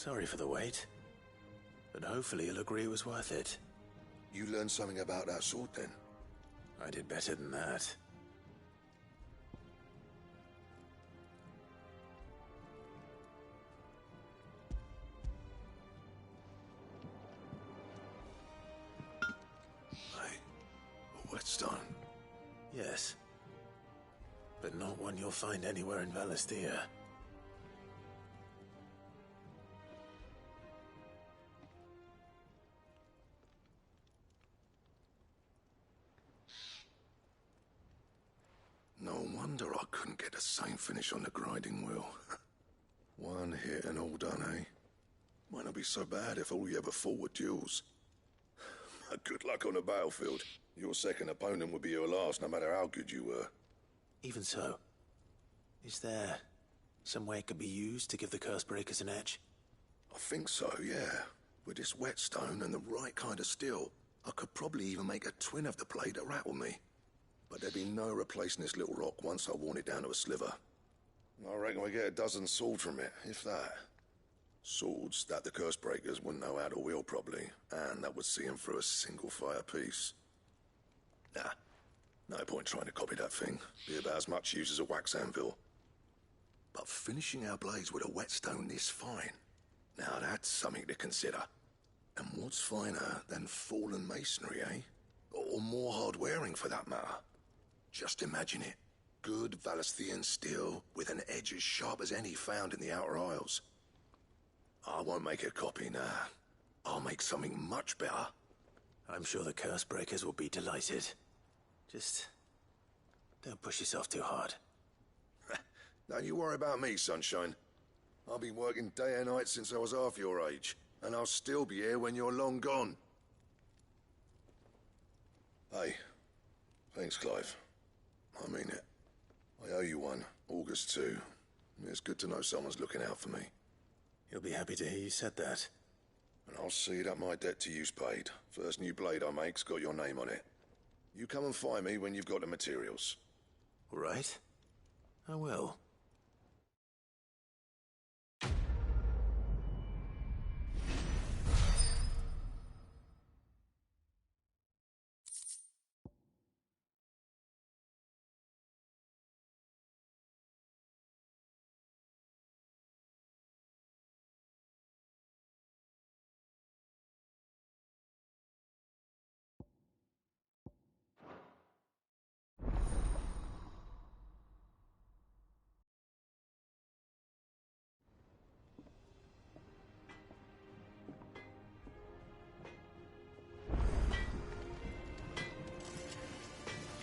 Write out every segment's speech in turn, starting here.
Sorry for the wait. But hopefully you'll agree it was worth it. You learned something about that sword then? I did better than that. A whetstone? Yes. But not one you'll find anywhere in Valisthea. No wonder I couldn't get the same finish on the grinding wheel. One hit and all done, eh? Might not be so bad if all you ever fought were duels. Good luck on the battlefield. Your second opponent would be your last, no matter how good you were. Even so, is there some way it could be used to give the Cursebreakers an edge? I think so, yeah. With this whetstone and the right kind of steel, I could probably even make a twin of the blade that rattled me. But there'd be no replacing this little rock once I worn it down to a sliver. I reckon we get a dozen swords from it, if that. Swords that the Cursebreakers wouldn't know how to wield properly, and that would see them through a single fire piece. Nah, no point trying to copy that thing. Be about as much use as a wax anvil. But finishing our blades with a whetstone this fine, now that's something to consider. And what's finer than fallen masonry, eh? Or more hard-wearing, for that matter. Just imagine it. Good Valisthean steel with an edge as sharp as any found in the Outer Isles. I won't make a copy, nah. I'll make something much better. I'm sure the Cursebreakers will be delighted. Just don't push yourself too hard. Don't you worry about me, sunshine. I'll be working day and night since I was half your age, and I'll still be here when you're long gone. Hey, thanks, Clive. I mean it. I owe you one, August too. It's good to know someone's looking out for me. You'll be happy to hear you said that. And I'll see that my debt to you's paid. First new blade I make's got your name on it. You come and find me when you've got the materials. All right. I will.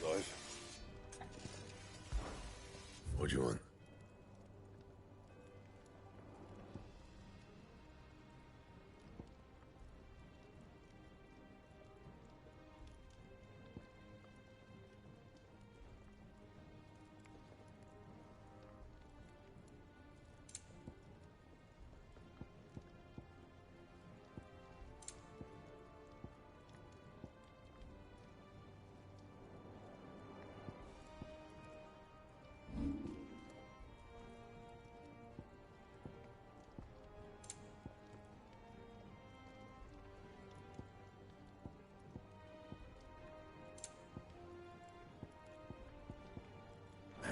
Clive? What do you want?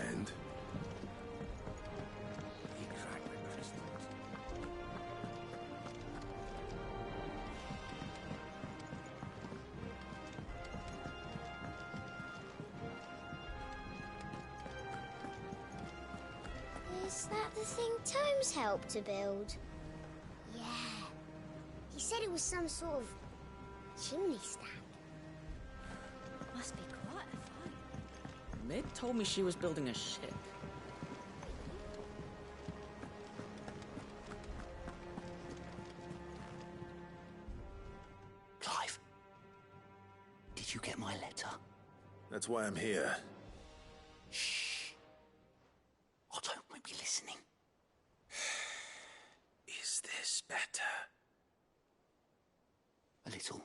And? Is that the thing Tomes helped to build? Yeah. He said it was some sort of chimney stack. Must be quite a fight. Mid told me she was building a ship. Clive, did you get my letter? That's why I'm here. Shh. Otto won't be listening. Is this better? A little.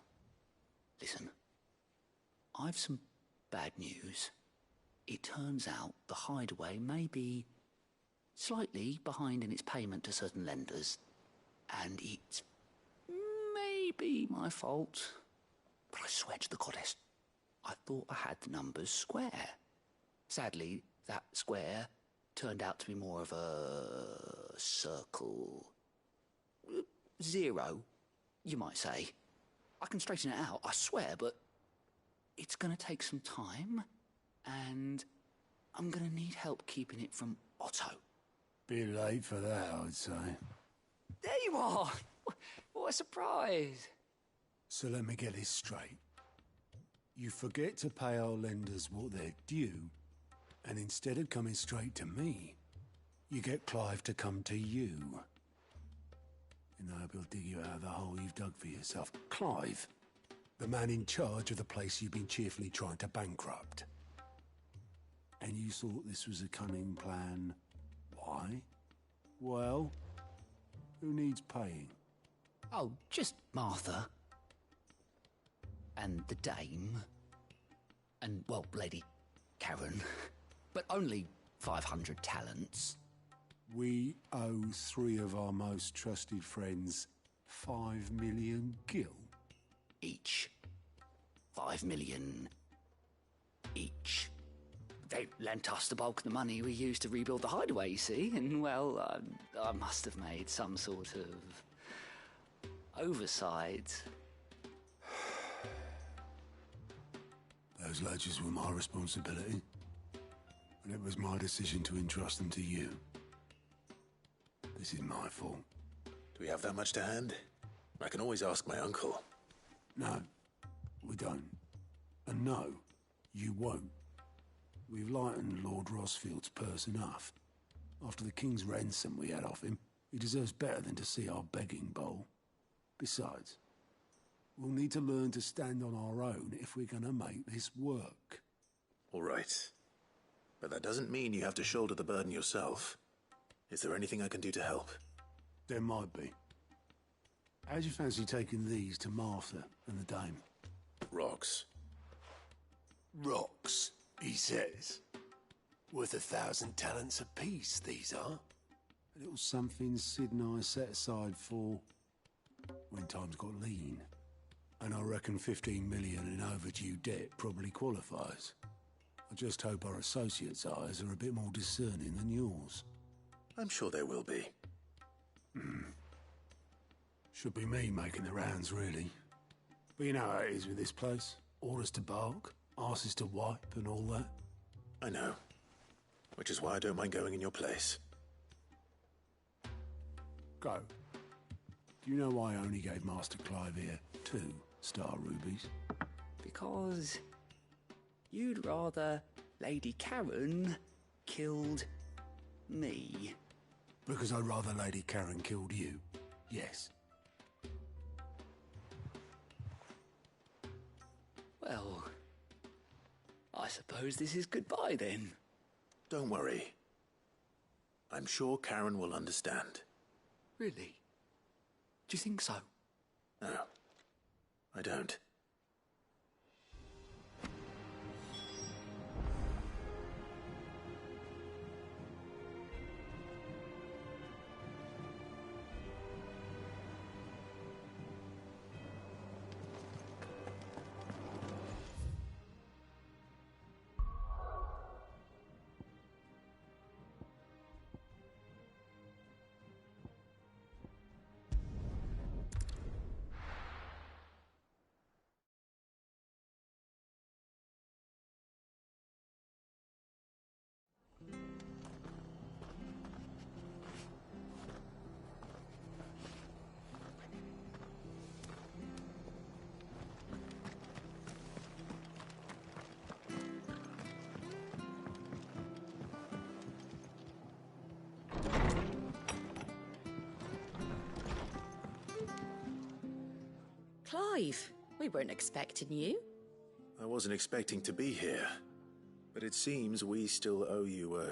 Listen. I've some bad news. It turns out the Hideaway may be slightly behind in its payment to certain lenders, and it's maybe my fault, but I swear to the goddess, I thought I had the numbers square. Sadly, that square turned out to be more of a circle. 0, you might say. I can straighten it out, I swear, but it's going to take some time, and I'm going to need help keeping it from Otto. Bit late for that, I'd say. There you are! What a surprise! So let me get this straight. You forget to pay our lenders what they're due, and instead of coming straight to me, you get Clive to come to you. In the hope he'll dig you out of the hole you've dug for yourself. Clive, the man in charge of the place you've been cheerfully trying to bankrupt. And you thought this was a cunning plan. Why? Well, who needs paying? Oh, just Martha. And the dame. And, well, Lady Karen. But only 500 talents. We owe 3 of our most trusted friends 5 million gil. Each. 5 million. Each. They lent us the bulk of the money we used to rebuild the hideaway, you see? And, well, I must have made some sort of oversight. Those ledgers were my responsibility. And it was my decision to entrust them to you. This is my fault. Do we have that much to hand? I can always ask my uncle. No, we don't. And no, you won't. We've lightened Lord Rosfield's purse enough. After the king's ransom we had off him, he deserves better than to see our begging bowl. Besides, we'll need to learn to stand on our own if we're gonna make this work. All right. But that doesn't mean you have to shoulder the burden yourself. Is there anything I can do to help? There might be. How'd you fancy taking these to Martha and the dame? Rocks. Rocks, he says. Worth 1,000 talents apiece, these are. A little something Sid and I set aside for when times got lean. And I reckon 15 million in overdue debt probably qualifies. I just hope our associates' eyes are a bit more discerning than yours. I'm sure there will be. Should be me making the rounds, really. But you know how it is with this place. Orders to bark, arses to wipe, and all that. I know. Which is why I don't mind going in your place. Go. Do you know why I only gave Master Clive here 2 star rubies? Because you'd rather Lady Karen killed me. Because I'd rather Lady Karen killed you. Yes. Well, I suppose this is goodbye then. Don't worry. I'm sure Karen will understand. Really? Do you think so? No, I don't. Clive, we weren't expecting you. I wasn't expecting to be here, but it seems we still owe you a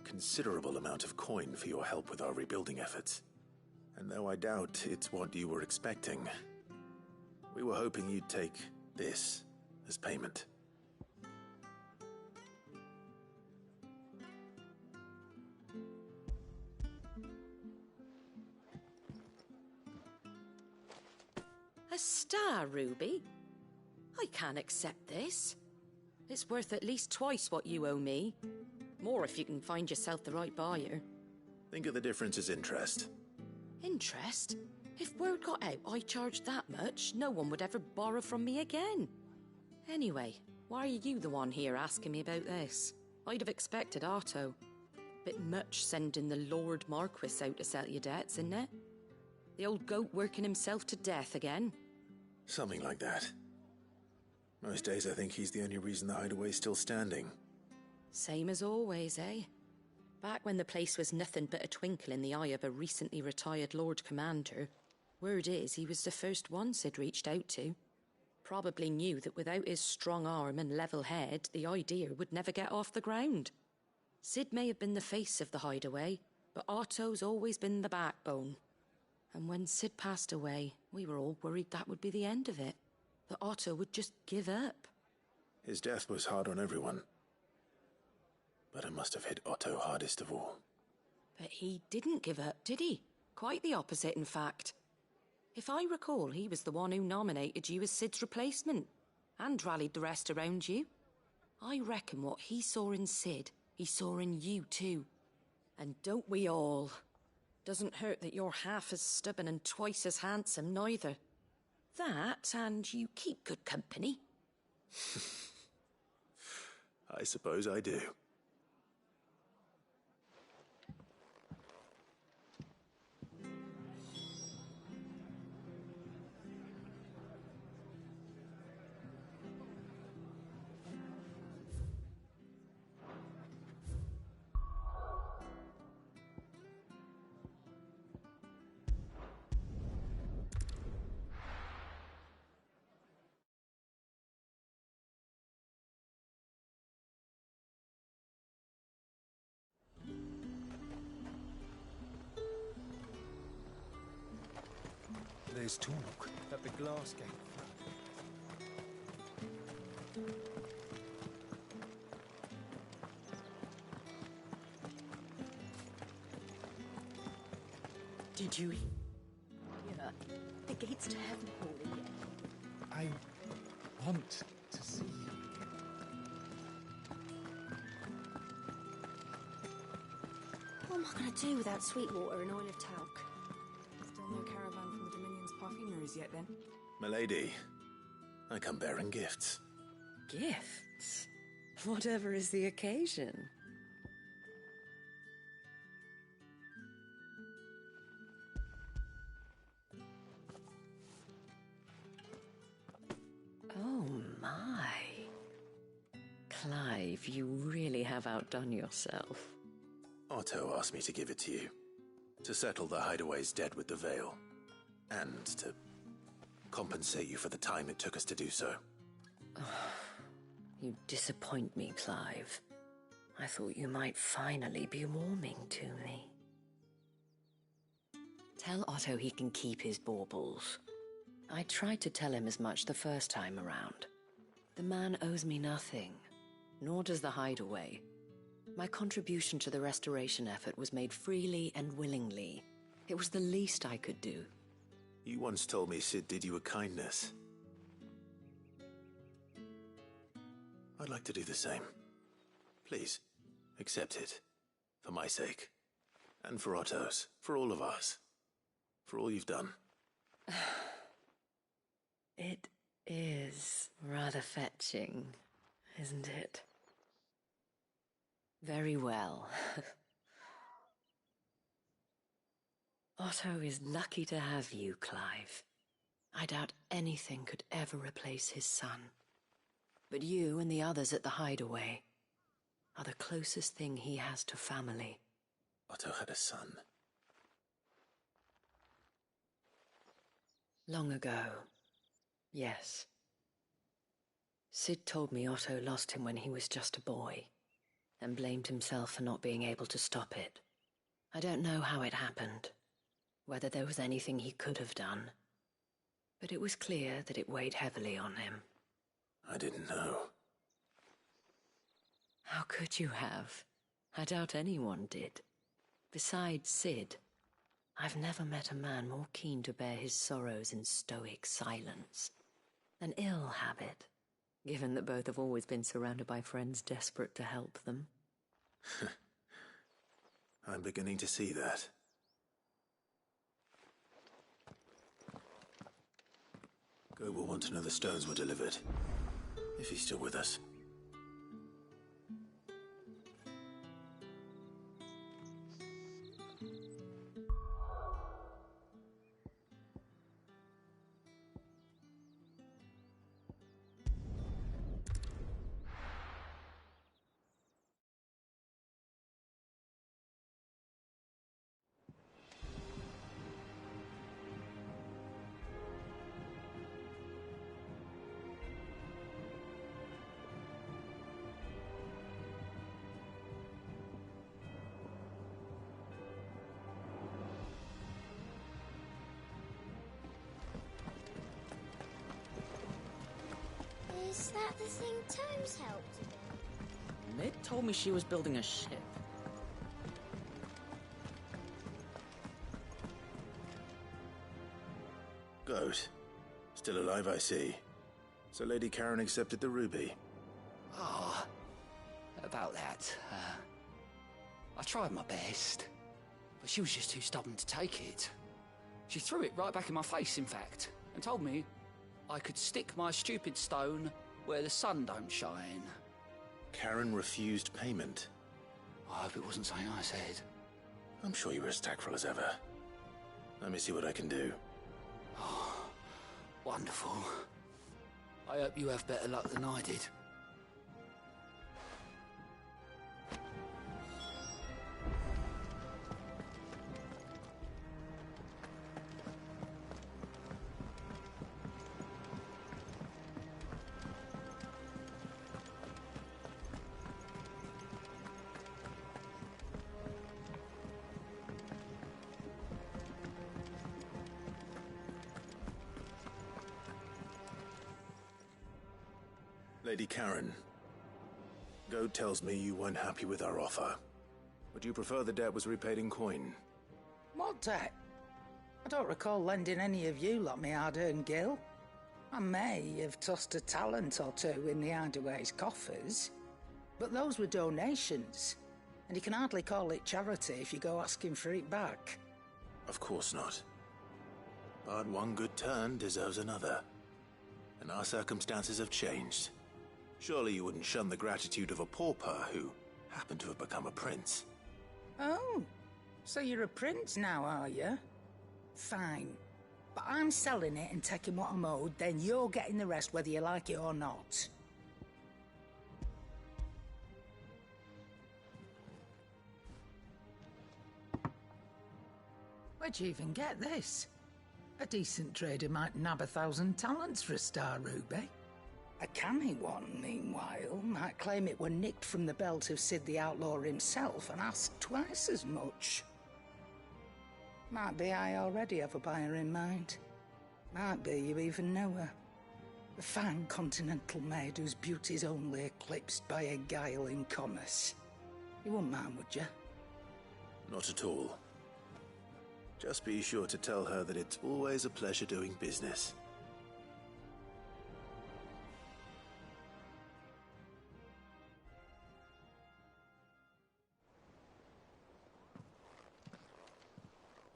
considerable amount of coin for your help with our rebuilding efforts. And though I doubt it's what you were expecting, we were hoping you'd take this as payment. A star, Ruby? I can't accept this. It's worth at least twice what you owe me. More if you can find yourself the right buyer. Think of the difference as interest. Interest? If word got out I charged that much, no one would ever borrow from me again. Anyway, why are you the one here asking me about this? I'd have expected Otto. Bit much sending the Lord Marquis out to settle your debts, isn't it? The old goat working himself to death again? Something like that. Most days I think he's the only reason the hideaway's still standing. Same as always, eh? Back when the place was nothing but a twinkle in the eye of a recently retired Lord Commander, word is he was the first one Sid reached out to. Probably knew that without his strong arm and level head, the idea would never get off the ground. Sid may have been the face of the hideaway, but Otto's always been the backbone. And when Sid passed away, we were all worried that would be the end of it. That Otto would just give up. His death was hard on everyone. But it must have hit Otto hardest of all. But he didn't give up, did he? Quite the opposite, in fact. If I recall, he was the one who nominated you as Sid's replacement, and rallied the rest around you. I reckon what he saw in Sid, he saw in you too. And don't we all? Doesn't hurt that you're half as stubborn and twice as handsome, neither. That, and you keep good company. I suppose I do. There's talk at the glass gate. Did you? Yeah, the gates to heaven holy yet. I want to see you. What am I going to do without Sweetwater and oil of talc? Still no caravan from the Dominion's perfumeries yet, then? Milady, I come bearing gifts. Gifts? Whatever is the occasion. Oh my. Clive, you really have outdone yourself. Otto asked me to give it to you. To settle the hideaway's debt with the Veil. And to compensate you for the time it took us to do so. You disappoint me, Clive. I thought you might finally be warming to me. Tell Otto he can keep his baubles. I tried to tell him as much the first time around. The man owes me nothing, nor does the hideaway. My contribution to the restoration effort was made freely and willingly. It was the least I could do. You once told me Sid did you a kindness. I'd like to do the same. Please, accept it. For my sake. And for Otto's. For all of us. For all you've done. It is rather fetching, isn't it? Very well. Otto is lucky to have you, Clive. I doubt anything could ever replace his son. But you and the others at the hideaway are the closest thing he has to family. Otto had a son. Long ago, yes. Sid told me Otto lost him when he was just a boy, and blamed himself for not being able to stop it. I don't know how it happened, whether there was anything he could have done, but it was clear that it weighed heavily on him. I didn't know. How could you have? I doubt anyone did. Besides Sid, I've never met a man more keen to bear his sorrows in stoic silence. An ill habit, given that both have always been surrounded by friends desperate to help them. I'm beginning to see that. Gob will want to know the stones were delivered, if he's still with us. Is that the thing Tomes helped to build? Mid told me she was building a ship. Goat. Still alive, I see. So Lady Karen accepted the ruby. Ah, about that. I tried my best, but she was just too stubborn to take it. She threw it right back in my face, in fact, and told me I could stick my stupid stone where the sun don't shine. Karen refused payment. I hope it wasn't something I said. I'm sure you were as tactful as ever. Let me see what I can do. Oh, wonderful. I hope you have better luck than I did. Lady Karen, Goat tells me you weren't happy with our offer. Would you prefer the debt was repaid in coin? What debt? I don't recall lending any of you lot me hard-earned gil. I may have tossed a talent or two in the Hideaway's coffers, but those were donations, and you can hardly call it charity if you go asking for it back. Of course not. But one good turn deserves another. And our circumstances have changed. Surely you wouldn't shun the gratitude of a pauper who happened to have become a prince. Oh, so you're a prince now, are you? Fine. But I'm selling it and taking what I'm owed, then you're getting the rest whether you like it or not. Where'd you even get this? A decent trader might nab 1,000 talents for a star ruby. A canny one, meanwhile, might claim it were nicked from the belt of Sid the Outlaw himself and ask twice as much. Might be I already have a buyer in mind. Might be you even know her. A fine continental maid whose beauty's only eclipsed by a guile in commerce. You wouldn't mind, would you? Not at all. Just be sure to tell her that it's always a pleasure doing business.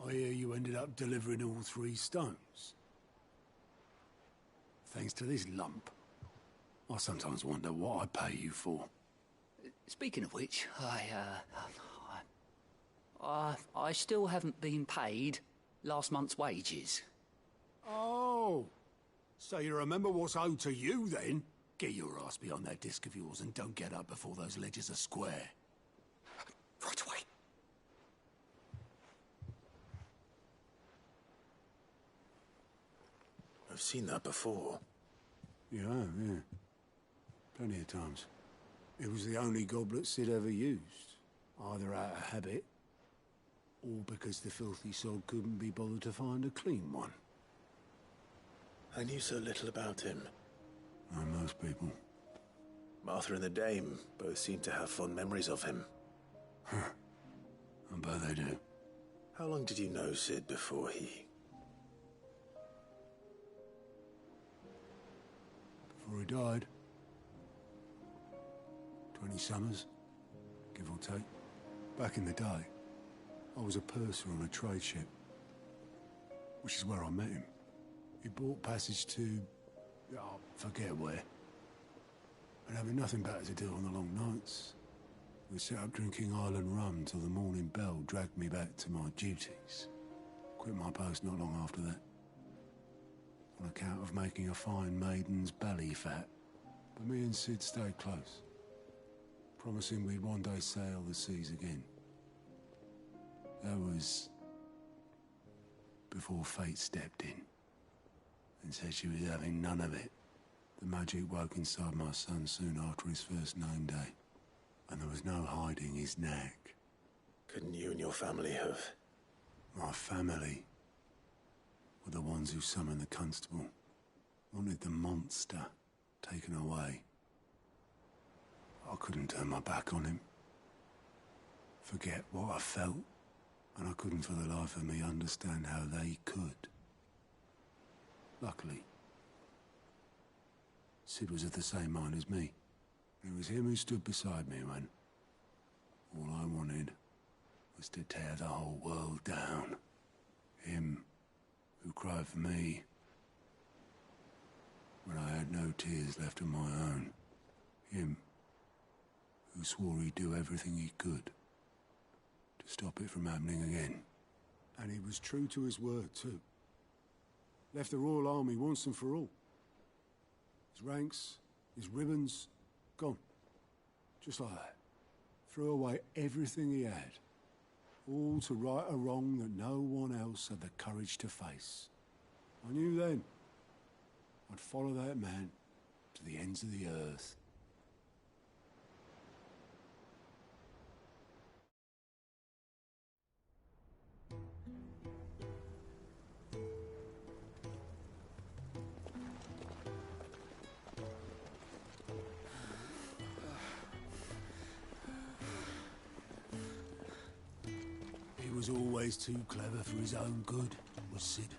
I hear you ended up delivering all 3 stones. Thanks to this lump. I sometimes wonder what I pay you for. Speaking of which, I still haven't been paid last month's wages. Oh, so you remember what's owed to you then? Get your ass behind that disc of yours and don't get up before those ledgers are square. Right away. I've seen that before. You have, yeah. Plenty of times. It was the only goblet Sid ever used. Either out of habit, or because the filthy sod couldn't be bothered to find a clean one. I knew so little about him. Like most people. Martha and the Dame both seem to have fond memories of him. I bet they do. How long did you know Sid before he... Before he died? 20 summers, give or take. Back in the day, I was a purser on a trade ship, which is where I met him. He bought passage to... oh, forget where. And having nothing better to do on the long nights, we sat up drinking island rum till the morning bell dragged me back to my duties. Quit my post not long after that, on account of making a fine maiden's belly fat. But me and Sid stayed close, promising we'd one day sail the seas again. That was before fate stepped in and said she was having none of it. The magic woke inside my son soon after his first name day, and there was no hiding his knack. Couldn't you and your family have... My family were the ones who summoned the constable, wanted the monster taken away. I couldn't turn my back on him, forget what I felt, and I couldn't for the life of me understand how they could. Luckily, Sid was of the same mind as me. It was him who stood beside me when all I wanted was to tear the whole world down. Him who cried for me when I had no tears left of my own. Him who swore he'd do everything he could to stop it from happening again. And he was true to his word, too. Left the Royal Army once and for all. His ranks, his ribbons, gone. Just like that. Threw away everything he had. All to right a wrong that no one else had the courage to face. I knew then I'd follow that man to the ends of the earth. He was always too clever for his own good, was Sid.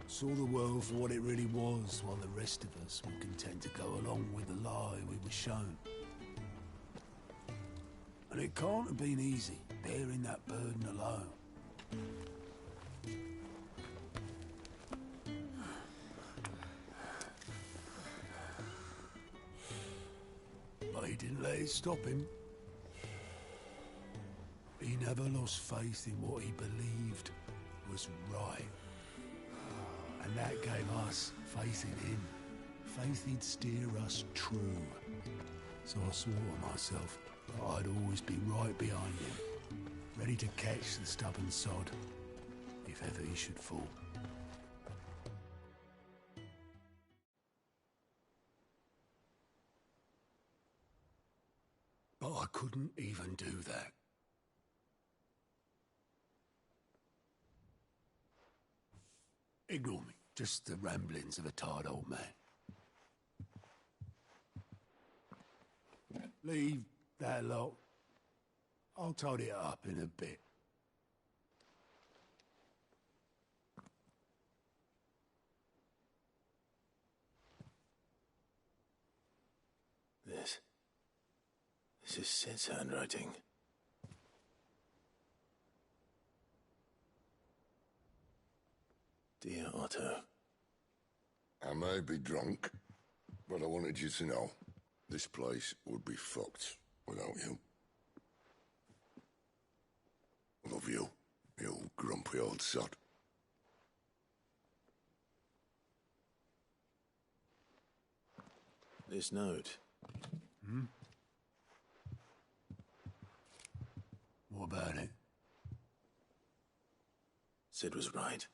Saw the world for what it really was, while the rest of us were content to go along with the lie we were shown. And it can't have been easy, bearing that burden alone. But he didn't let it stop him. He never lost faith in what he believed was right. And that gave us faith in him. Faith he'd steer us true. So I swore to myself that I'd always be right behind him, ready to catch the stubborn sod, if ever he should fall. But I couldn't even do that. Ignore me. Just the ramblings of a tired old man. Leave that lot. I'll tidy it up in a bit. This is Sid's handwriting. Dear Otto. I may be drunk, but I wanted you to know this place would be fucked without you. Love you, you grumpy old sod. This note. What about it? Sid was right.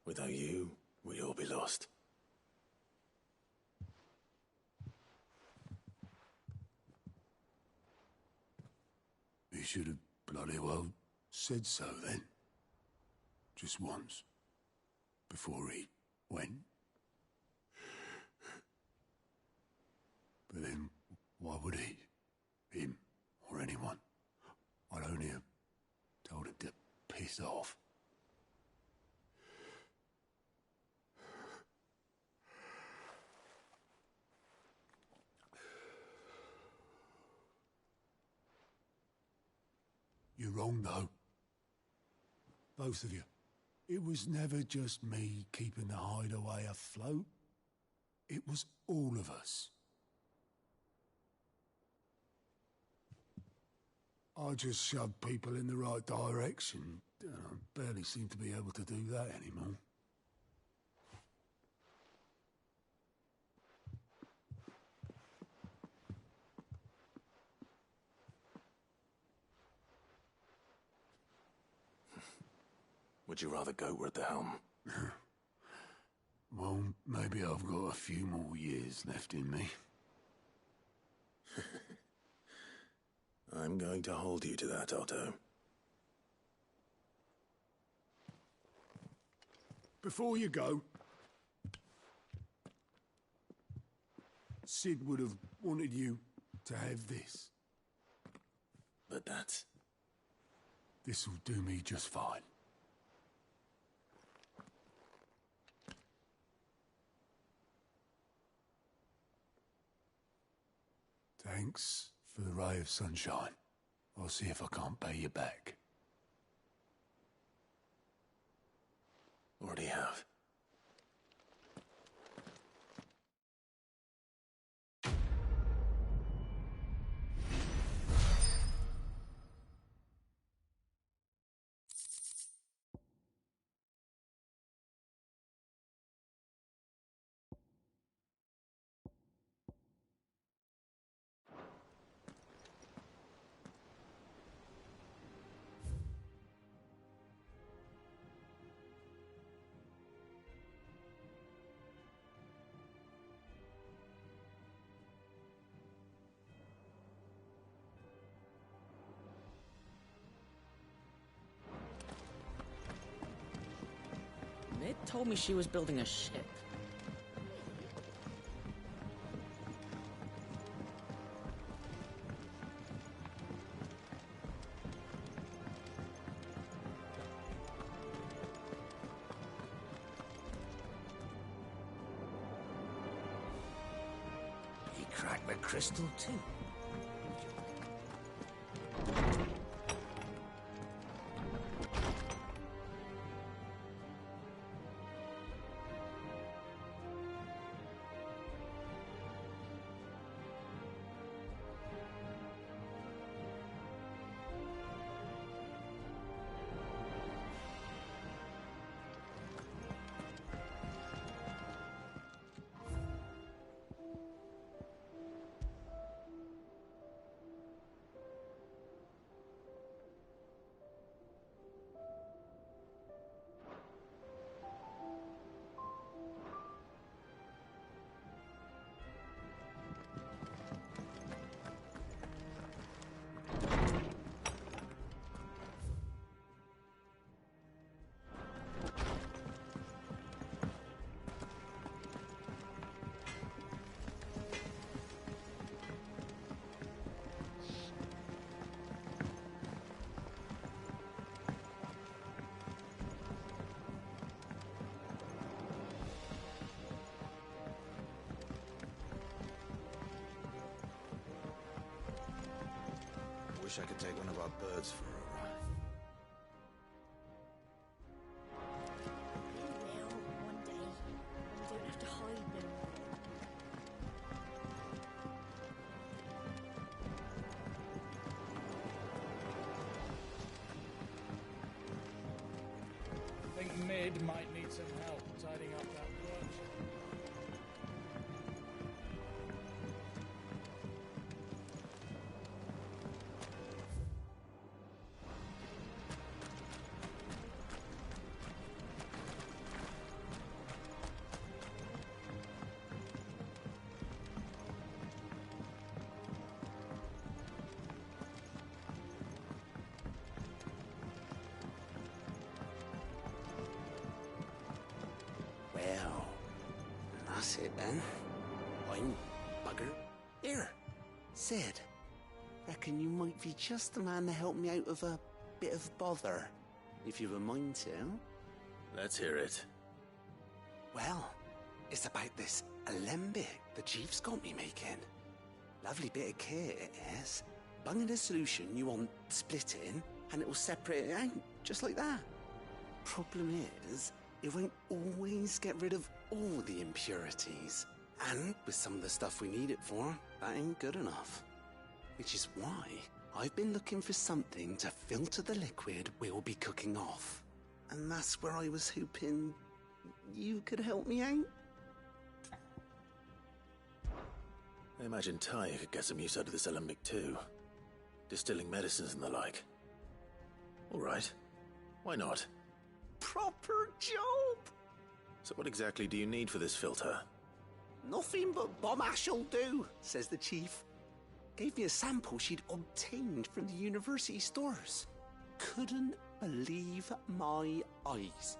Without you, we'd all be lost. He should have bloody well said so then. Just once. Before he went. But then, why would he? Him, or anyone? I'd only have told him to piss off. You're wrong, though. Both of you. It was never just me keeping the hideaway afloat. It was all of us. I just shoved people in the right direction. I barely seem to be able to do that anymore. Would you rather goat were at the helm? Well, maybe I've got a few more years left in me. I'm going to hold you to that, Otto. Before you go, Sid would have wanted you to have this. But that's... This'll do me just fine. Thanks for the ray of sunshine. I'll see if I can't pay you back. Already have. Mid told me she was building a ship. He cracked the crystal too. Wish I could take one of our birds for a ride. We will, one day. We don't have to hide no more. I think Mid might need some help tidying up that workshop. Well, that's it then. I'm bugger. Here, Sid. Reckon you might be just the man to help me out of a bit of bother. if you've a mind to. Let's hear it. Well, it's about this alembic the chief's got me making. Lovely bit of kit it is. Bung in a solution you want splitting, and it will separate it out, just like that. Problem is, it won't always get rid of all the impurities. And with some of the stuff we need it for, that ain't good enough. Which is why I've been looking for something to filter the liquid we'll be cooking off. And that's where I was hoping you could help me out. I imagine Ty could get some use out of this alembic too. Distilling medicines and the like. All right. Why not? Proper job! So what exactly do you need for this filter? Nothing but bomb ash'll do, says the chief. Gave me a sample she'd obtained from the university stores. Couldn't believe my eyes.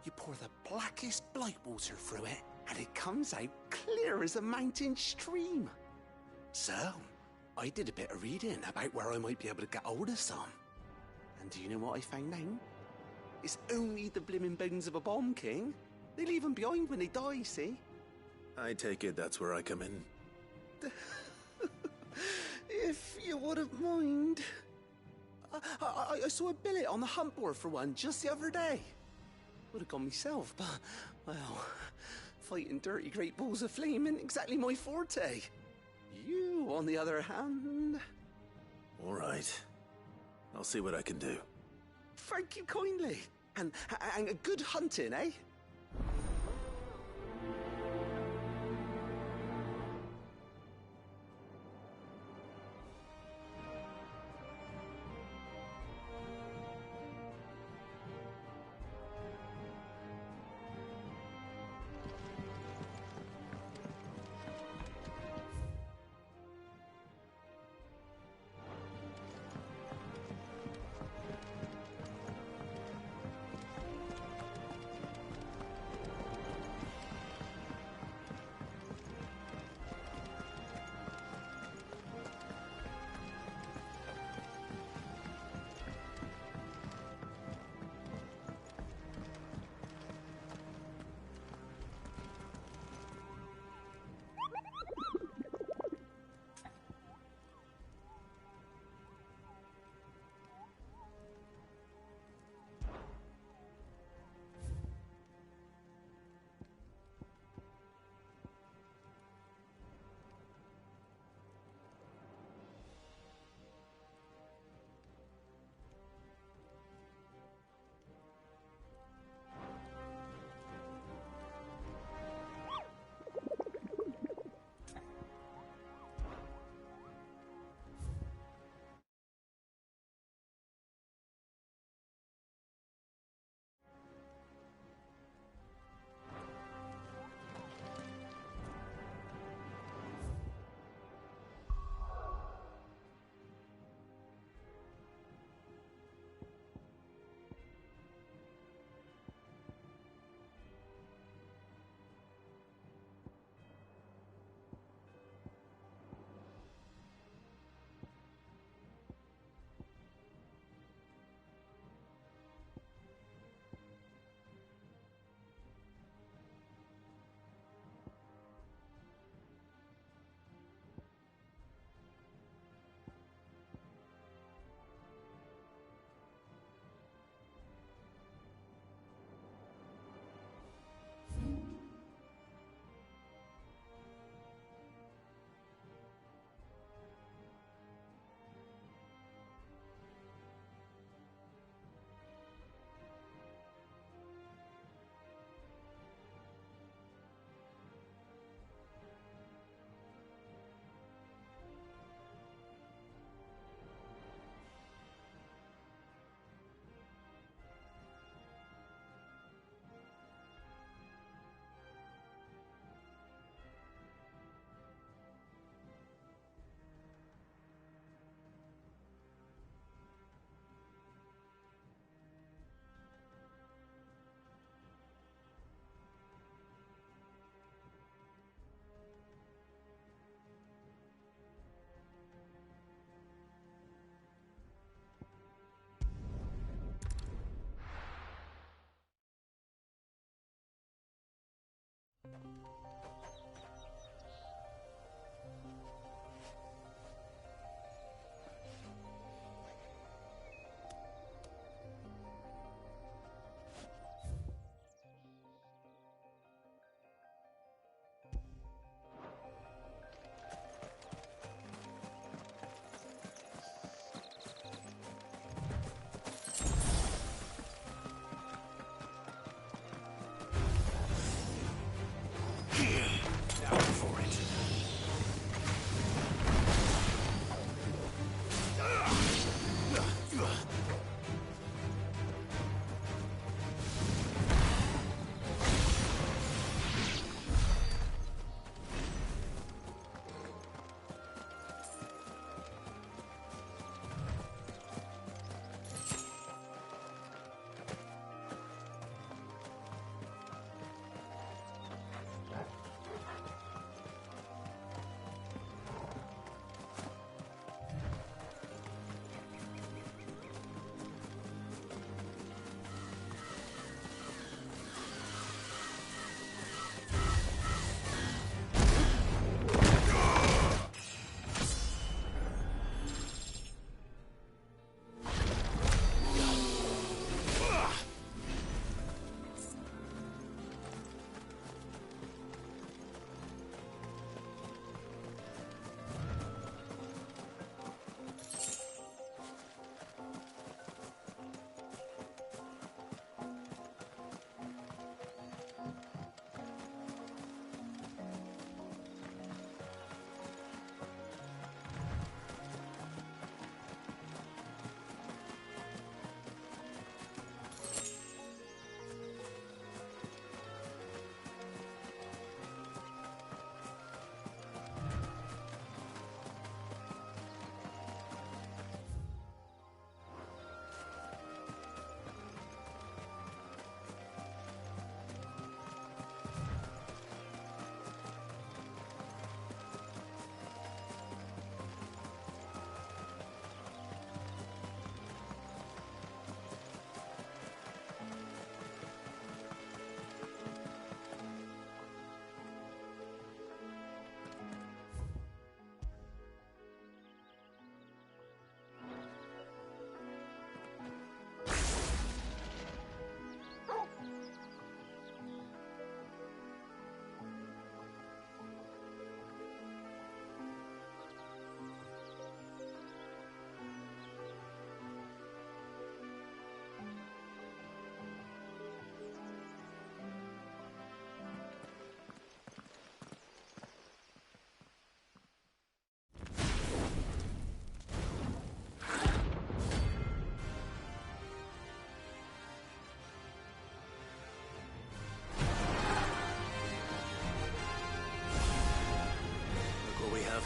You pour the blackest blight water through it, and it comes out clear as a mountain stream. So, I did a bit of reading about where I might be able to get hold of some. And do you know what I found out? It's only the blimmin' bones of a bomb king. They leave them behind when they die, see? I take it that's where I come in. If you wouldn't mind. I saw a billet on the hunt board for one just the other day. Would have gone myself, but, well, fighting dirty great balls of flame ain't exactly my forte. You, on the other hand... All right. I'll see what I can do. Thank you kindly. And good hunting, eh?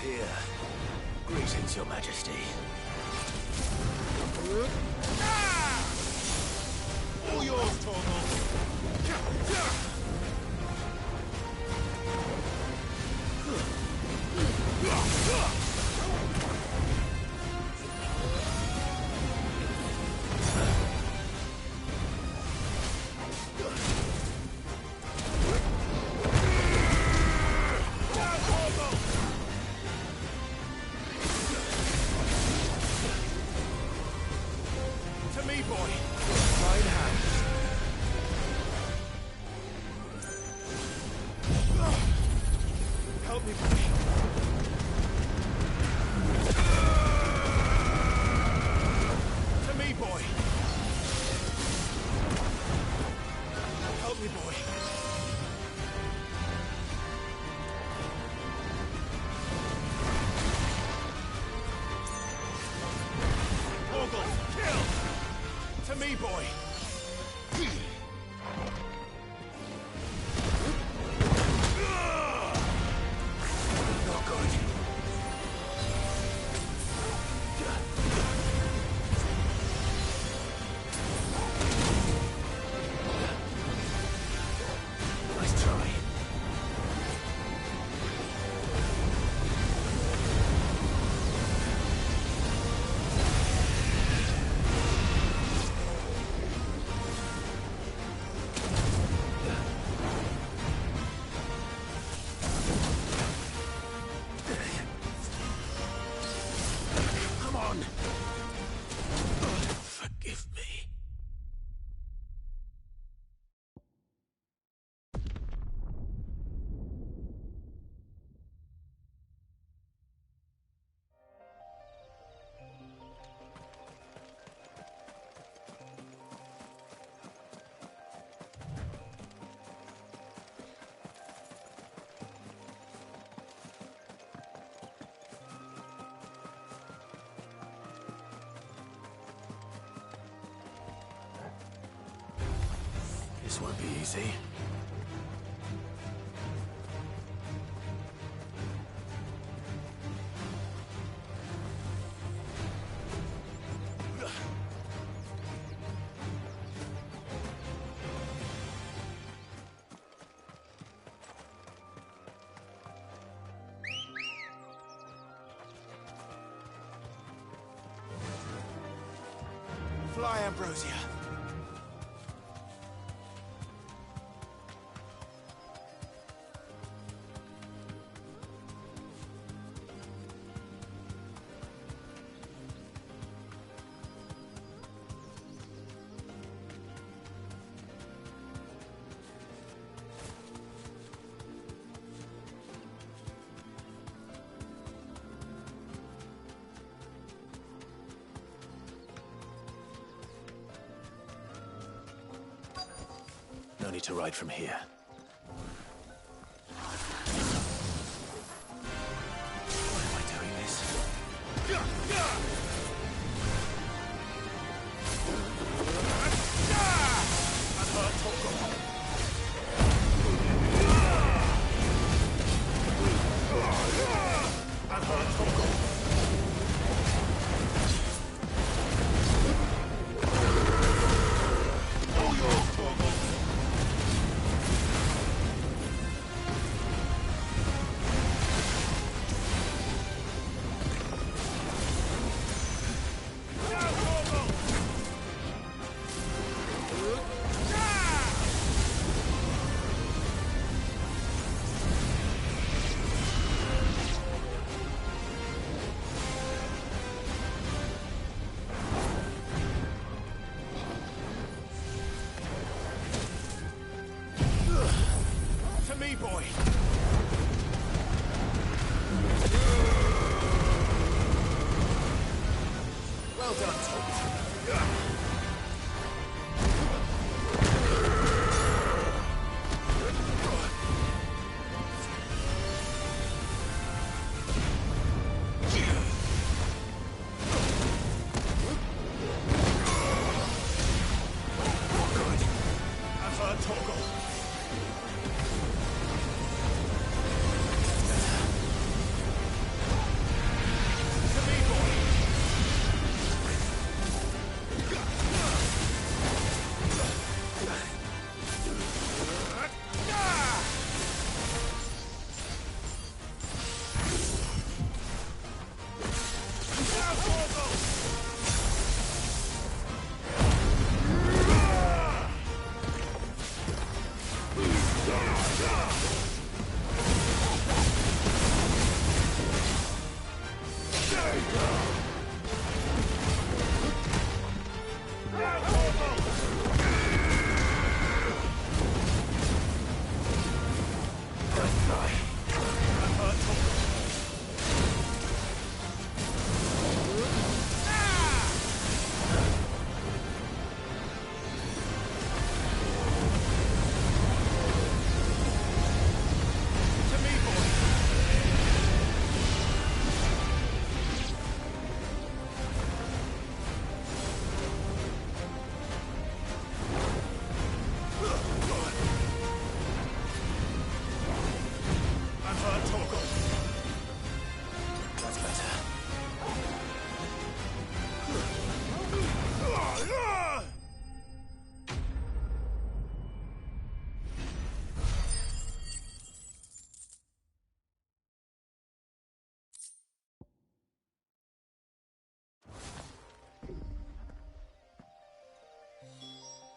Here. Greetings, Your Majesty. All yours, Torgal. This won't be easy. Fly, Ambrosia. No need to ride from here. Why am I doing this?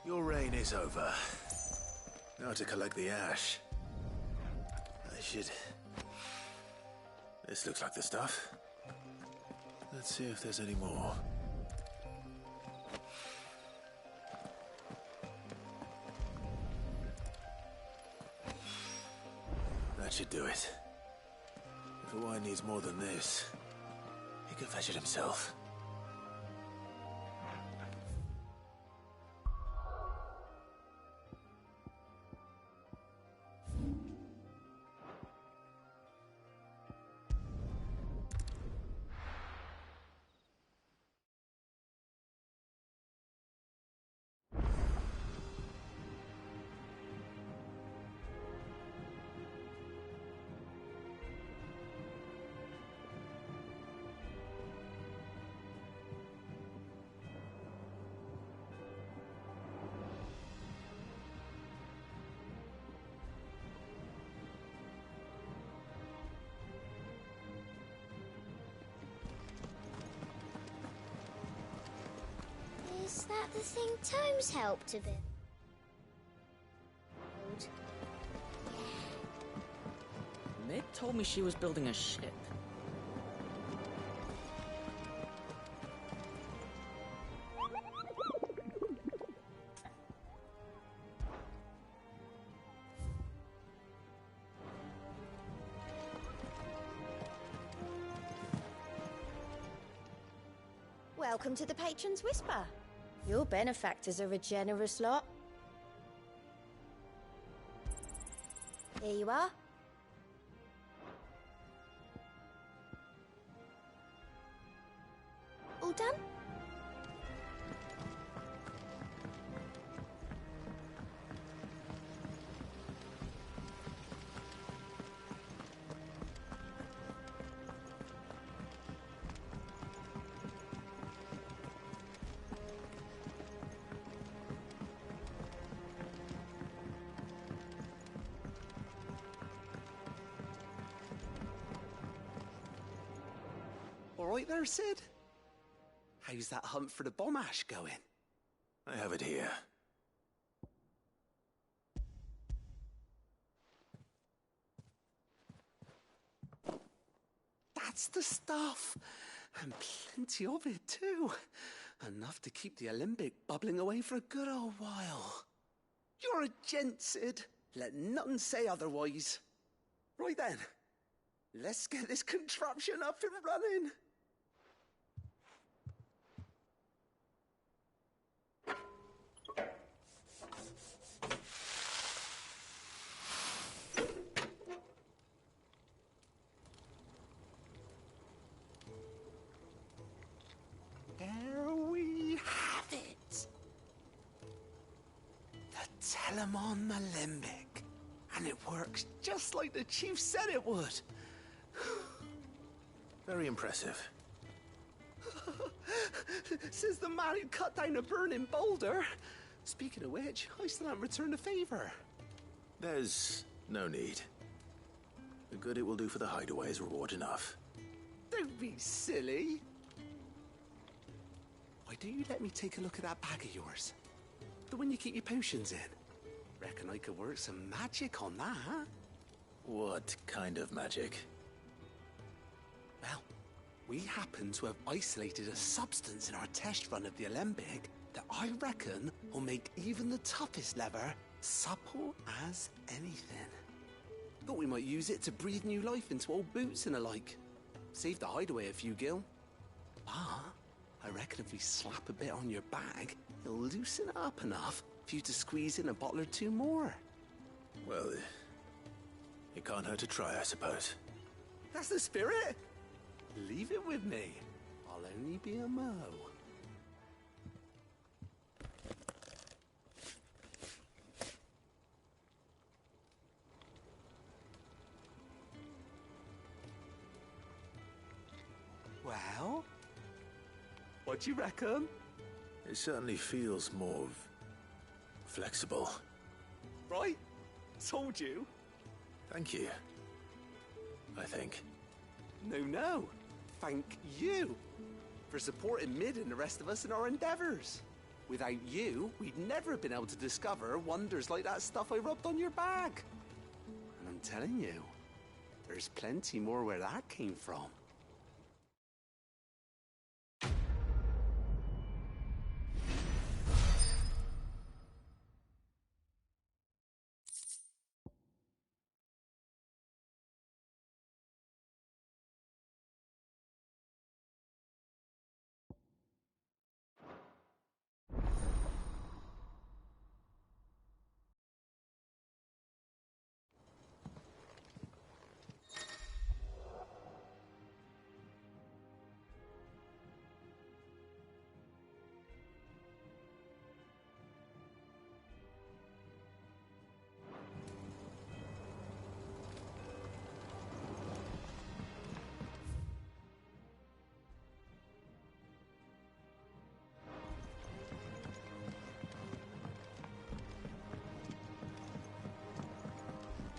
Your reign is over. Now to collect the ash. I should... This looks like the stuff. Let's see if there's any more. That should do it. If Hawaiian needs more than this, he can fetch it himself. That the thing Tomes helped to build? Mid told me she was building a ship. Welcome to the Patron's Whisper. Your benefactors are a generous lot. Here you are. All done? All right there, Sid? How's that hunt for the bomb ash going? I have it here. That's the stuff. And plenty of it, too. Enough to keep the Olympic bubbling away for a good old while. You're a gent, Sid. Let nothing say otherwise. Right then, let's get this contraption up and running. There we have it. The Telemon Alembic. And it works just like the chief said it would. Very impressive. Says the man who cut down a burning boulder. Speaking of which, I still haven't returned the favor. There's no need. The good it will do for the hideaway is reward enough. Don't be silly. Why don't you let me take a look at that bag of yours? The one you keep your potions in. Reckon I could work some magic on that, huh? What kind of magic? Well, we happen to have isolated a substance in our test run of the Alembic that I reckon will make even the toughest lever supple as anything. Thought we might use it to breathe new life into old boots and the like. Save the hideaway a few gil. But I reckon if we slap a bit on your bag, it'll loosen it up enough for you to squeeze in a bottle or two more. Well, it can't hurt to try, I suppose. That's the spirit. Leave it with me. I'll only be a mo. Well, what do you reckon? It certainly feels more flexible. Right? Told you. Thank you. I think. No. Thank you for supporting Mid and the rest of us in our endeavors. Without you, we'd never have been able to discover wonders like that stuff I rubbed on your bag. And I'm telling you, there's plenty more where that came from.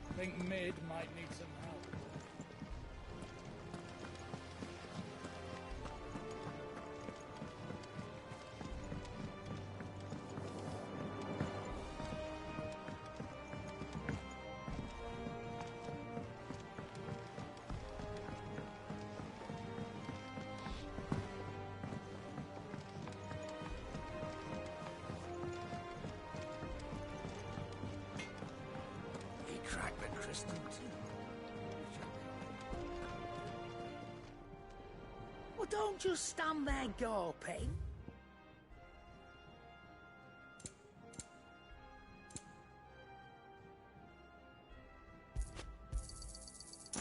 I think Mid might need some help. interesting too. Well, don't just stand there gawping.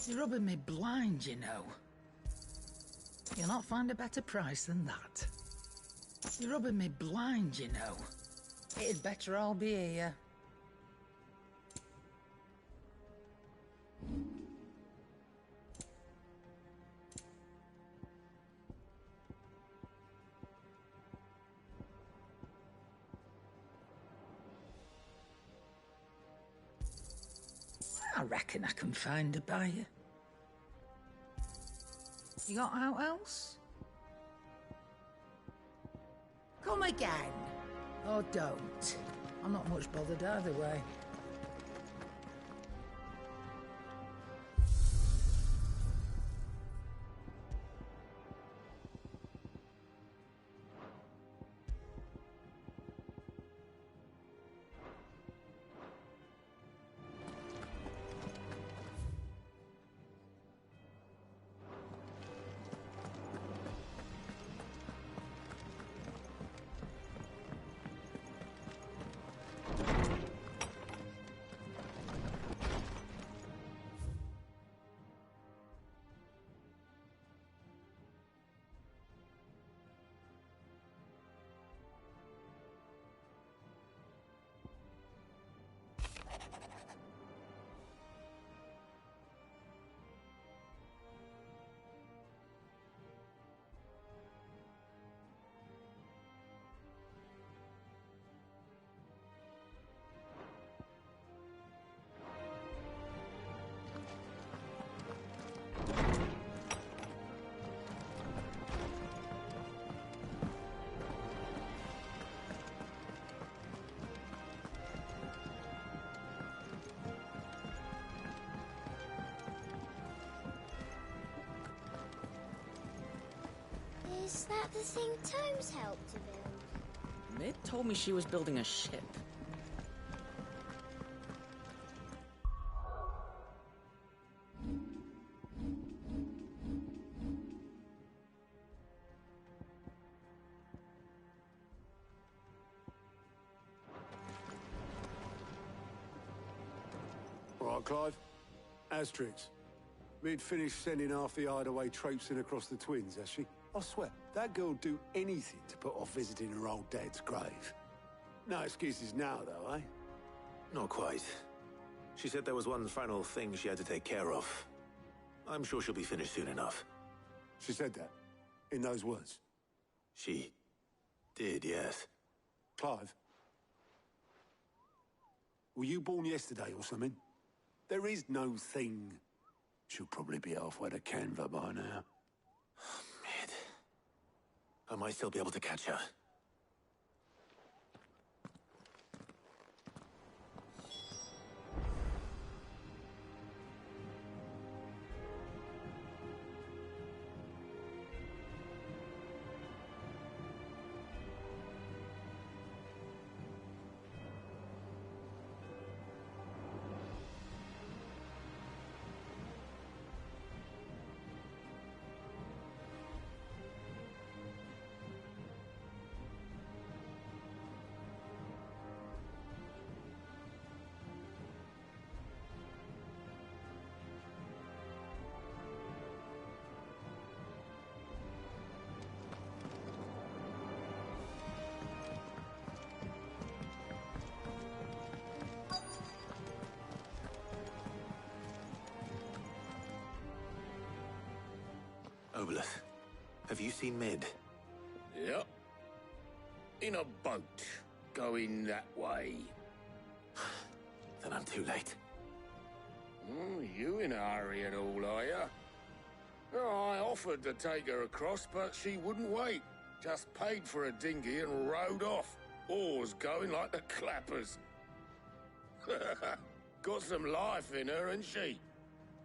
You're rubbing me blind, you know. You'll not find a better price than that. You're rubbing me blind, you know. It'd better all be here. I reckon I can find a buyer. You got out else? Come again. Or don't. I'm not much bothered either way. Is that the thing Tomes helped to build? Mid told me she was building a ship. All right, Clive. Asterix. Mid finished sending half the hideaway traipsing across the twins, has she? I swear, that girl'd do anything to put off visiting her old dad's grave. No excuses now, though, eh? Not quite. She said there was one final thing she had to take care of. I'm sure she'll be finished soon enough. She said that? In those words? She did, yes. Clive? Were you born yesterday or something? There is no thing. She'll probably be halfway to Canva by now. Mid. I might still be able to catch her. Obelith, have you seen Mid? Yep. In a boat, going that way. Then I'm too late. You in a hurry at all, are you? Oh, I offered to take her across, but she wouldn't wait. Just paid for a dinghy and rowed off. Oars going like the clappers. Got some life in her, ain't she?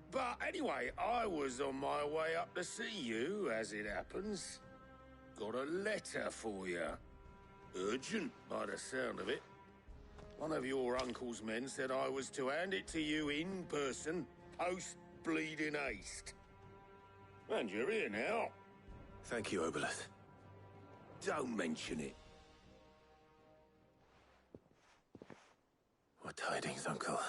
But anyway, I was on my way up to see you, as it happens. Got a letter for you. Urgent, by the sound of it. One of your uncle's men said I was to hand it to you in person, post-bleeding haste. And you're here now. Thank you, Obelith. Don't mention it. What tidings, Uncle?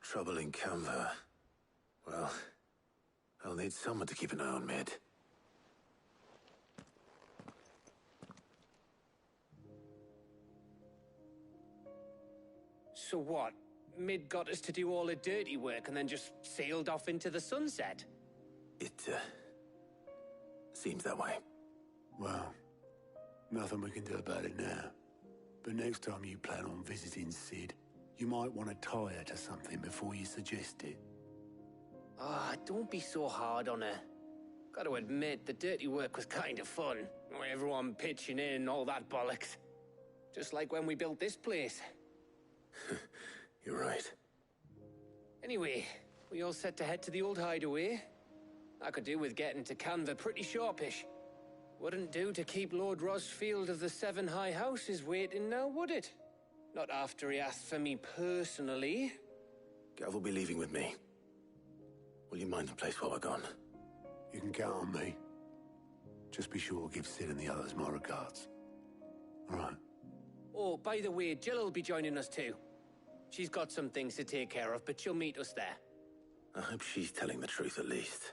Trouble in Canva. Well, I'll need someone to keep an eye on Mid. So what? Mid got us to do all the dirty work and then just sailed off into the sunset? It, seems that way. Well, nothing we can do about it now. But next time you plan on visiting Sid, you might want to tie her to something before you suggest it. Ah, don't be so hard on her. Got to admit, the dirty work was kind of fun. Everyone pitching in and all that bollocks. Just like when we built this place. You're right. Anyway, we all set to head to the old hideaway. I could do with getting to Canva pretty sharpish. Wouldn't do to keep Lord Rosfield of the Seven High Houses waiting now, would it? Not after he asked for me personally. Gav will be leaving with me. Will you mind the place while we're gone? You can count on me. Just be sure to give Sid and the others my regards. All right. Oh, by the way, Jill will be joining us too. She's got some things to take care of, but she'll meet us there. I hope she's telling the truth at least.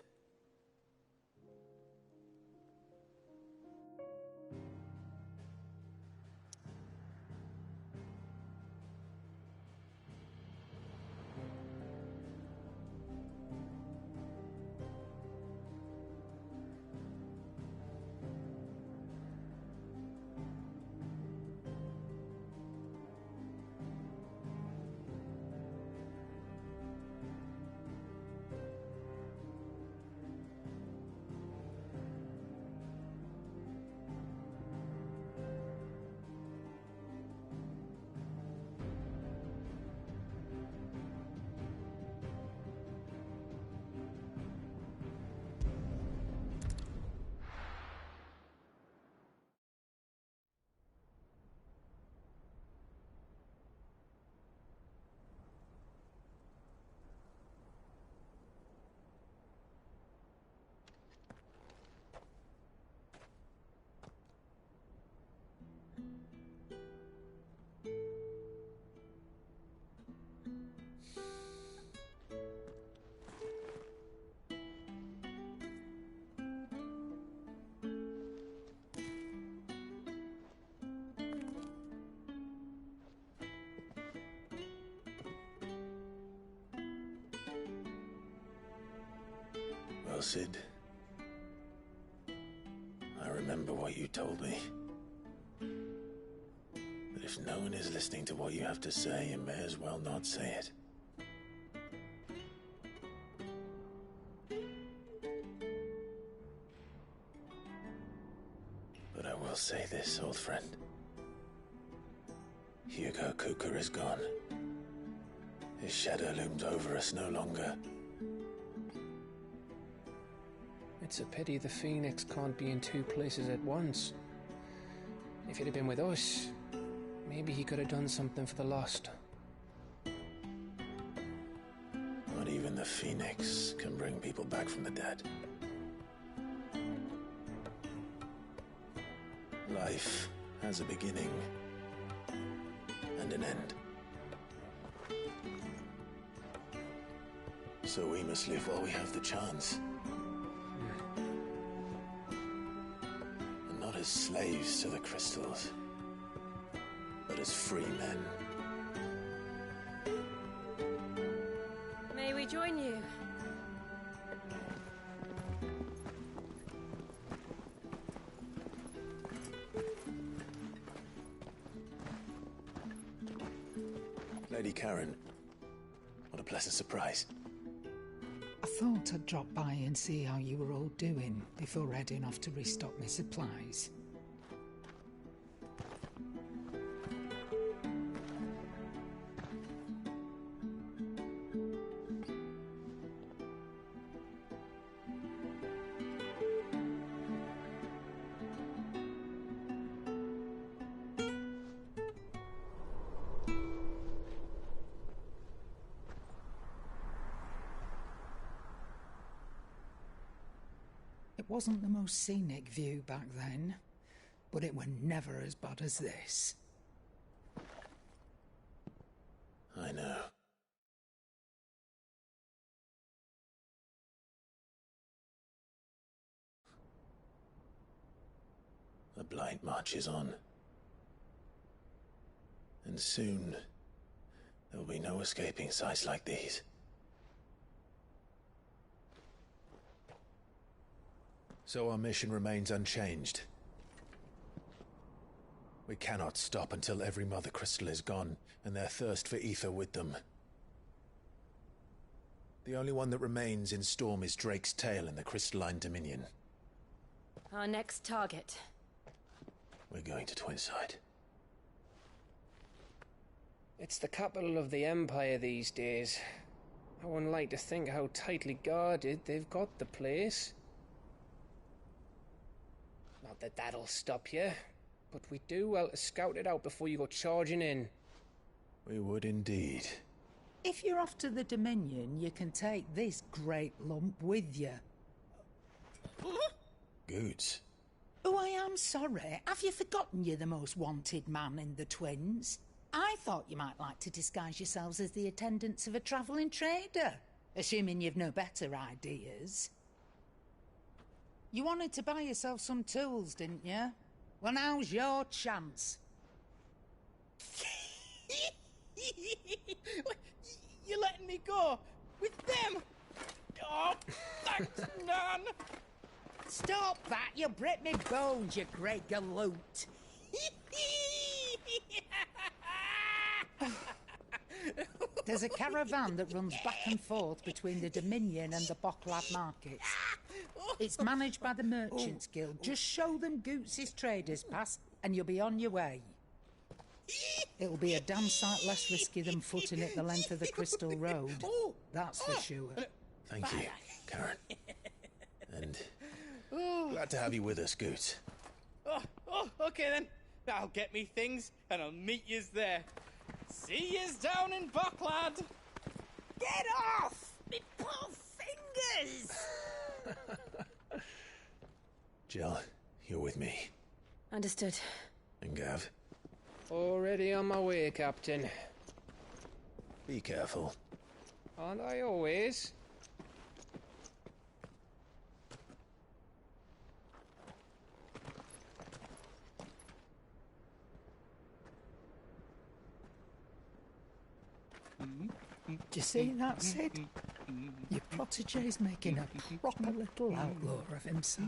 Well, Sid, I remember what you told me. That if no one is listening to what you have to say, you may as well not say it. But I will say this, old friend. Hugo Kuka is gone. His shadow looms over us no longer. It's a pity the Phoenix can't be in two places at once. If he'd have been with us, maybe he could have done something for the lost. Not even the Phoenix can bring people back from the dead. Life has a beginning and an end. So we must live while we have the chance. And not as slaves to the crystals, but as free men. May we join you? Lady Karen. What a pleasant surprise. I thought I'd drop by and see how you were all doing before heading off to restock my supplies. It wasn't the most scenic view back then, but it were never as bad as this. I know. The Blight marches on. And soon, there'll be no escaping sights like these. So our mission remains unchanged. We cannot stop until every Mother Crystal is gone, and their thirst for ether with them. The only one that remains in Storm is Drake's tail in the Crystalline Dominion. Our next target. We're going to Twinside. It's the capital of the Empire these days. I wouldn't like to think how tightly guarded they've got the place. Not that that'll stop you, but we do well to scout it out before you go charging in. We would indeed. If you're off to the Dominion, you can take this great lump with you. Goods. Oh, I am sorry. Have you forgotten you're the most wanted man in the Twins? I thought you might like to disguise yourselves as the attendants of a travelling trader, assuming you've no better ideas. You wanted to buy yourself some tools, didn't you? Well, now's your chance. You're letting me go with them? Oh, thanks, Nan. Stop that! You'll break me bones, you great galoot. There's a caravan that runs back and forth between the Dominion and the Bocklab markets. It's managed by the Merchants Guild. Just show them Goots' traders pass and you'll be on your way. It'll be a damn sight less risky than footing it the length of the Crystal Road. That's for sure. Thank you, Karen. And glad to have you with us, Goots. Okay then. I'll get me things and I'll meet yous there. See yous down in Bocklad. Get off! Me poor fingers! Jill, you're with me. Understood. And Gav? Already on my way, Captain. Be careful. Aren't I always? Do you see that, Sid? Your protege's making a proper little outlaw of himself.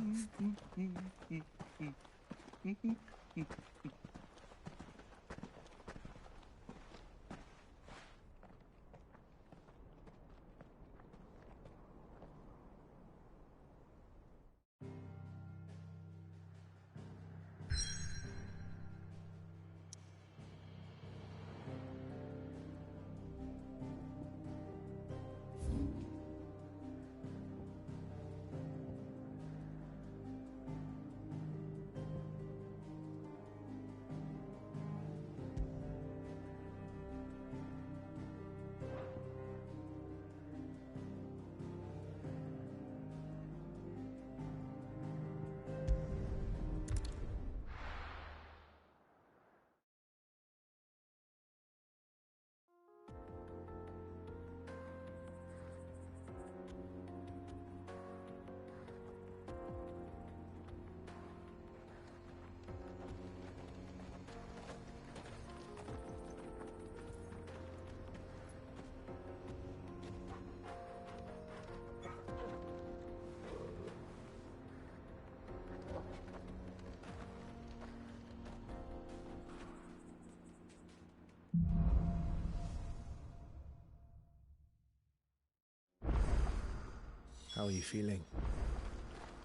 How are you feeling?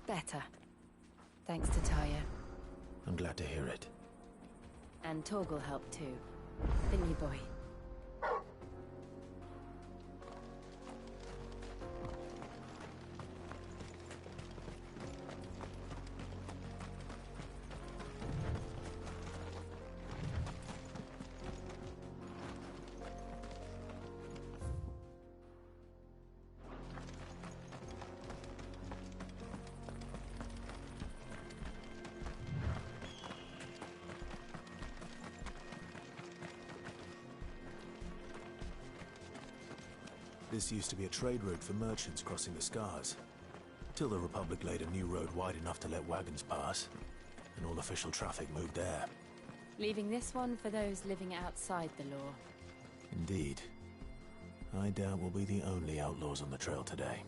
Better. Thanks to Taya. I'm glad to hear it. And Torgal helped too. Didn't you, boy? This used to be a trade route for merchants crossing the Scars, till the Republic laid a new road wide enough to let wagons pass, and all official traffic moved there. Leaving this one for those living outside the law. Indeed. I doubt we'll be the only outlaws on the trail today.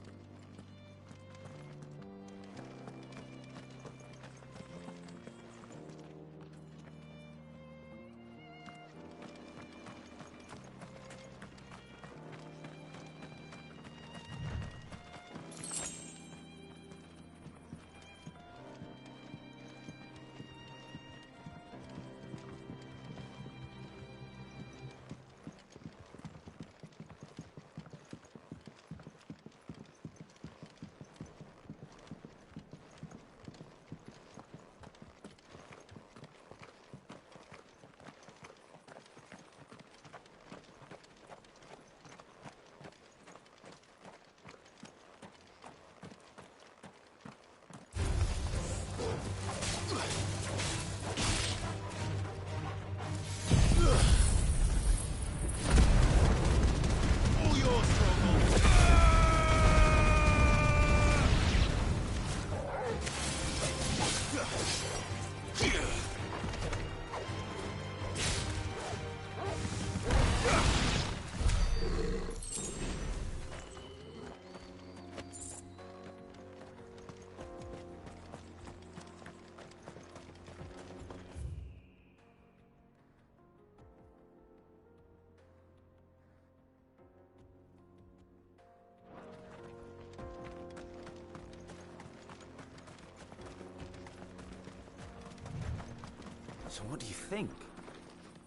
So what do you think?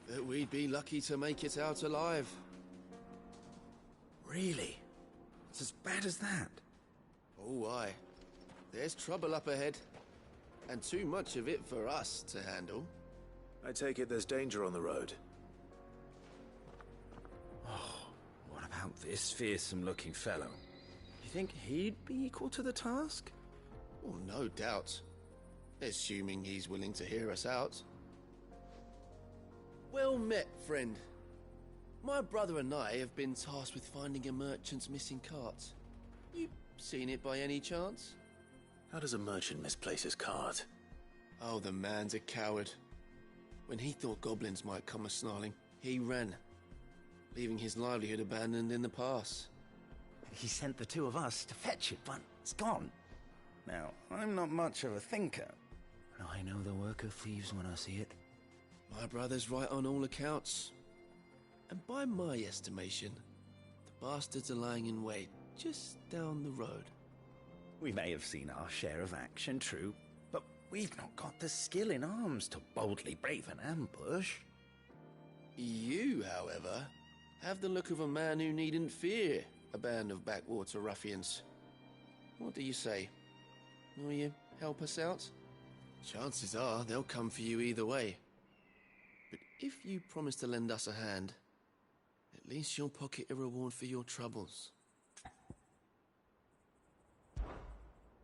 That we'd be lucky to make it out alive. Really? It's as bad as that? Oh, aye. There's trouble up ahead. And too much of it for us to handle. I take it there's danger on the road. Oh, what about this fearsome-looking fellow? You think he'd be equal to the task? Well, no doubt. Assuming he's willing to hear us out. Well met, friend. My brother and I have been tasked with finding a merchant's missing cart. You seen it by any chance? How does a merchant misplace his cart? Oh, the man's a coward. When he thought goblins might come a-snarling, he ran, leaving his livelihood abandoned in the pass. He sent the two of us to fetch it, but it's gone. Now, I'm not much of a thinker, but I know the work of thieves when I see it. My brother's right on all accounts. And by my estimation, the bastards are lying in wait just down the road. We may have seen our share of action, true, but we've not got the skill in arms to boldly brave an ambush. You, however, have the look of a man who needn't fear a band of backwater ruffians. What do you say? Will you help us out? Chances are they'll come for you either way. But if you promise to lend us a hand, at least you'll pocket a reward for your troubles.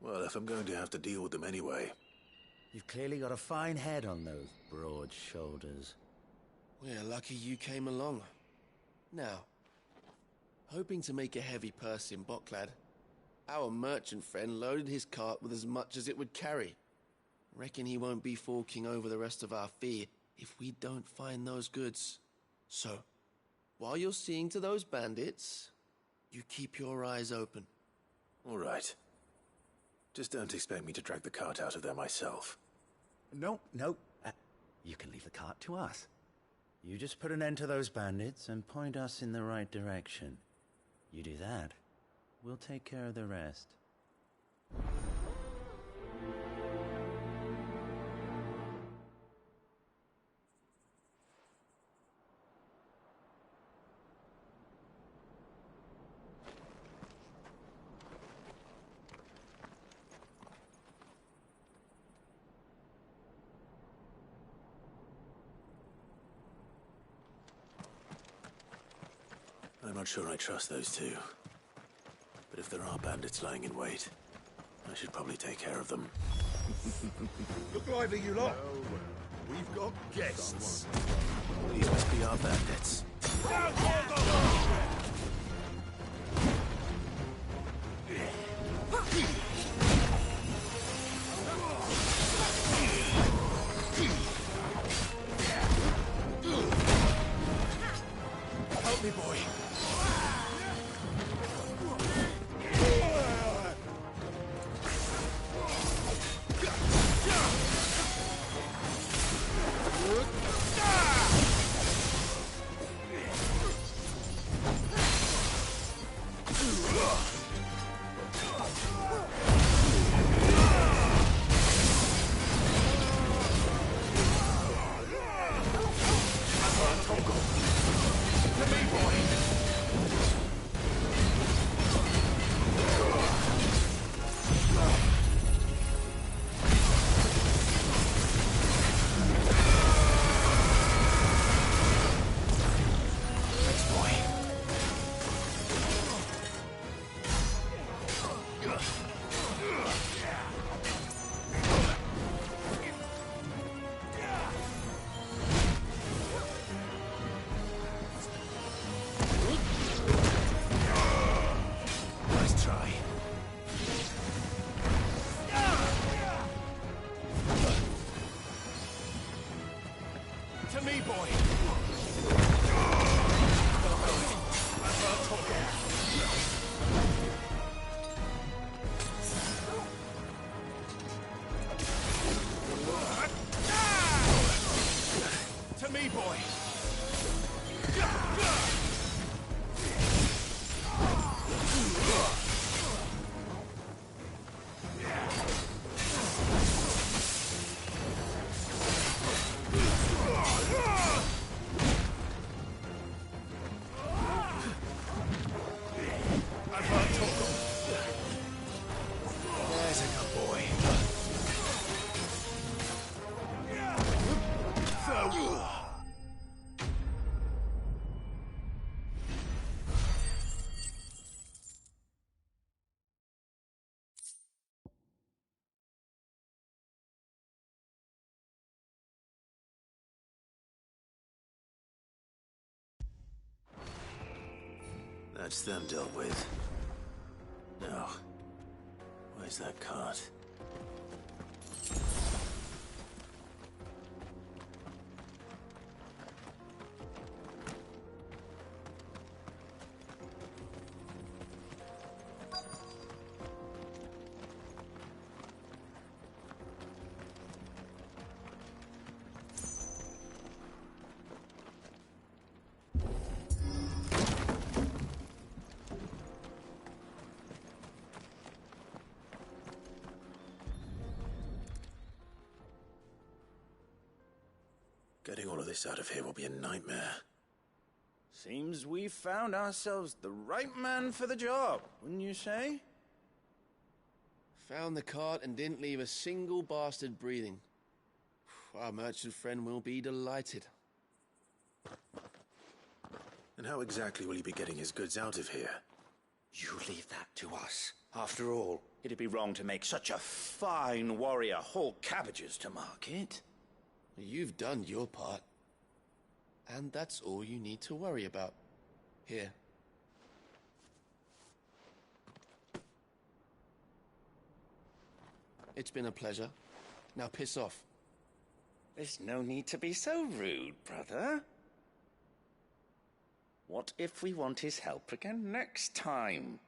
Well, if I'm going to have to deal with them anyway. You've clearly got a fine head on those broad shoulders. We're lucky you came along. Now, hoping to make a heavy purse in Boklad, our merchant friend loaded his cart with as much as it would carry. Reckon he won't be forking over the rest of our fee if we don't find those goods. So, while you're seeing to those bandits, you keep your eyes open. All right. Just don't expect me to drag the cart out of there myself. No. You can leave the cart to us. You just put an end to those bandits and point us in the right direction. You do that, we'll take care of the rest. I'm not sure I trust those two. But if there are bandits lying in wait, I should probably take care of them. Look lively, you lot. We've got guests. These must be our bandits. Help me, boy. To me, boy! To me, boy! There's a good boy. That's them dealt with. Now, where's that cart? Getting all of this out of here will be a nightmare. Seems we've found ourselves the right man for the job, wouldn't you say? Found the cart and didn't leave a single bastard breathing. Our merchant friend will be delighted. And how exactly will he be getting his goods out of here? You leave that to us. After all, it'd be wrong to make such a fine warrior haul cabbages to market. You've done your part. And that's all you need to worry about. Here. It's been a pleasure. Now piss off. There's no need to be so rude, brother. What if we want his help again next time?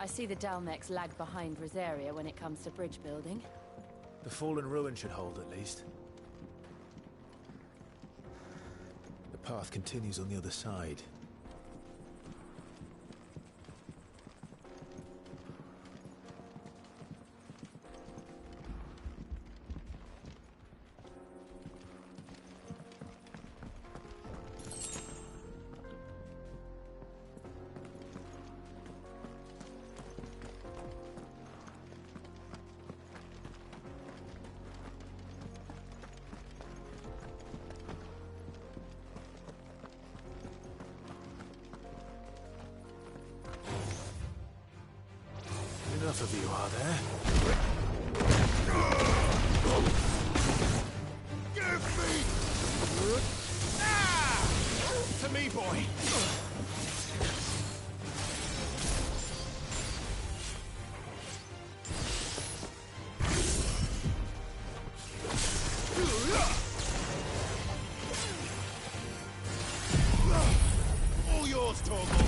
see the Dalmex lag behind Rosaria when it comes to bridge building. The fallen ruin should hold, at least. The path continues on the other side. Enough of you, are there? Give me! Ah! To me, boy! All yours, Torgal!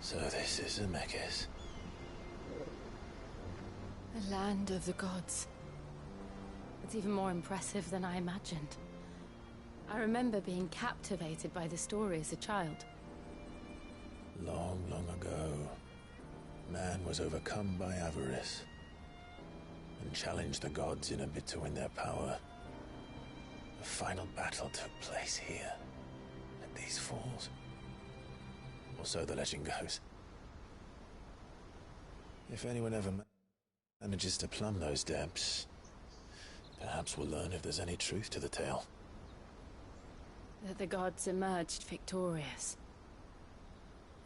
So this is Zemeckis. The land of the gods. It's even more impressive than I imagined. I remember being captivated by the story as a child. Long, long ago, man was overcome by avarice and challenged the gods in a bid to win their power. The final battle took place here, at these falls. Or so the legend goes. If anyone ever manages to plumb those depths, perhaps we'll learn if there's any truth to the tale. That the gods emerged victorious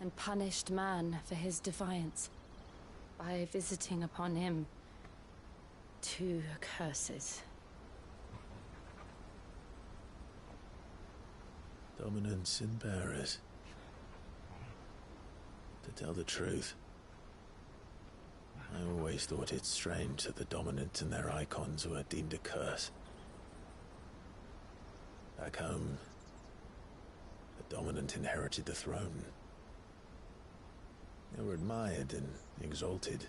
and punished man for his defiance by visiting upon him 2 curses. Dominance and bearers. To tell the truth, I always thought it strange that the dominant and their icons were deemed a curse. Back home, the dominant inherited the throne. They were admired and exalted,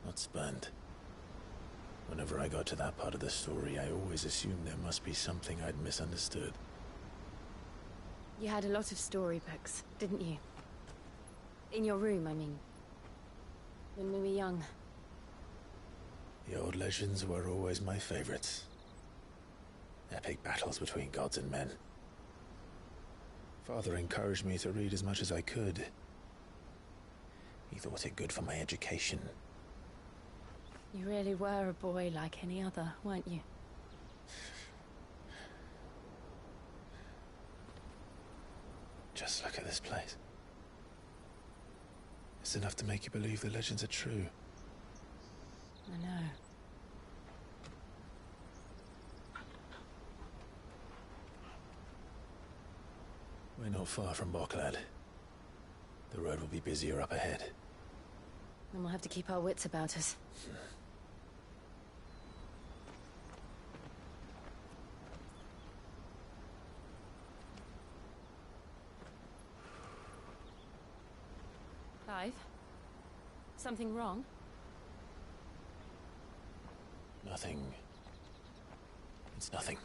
not spurned. Whenever I got to that part of the story, I always assumed there must be something I'd misunderstood. You had a lot of storybooks, didn't you? In your room, I mean. When we were young. The old legends were always my favorites. Epic battles between gods and men. Father encouraged me to read as much as I could. He thought it good for my education. You really were a boy like any other, weren't you? Just look at this place. It's enough to make you believe the legends are true. I know. We're not far from Boklad. The road will be busier up ahead. Then we'll have to keep our wits about us. Clive? Something wrong? Nothing. It's nothing.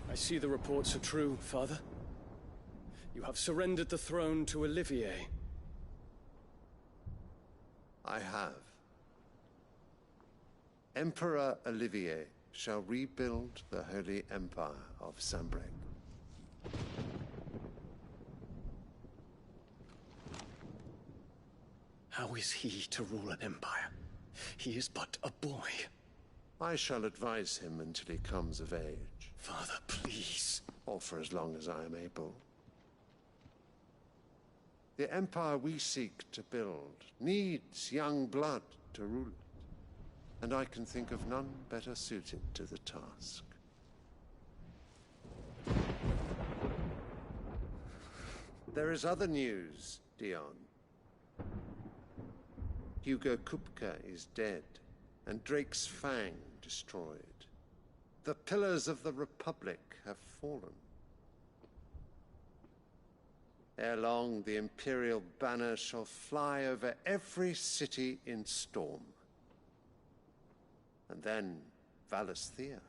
I see the reports are true, Father. You have surrendered the throne to Olivier. I have. Emperor Olivier shall rebuild the Holy Empire of Sanbreque. How is he to rule an empire? He is but a boy. I shall advise him until he comes of age. Father, please. Or for as long as I am able. The empire we seek to build needs young blood to rule it, and I can think of none better suited to the task. There is other news, Dion. Hugo Kupka is dead, and Drake's Fang destroyed. The pillars of the Republic have fallen. Ere long, the Imperial banner shall fly over every city in storm. And then, Valisthea.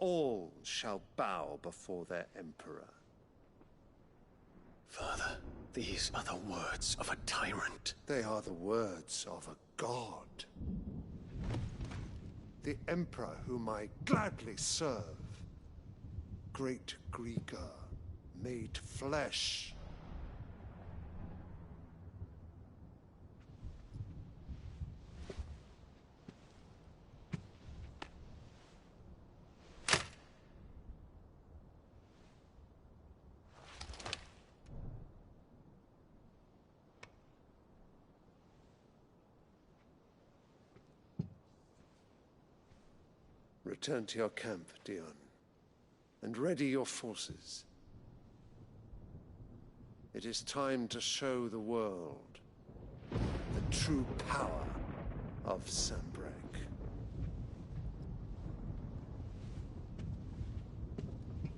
All shall bow before their Emperor. Father, these are the words of a tyrant. They are the words of a god. The Emperor whom I gladly serve. Great Greeker, made flesh. Return to your camp, Dion, and ready your forces. It is time to show the world the true power of Sanbreque.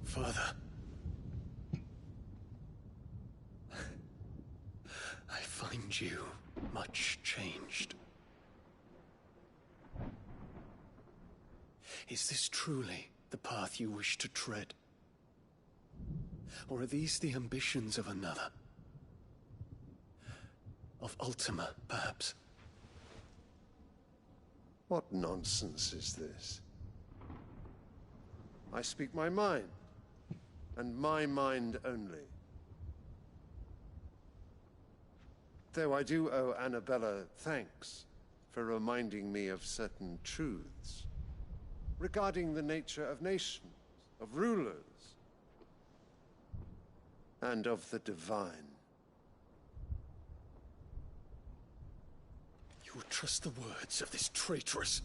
Father. I find you much changed. Is this truly the path you wish to tread? Or are these the ambitions of another? Of Ultima, perhaps? What nonsense is this? I speak my mind, and my mind only. Though I do owe Annabella thanks for reminding me of certain truths regarding the nature of nations, of rulers, and of the divine. You would trust the words of this traitress?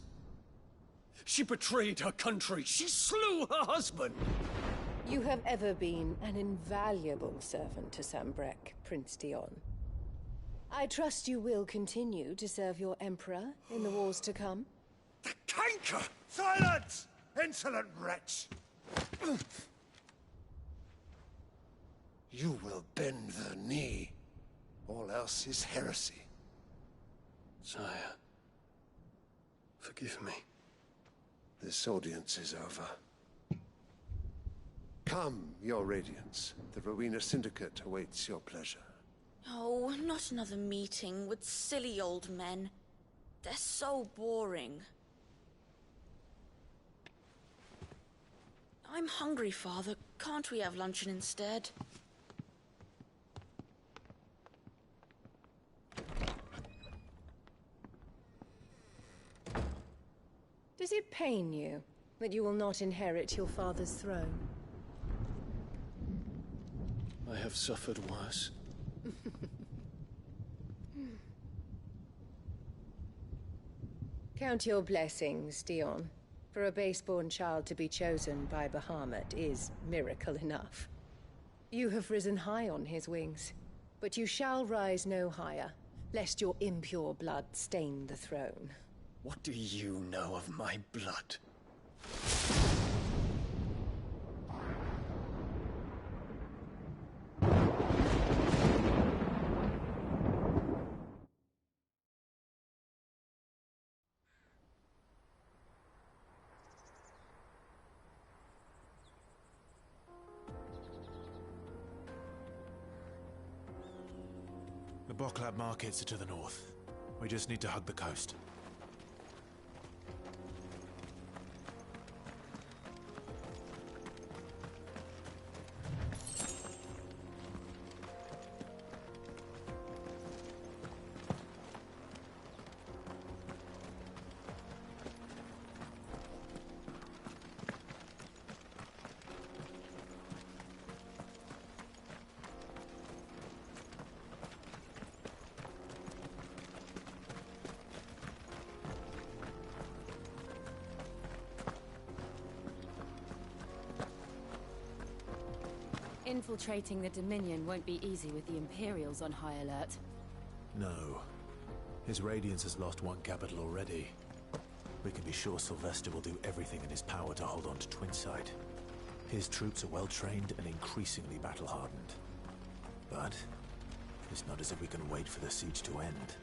She betrayed her country. She slew her husband. You have ever been an invaluable servant to Sanbreque, Prince Dion. I trust you will continue to serve your Emperor in the wars to come. The canker! Silence! Insolent wretch! You will bend the knee. All else is heresy. Sire, forgive me. This audience is over. Come, your Radiance. The Rowena Syndicate awaits your pleasure. Oh, not another meeting with silly old men. They're so boring. I'm hungry, Father. Can't we have luncheon instead? Does it pain you that you will not inherit your father's throne? I have suffered worse. Count your blessings, Dion. For a base-born child to be chosen by Bahamut is miracle enough. You have risen high on his wings, but you shall rise no higher, lest your impure blood stain the throne. What do you know of my blood? The Boklab markets are to the north. We just need to hug the coast. Infiltrating the Dominion won't be easy with the Imperials on high alert. No. His Radiance has lost one capital already. We can be sure Sylvester will do everything in his power to hold on to Twinside. His troops are well-trained and increasingly battle-hardened. But it's not as if we can wait for the siege to end.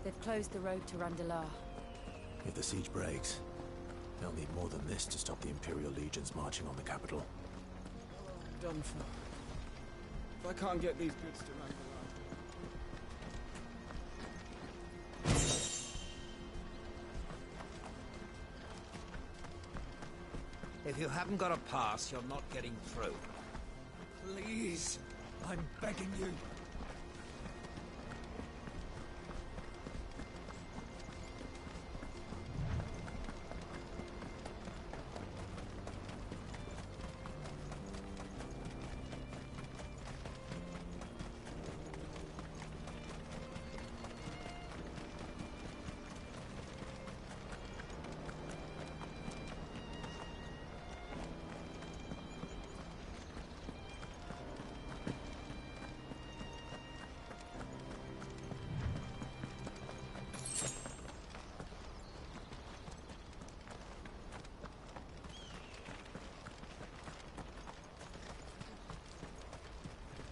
They've closed the road to Randalar. If the siege breaks, they'll need more than this to stop the Imperial legions marching on the capital. Done for. If I can't get these goods to Randalar. If you haven't got a pass, you're not getting through. Please, I'm begging you.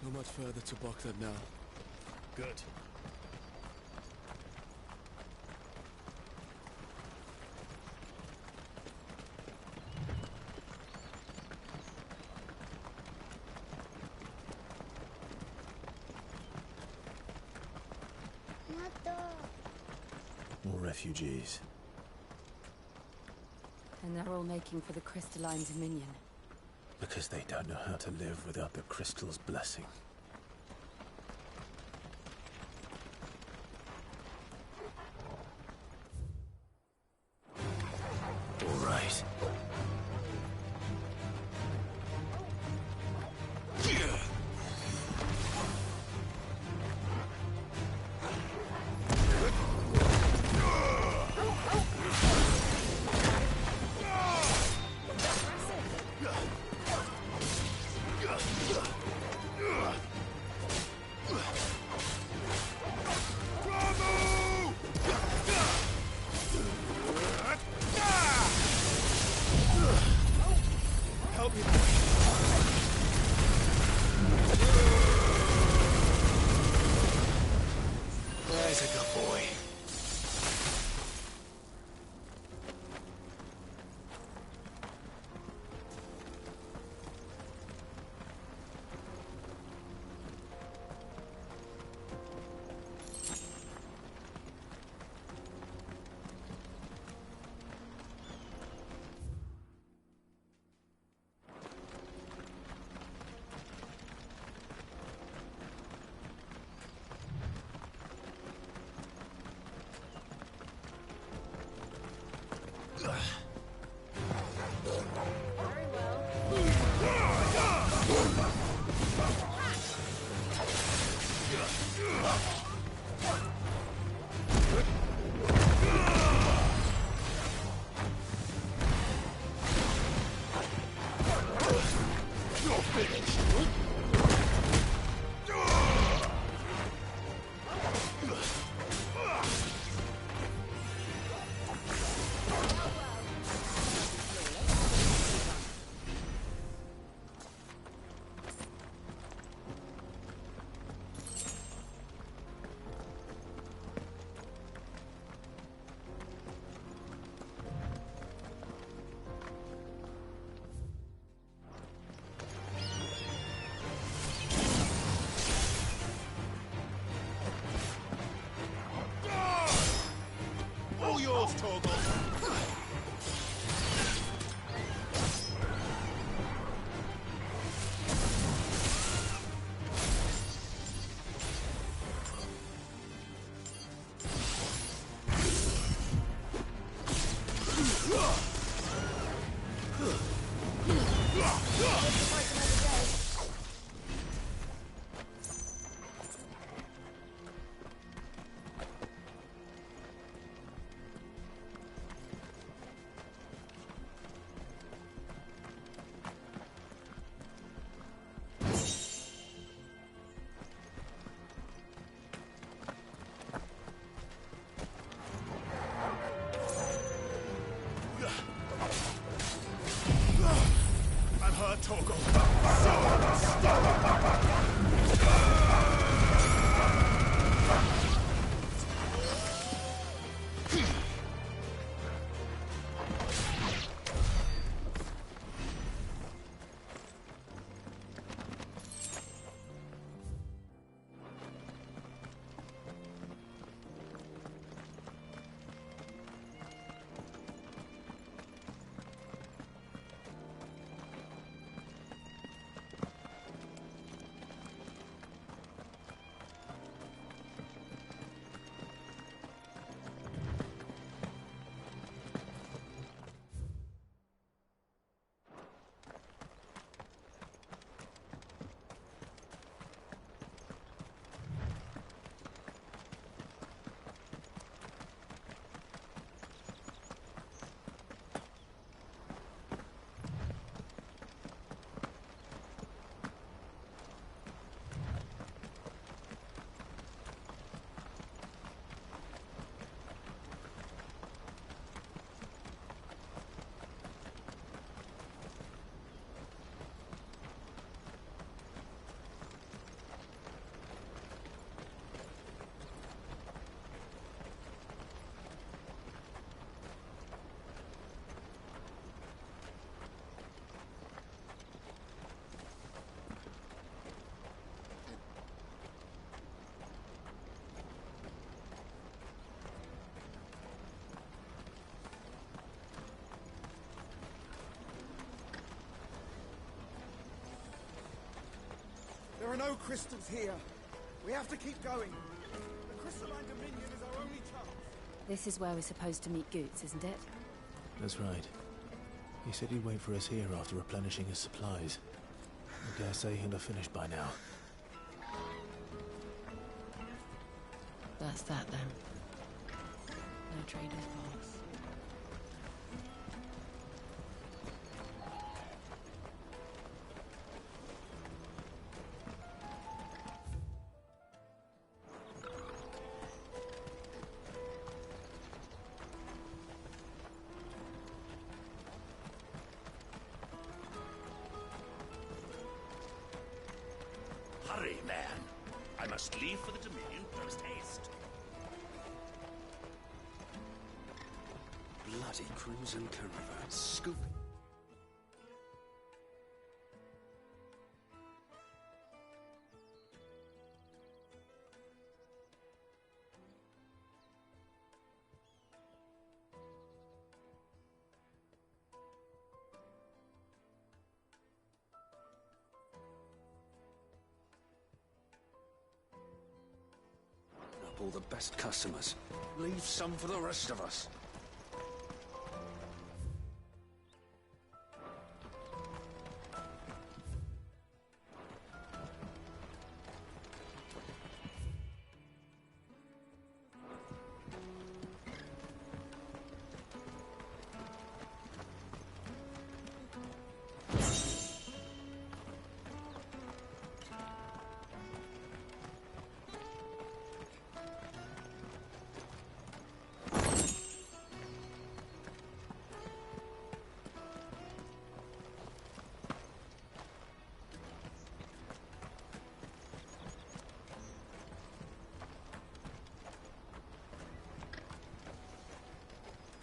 Not much further to Bokdad now. Good. More refugees. And they're all making for the crystalline dominion. Because they don't know how to live without the crystal's blessing. All right. Yours, Torgal. are no crystals here. We have to keep going. The crystalline dominion is our only chance. This is where we're supposed to meet Goots, isn't it? That's right. He said he'd wait for us here after replenishing his supplies. I dare say he'll have finished by now. That's that then. No traders pass. Hurry, man. I must leave for the Dominion post haste. Bloody Crimson Caravan. Scoop. All the best customers. Leave some for the rest of us.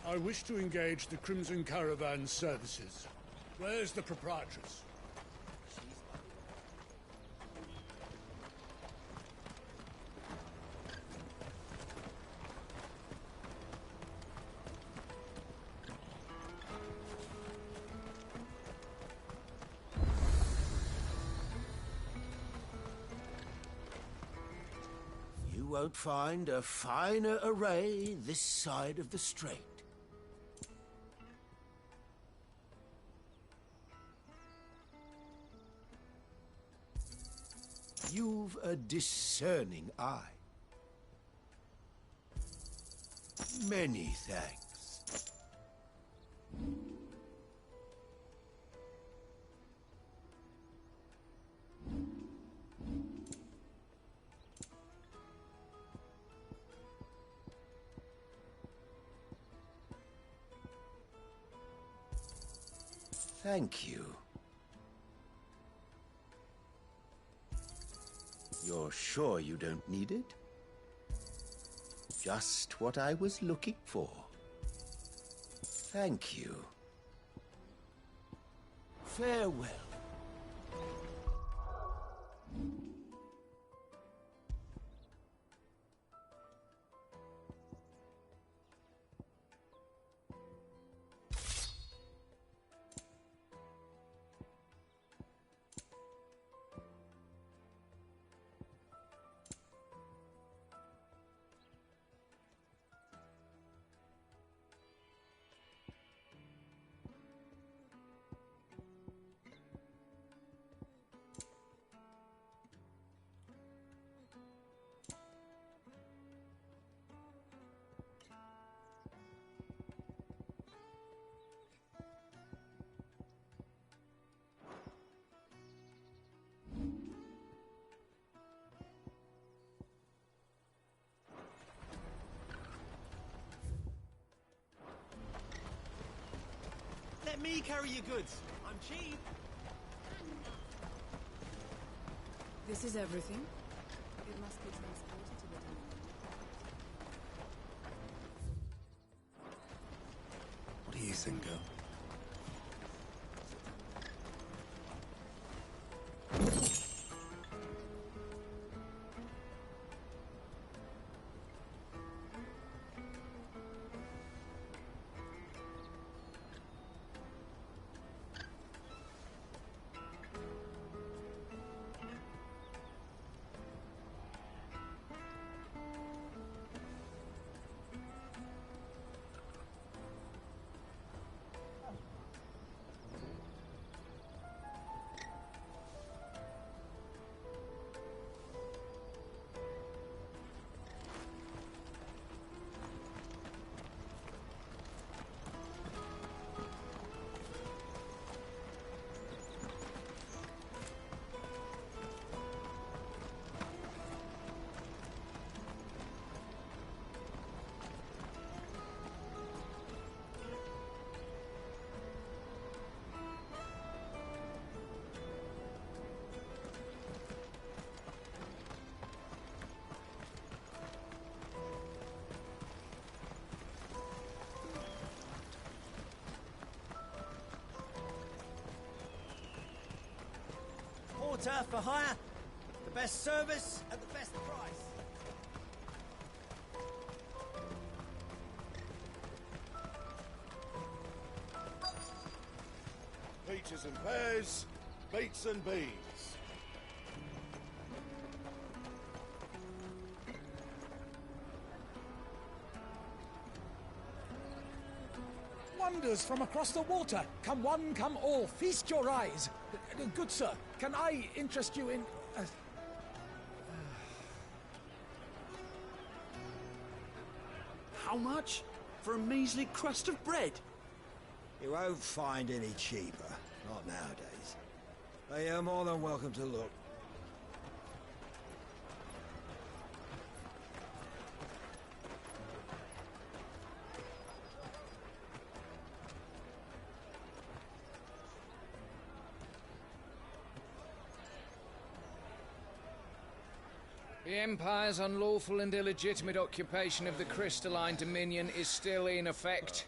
I wish to engage the Crimson Caravan services. Where's the proprietress? You won't find a finer array this side of the strait. You've a discerning eye. Many thanks. Thank you. You're sure you don't need it? Just what I was looking for. Thank you. Farewell. Let me carry your goods. I'm cheap. This is everything. It must be transported to the Dominion. What do you think, girl? turf for hire, the best service at the best price. Peaches and pears, beets and beans. Wonders from across the water. Come one, come all. Feast your eyes. Good sir, can I interest you in... How much? For a measly crust of bread? You won't find any cheaper. Not nowadays. But you're more than welcome to look. The Empire's unlawful and illegitimate occupation of the Crystalline Dominion is still in effect.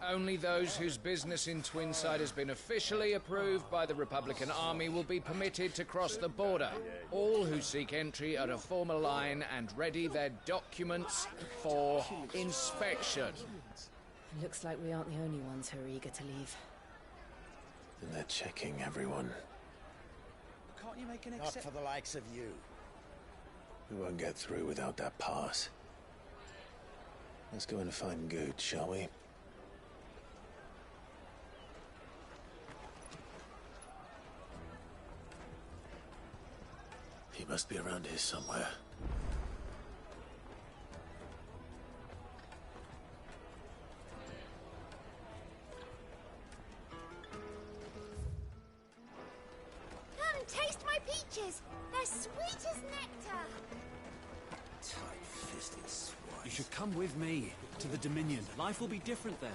Only those whose business in Twinside has been officially approved by the Republican Army will be permitted to cross the border. All who seek entry are to form a line and ready their documents for inspection. Looks like we aren't the only ones who are eager to leave. And they're checking everyone. Can't you make an exception? Not for the likes of you. We won't get through without that pass. Let's go and find Good, shall we? He must be around here somewhere. Come, taste my peaches! They're sweet as nectar! Tight-fisted swine. You should come with me to the Dominion. Life will be different there.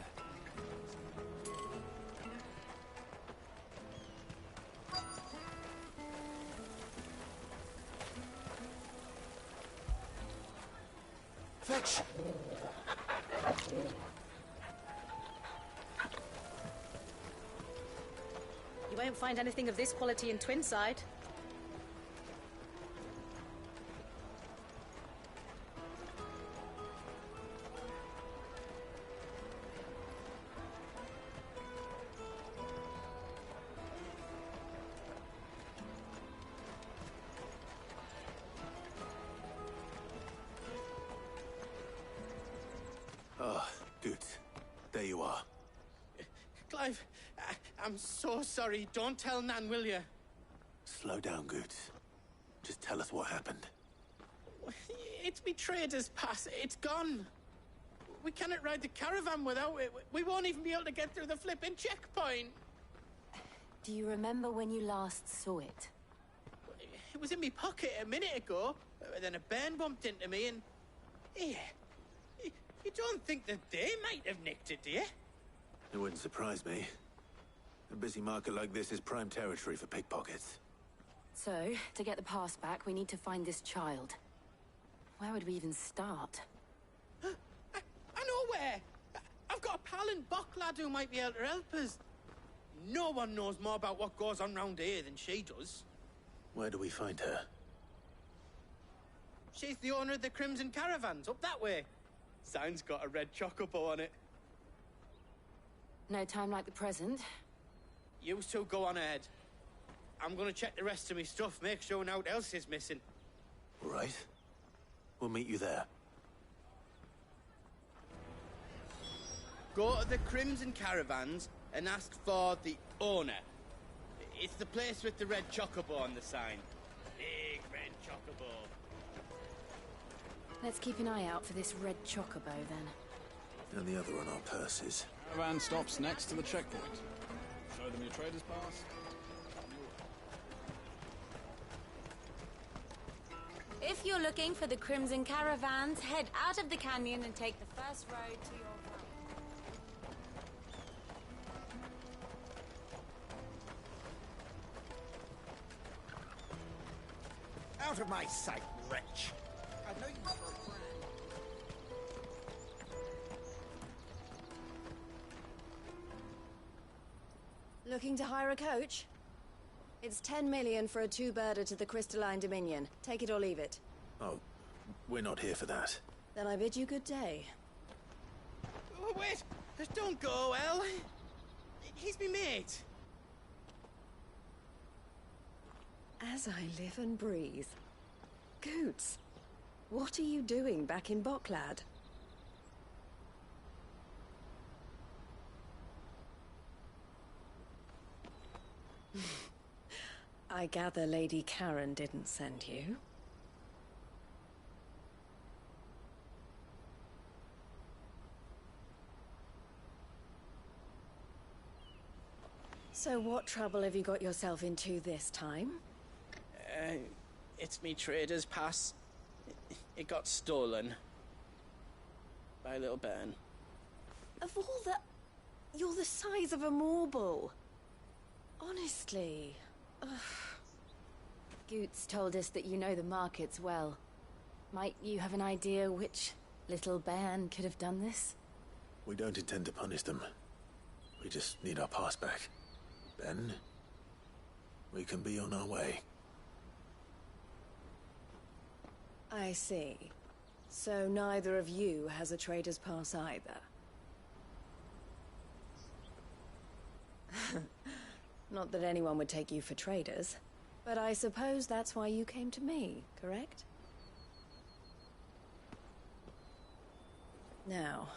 Fetch! You won't find anything of this quality in Twinside. Ah, good. There you are. Clive, I'm so sorry. Don't tell Nan, will you? Slow down, Good. Just tell us what happened. It's me trader's pass. It's gone. We cannot ride the caravan without it. We won't even be able to get through the flipping checkpoint. Do you remember when you last saw it? It was in my pocket a minute ago. Then a bairn bumped into me and... Here. You don't think that they might have nicked it, do you? It wouldn't surprise me. A busy market like this is prime territory for pickpockets. So, to get the pass back, we need to find this child. Where would we even start? I know where! I've got a pal in Bock lad who might be able to help us. No one knows more about what goes on round here than she does. Where do we find her? She's the owner of the Crimson Caravans, up that way. Sign's got a red chocobo on it. No time like the present. You two go on ahead. I'm gonna check the rest of my stuff, make sure naught else is missing. All right. We'll meet you there. Go to the Crimson Caravans and ask for the owner. It's the place with the red chocobo on the sign. Big red chocobo. Let's keep an eye out for this red chocobo, then. And the other on our purses. Caravan stops next to the checkpoint. Show them your trader's pass. If you're looking for the Crimson Caravans, head out of the canyon and take the first road to your right. Out of my sight, wretch! I know you for a friend. Looking to hire a coach? It's 10 million for a two-birder to the Crystalline Dominion. Take it or leave it. Oh, we're not here for that. Then I bid you good day. Oh, wait! Don't go, El. He's me mate. As I live and breathe. Goots, what are you doing back in Boklad? I gather Lady Karen didn't send you. So what trouble have you got yourself into this time? It's me trader's pass. It got stolen. By little Ben. Of all the... You're the size of a marble. Honestly. Ugh. Goots told us that you know the markets well. Might you have an idea which little bairn could have done this? We don't intend to punish them. We just need our pass back. Ben, we can be on our way. I see. So neither of you has a trader's pass either. Not that anyone would take you for traders, but I suppose that's why you came to me, correct? Now,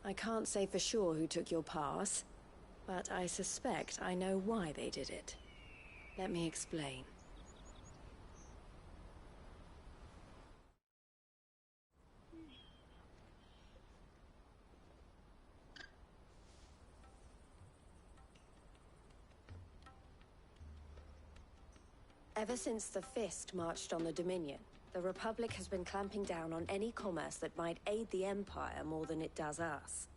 I can't say for sure who took your pass, but I suspect I know why they did it. Let me explain. Ever since the Fist marched on the Dominion, the Republic has been clamping down on any commerce that might aid the Empire more than it does us.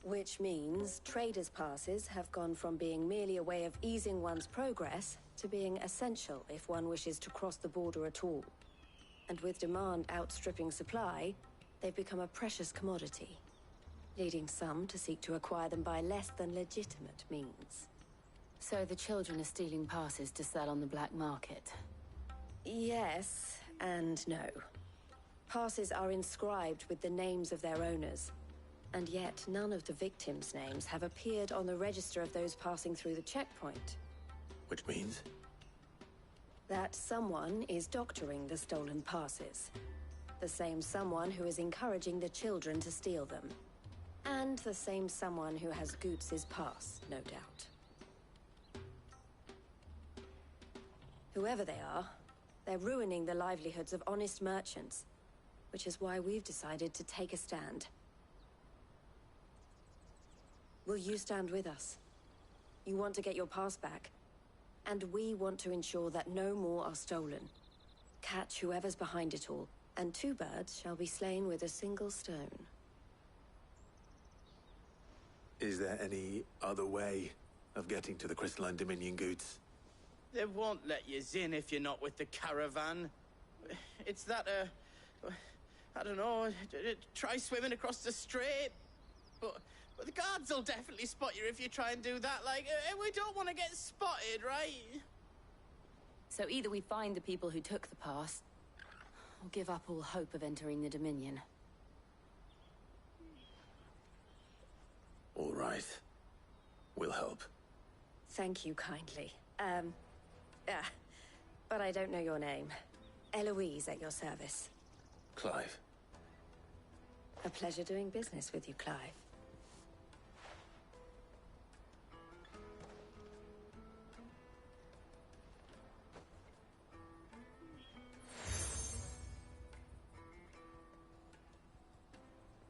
Which means traders' passes have gone from being merely a way of easing one's progress to being essential if one wishes to cross the border at all. And with demand outstripping supply, they've become a precious commodity, leading some to seek to acquire them by less than legitimate means. So the children are stealing passes to sell on the black market? Yes and no. Passes are inscribed with the names of their owners, and yet none of the victims' names have appeared on the register of those passing through the checkpoint. Which means? That someone is doctoring the stolen passes. The same someone who is encouraging the children to steal them. And the same someone who has Goots' pass, no doubt. Whoever they are, they're ruining the livelihoods of honest merchants, which is why we've decided to take a stand. Will you stand with us? You want to get your pass back, and we want to ensure that no more are stolen. Catch whoever's behind it all, and two birds shall be slain with a single stone. Is there any other way of getting to the Crystalline Dominion, Goots? They won't let you in if you're not with the caravan. It's that, I don't know, try swimming across the strait. But the guards will definitely spot you if you try and do that. Like, we don't want to get spotted, right? So either we find the people who took the pass, or give up all hope of entering the Dominion. All right. We'll help. Thank you kindly. But I don't know your name. Eloise at your service. Clive. A pleasure doing business with you, Clive.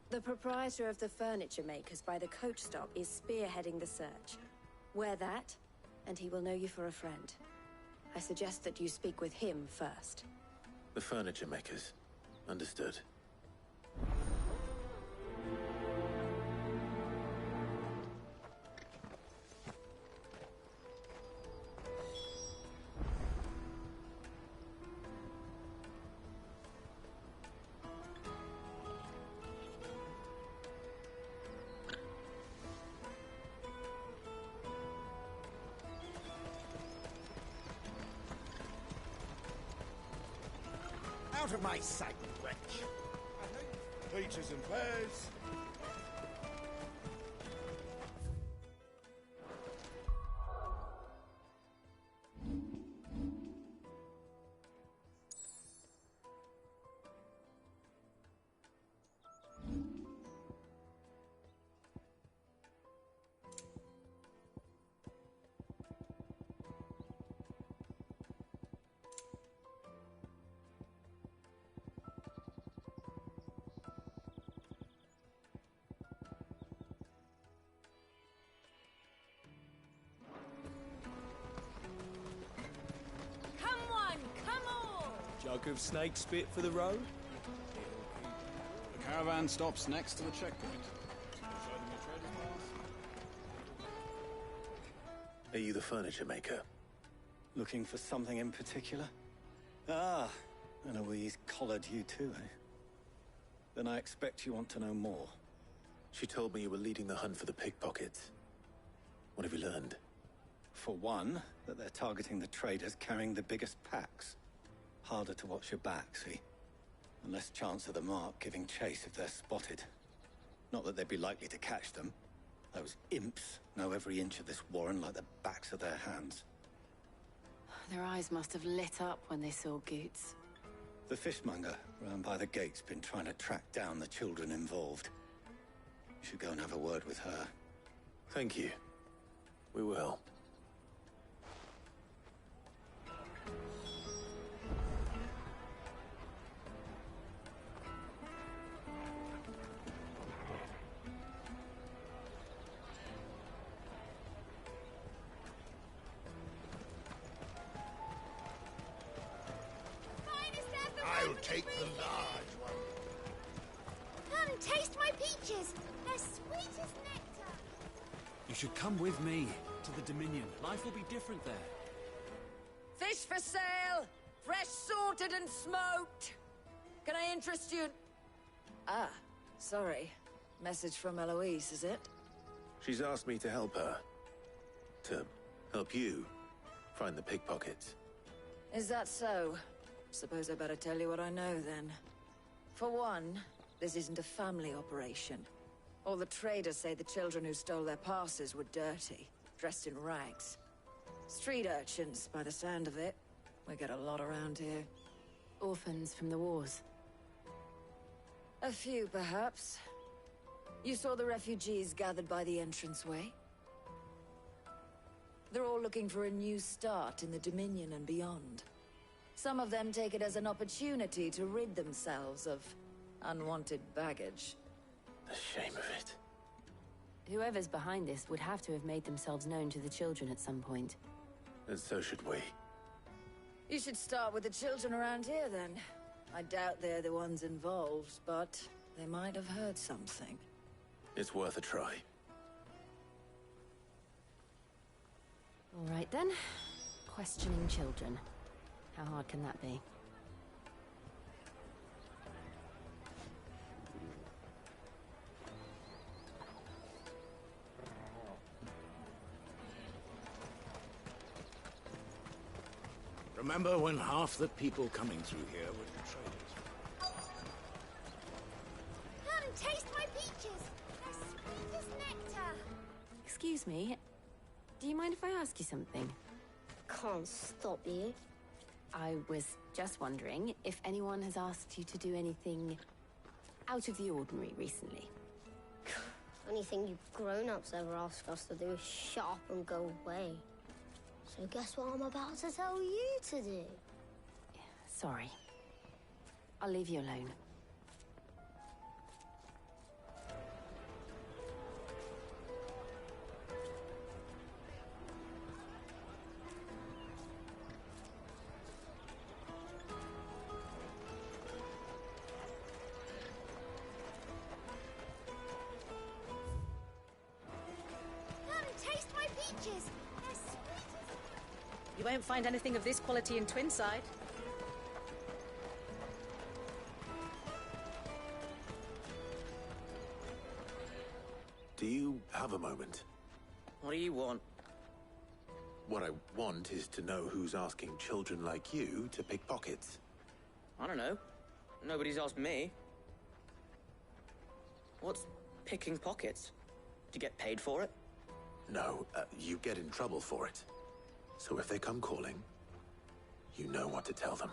The proprietor of the furniture makers by the coach stop is spearheading the search. Wear that, and he will know you for a friend. I suggest that you speak with him first. The furniture makers. Understood. out of my sight, wretch! Peaches and pears. Jug of snake spit for the road? The caravan stops next to the checkpoint. Show them your trader's pass. Are you the furniture maker? Looking for something in particular? Ah, and Eloise collared you too, eh? Then I expect you want to know more. She told me you were leading the hunt for the pickpockets. What have you learned? For one, that they're targeting the traders carrying the biggest packs. Harder to watch your back, see? And less chance of the mark giving chase if they're spotted. Not that they'd be likely to catch them. Those imps know every inch of this warren like the backs of their hands. Their eyes must have lit up when they saw Goots. The fishmonger round by the gate's been trying to track down the children involved. You should go and have a word with her. Thank you. We will. I'll take the large one. Come taste my peaches. They're sweet as nectar. You should come with me to the Dominion. Life will be different there. Fish for sale! Fresh sorted and smoked! Can I interest you? Ah, sorry. Message from Eloise, is it? She's asked me to help her. To help you find the pickpockets. Is that so? Suppose I better tell you what I know, then. For one, this isn't a family operation. All the traders say the children who stole their passes were dirty, dressed in rags. Street urchins, by the sound of it. We get a lot around here. Orphans from the wars. A few, perhaps. You saw the refugees gathered by the entranceway? They're all looking for a new start in the Dominion and beyond. Some of them take it as an opportunity to rid themselves of unwanted baggage. The shame of it. Whoever's behind this would have to have made themselves known to the children at some point. And so should we. You should start with the children around here, then. I doubt they're the ones involved, but they might have heard something. It's worth a try. All right, then. Questioning children. How hard can that be? Remember when half the people coming through here were the traders? Come taste my peaches. They're sweet as nectar. Excuse me. Do you mind if I ask you something? Can't stop you. I was just wondering if anyone has asked you to do anything out of the ordinary recently. Anything you grown-ups ever ask us to do is shut up and go away. So guess what I'm about to tell you to do? Sorry. I'll leave you alone. You won't find anything of this quality in Twinside. Do you have a moment? What do you want? What I want is to know who's asking children like you to pick pockets. I don't know. Nobody's asked me. What's picking pockets? Do you get paid for it? No, you get in trouble for it. So if they come calling, you know what to tell them.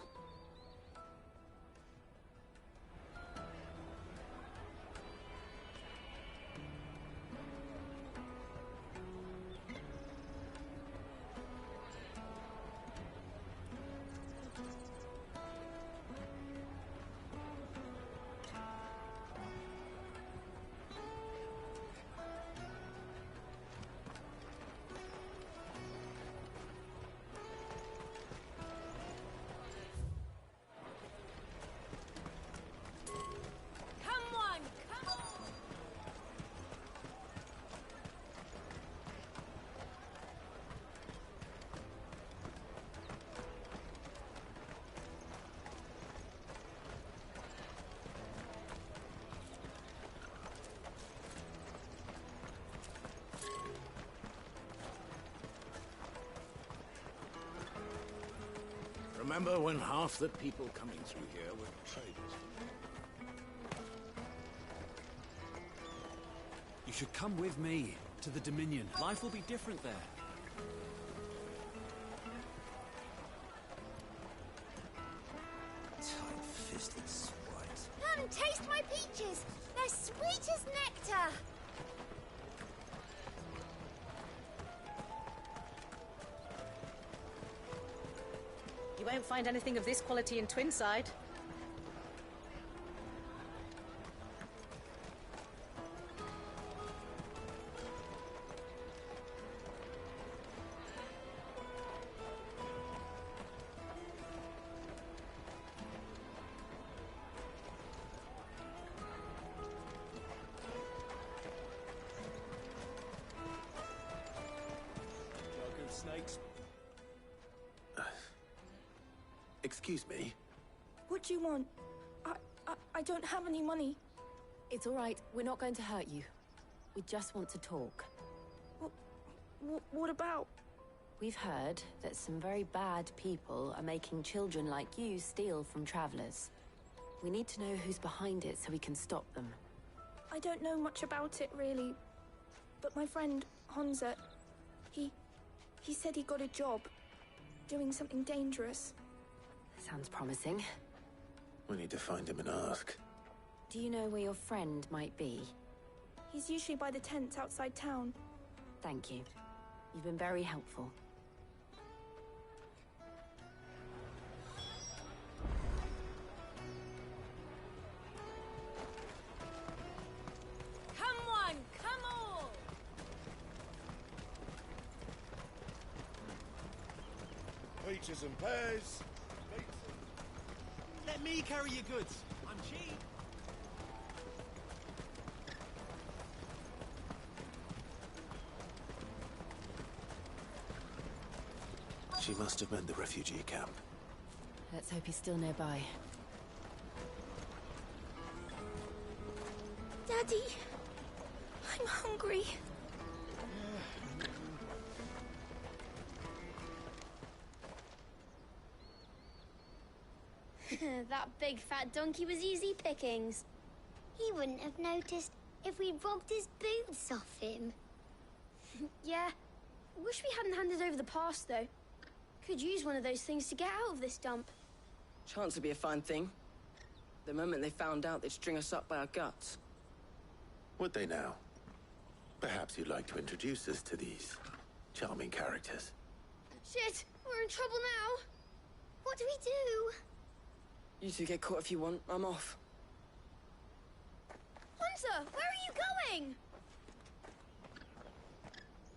Remember when half the people coming through here were traders? You should come with me to the Dominion. Life will be different there. Tight-fisted swines. Come, taste my peaches! They're sweet as nectar! You won't find anything of this quality in Twinside. Snakes. Excuse me? What do you want? I don't have any money. It's all right. We're not going to hurt you. We just want to talk. What about? We've heard that some very bad people are making children like you steal from travelers. We need to know who's behind it so we can stop them. I don't know much about it, really. But my friend, Honza, he said he got a job doing something dangerous. Sounds promising. We need to find him and ask. Do you know where your friend might be? He's usually by the tents outside town. Thank you. You've been very helpful. Come one, come all! Peaches and pears. Let me carry your goods. I'm cheap. She must have meant the refugee camp. Let's hope he's still nearby. Daddy, I'm hungry. That big fat donkey was easy pickings. He wouldn't have noticed if we'd robbed his boots off him. Yeah. Wish we hadn't handed over the pass, though. Could use one of those things to get out of this dump. Chance would be a fine thing. The moment they found out, they'd string us up by our guts. Would they now? Perhaps you'd like to introduce us to these charming characters. Shit, we're in trouble now. What do we do? You two get caught if you want. I'm off. Hunter, where are you going?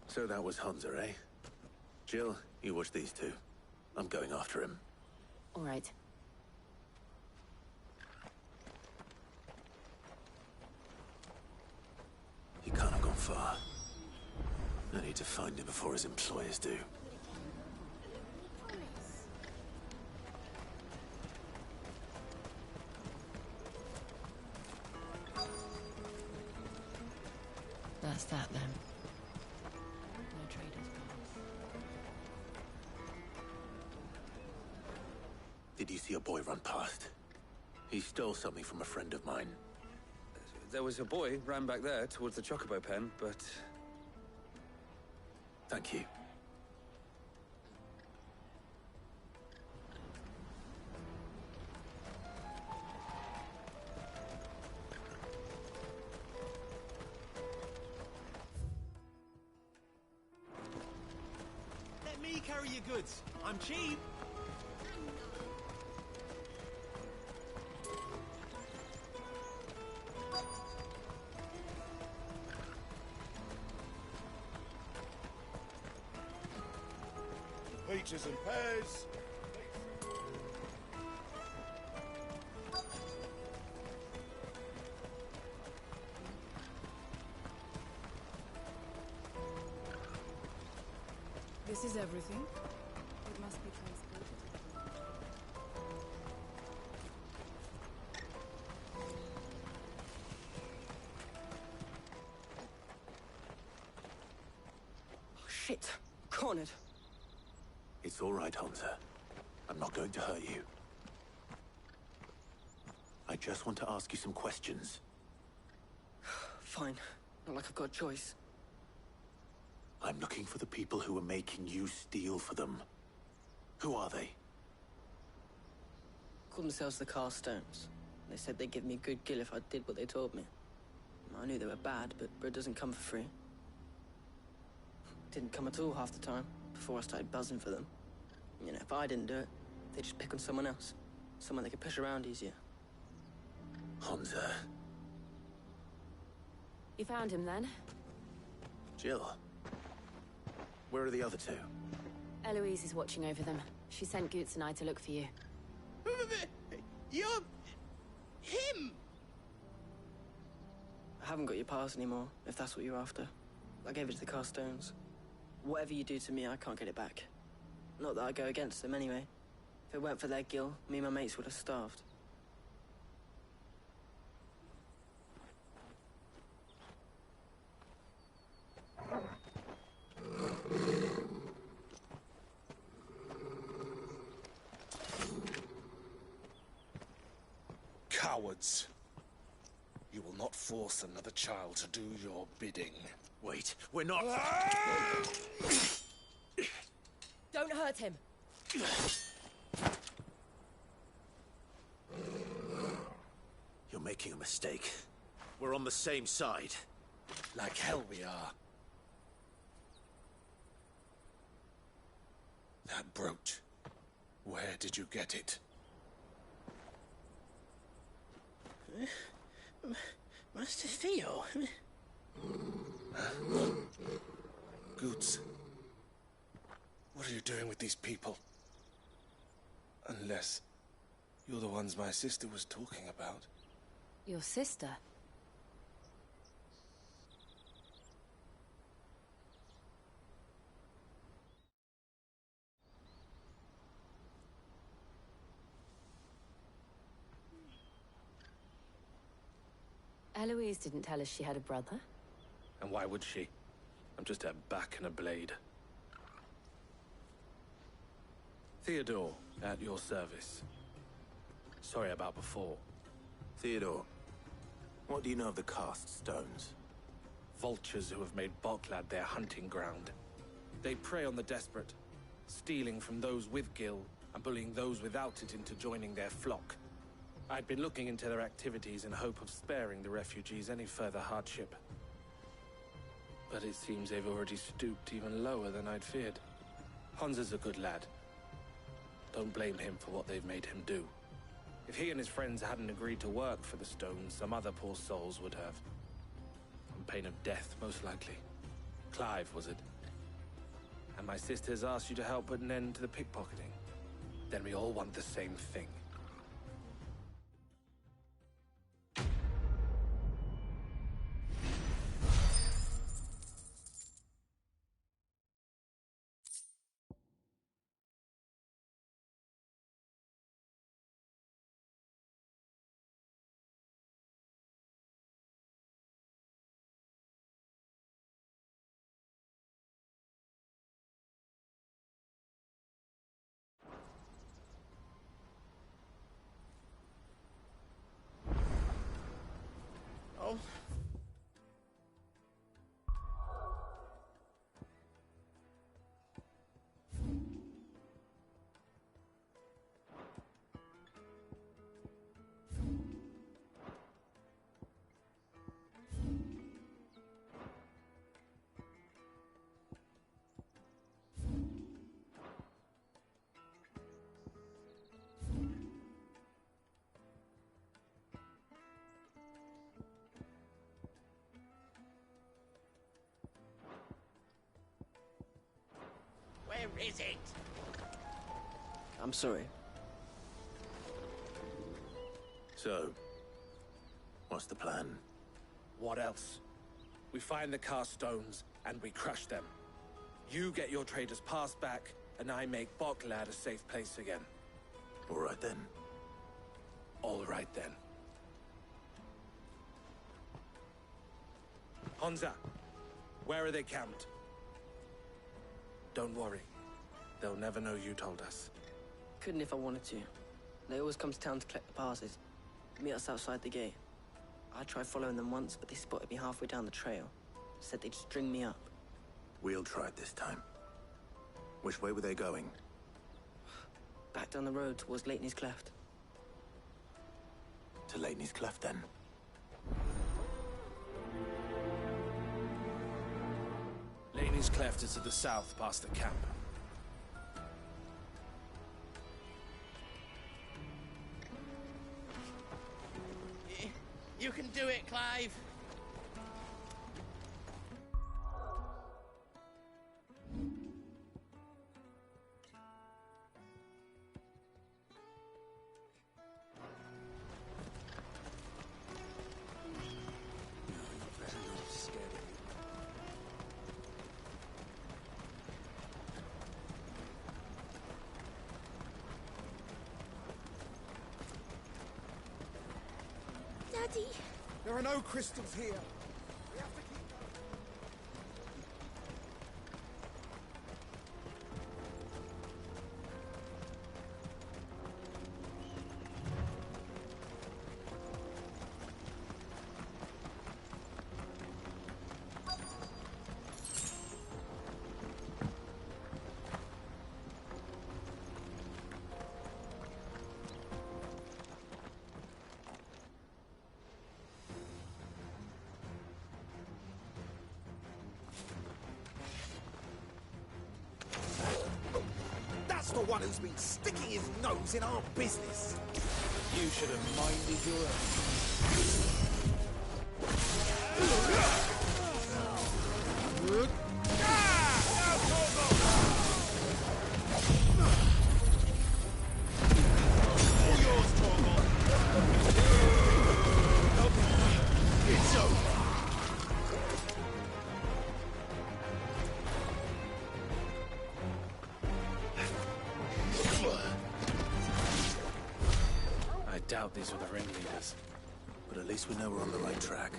So that was Hunter, eh? Jill, you watch these two. I'm going after him. All right. He can't have gone far. I need to find him before his employers do. That's that then. No traders pass. Did you see a boy run past? He stole something from a friend of mine. There was a boy ran back there towards the Chocobo pen, but... Thank you. Let me carry your goods. I'm cheap. Peaches and pears. This is everything. It must be transported. Oh, shit. Cornered. It's all right, Hunter. I'm not going to hurt you. I just want to ask you some questions. Fine. Not like I've got a choice. I'm looking for the people who are making you steal for them. Who are they? Called themselves the Carstones. They said they'd give me good gill if I did what they told me. I knew they were bad, but bread doesn't come for free. Didn't come at all half the time, before I started buzzing for them. You know, if I didn't do it, they'd just pick on someone else. Someone they could push around easier. Hunter. You found him then? Jill. Where are the other two? Eloise is watching over them. She sent Goots and I to look for you. You're... him! I haven't got your pass anymore, if that's what you're after. I gave it to the Carstones. Whatever you do to me, I can't get it back. Not that I go against them anyway. If it weren't for their gill, me and my mates would have starved. Cowards. You will not force another child to do your bidding. Wait, we're not... Don't hurt him! You're making a mistake. We're on the same side. Like hell we are. That brooch. Where did you get it? Master Theo? Goots. What are you doing with these people? Unless you're the ones my sister was talking about. Your sister? Eloise didn't tell us she had a brother. And why would she? I'm just a back and a blade. Theodore, at your service. Sorry about before. Theodore, what do you know of the Cast Stones? Vultures who have made Boklad their hunting ground. They prey on the desperate, stealing from those with gil and bullying those without it into joining their flock. I'd been looking into their activities in hope of sparing the refugees any further hardship. But it seems they've already stooped even lower than I'd feared. Hansa's a good lad. Don't blame him for what they've made him do. If he and his friends hadn't agreed to work for the Stones, some other poor souls would have. On pain of death, most likely. Clive, was it? And my sisters asked you to help put an end to the pickpocketing. Then we all want the same thing. is it? I'm sorry. So, what's the plan? What else? We find the cast stones, and we crush them. You get your trader's pass back, and I make Boklad a safe place again. All right then. All right then. Honza, where are they camped? Don't worry. They'll never know you told us. Couldn't if I wanted to. They always come to town to collect the passes. Meet us outside the gate. I tried following them once, but they spotted me halfway down the trail. Said they'd string me up. We'll try it this time. Which way were they going? Back down the road towards Leitney's Cleft. To Leitney's Cleft, then. Leitney's Cleft is to the south, past the camp. You can do it, Clive. Daddy! There are no crystals here. We have to keep going. That's the one who's been sticking his nose in our business. You should have minded your own. It's over. I doubt these were the ringleaders. But at least we know we're on the right track.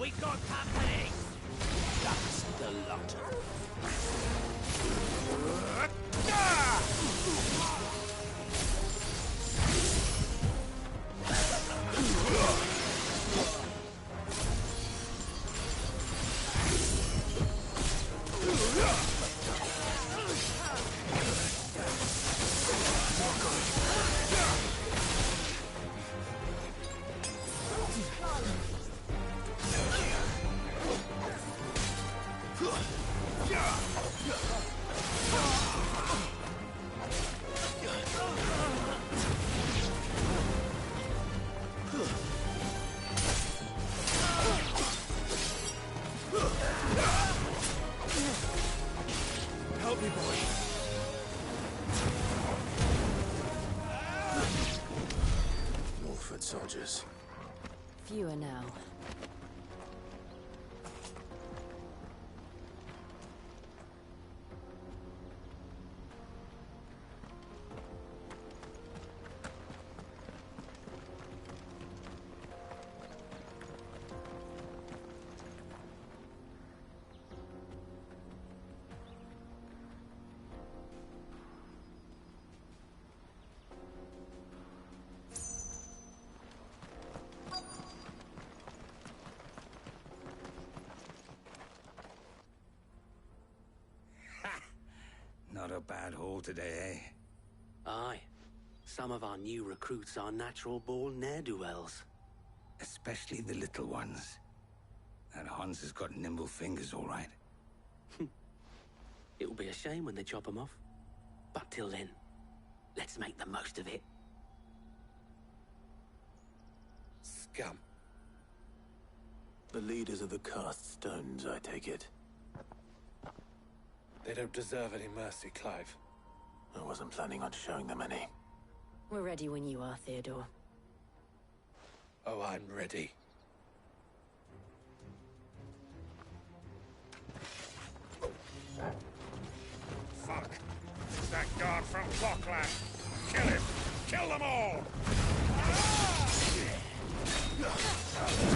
We got company! That's the lot. Help me, boy. Wolford soldiers. Fewer now. Not a bad haul today, eh? Aye. Some of our new recruits are natural-born ne'er-do-wells. Especially the little ones. That Hans has got nimble fingers, all right. It will be a shame when they chop them off. But till then, let's make the most of it. Scum. The leaders of the cast stones, I take it. They don't deserve any mercy, Clive. I wasn't planning on showing them any. We're ready when you are, Theodore. Oh, I'm ready. Fuck. It's that guard from Clockland. Kill him. Kill them all.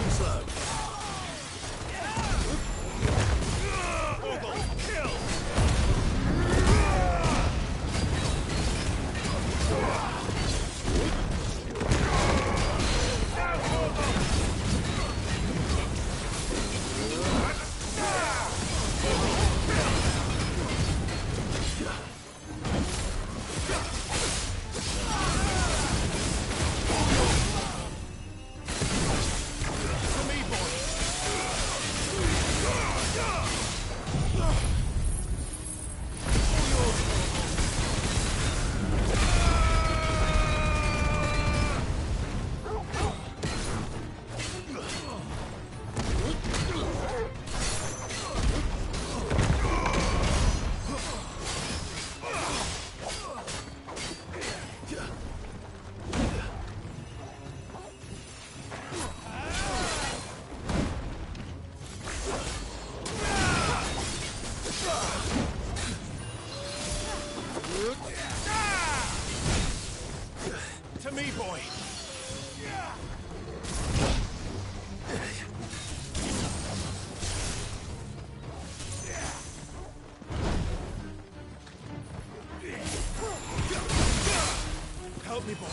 Slow. Ogle, kill. To me, boy. Help me, boy.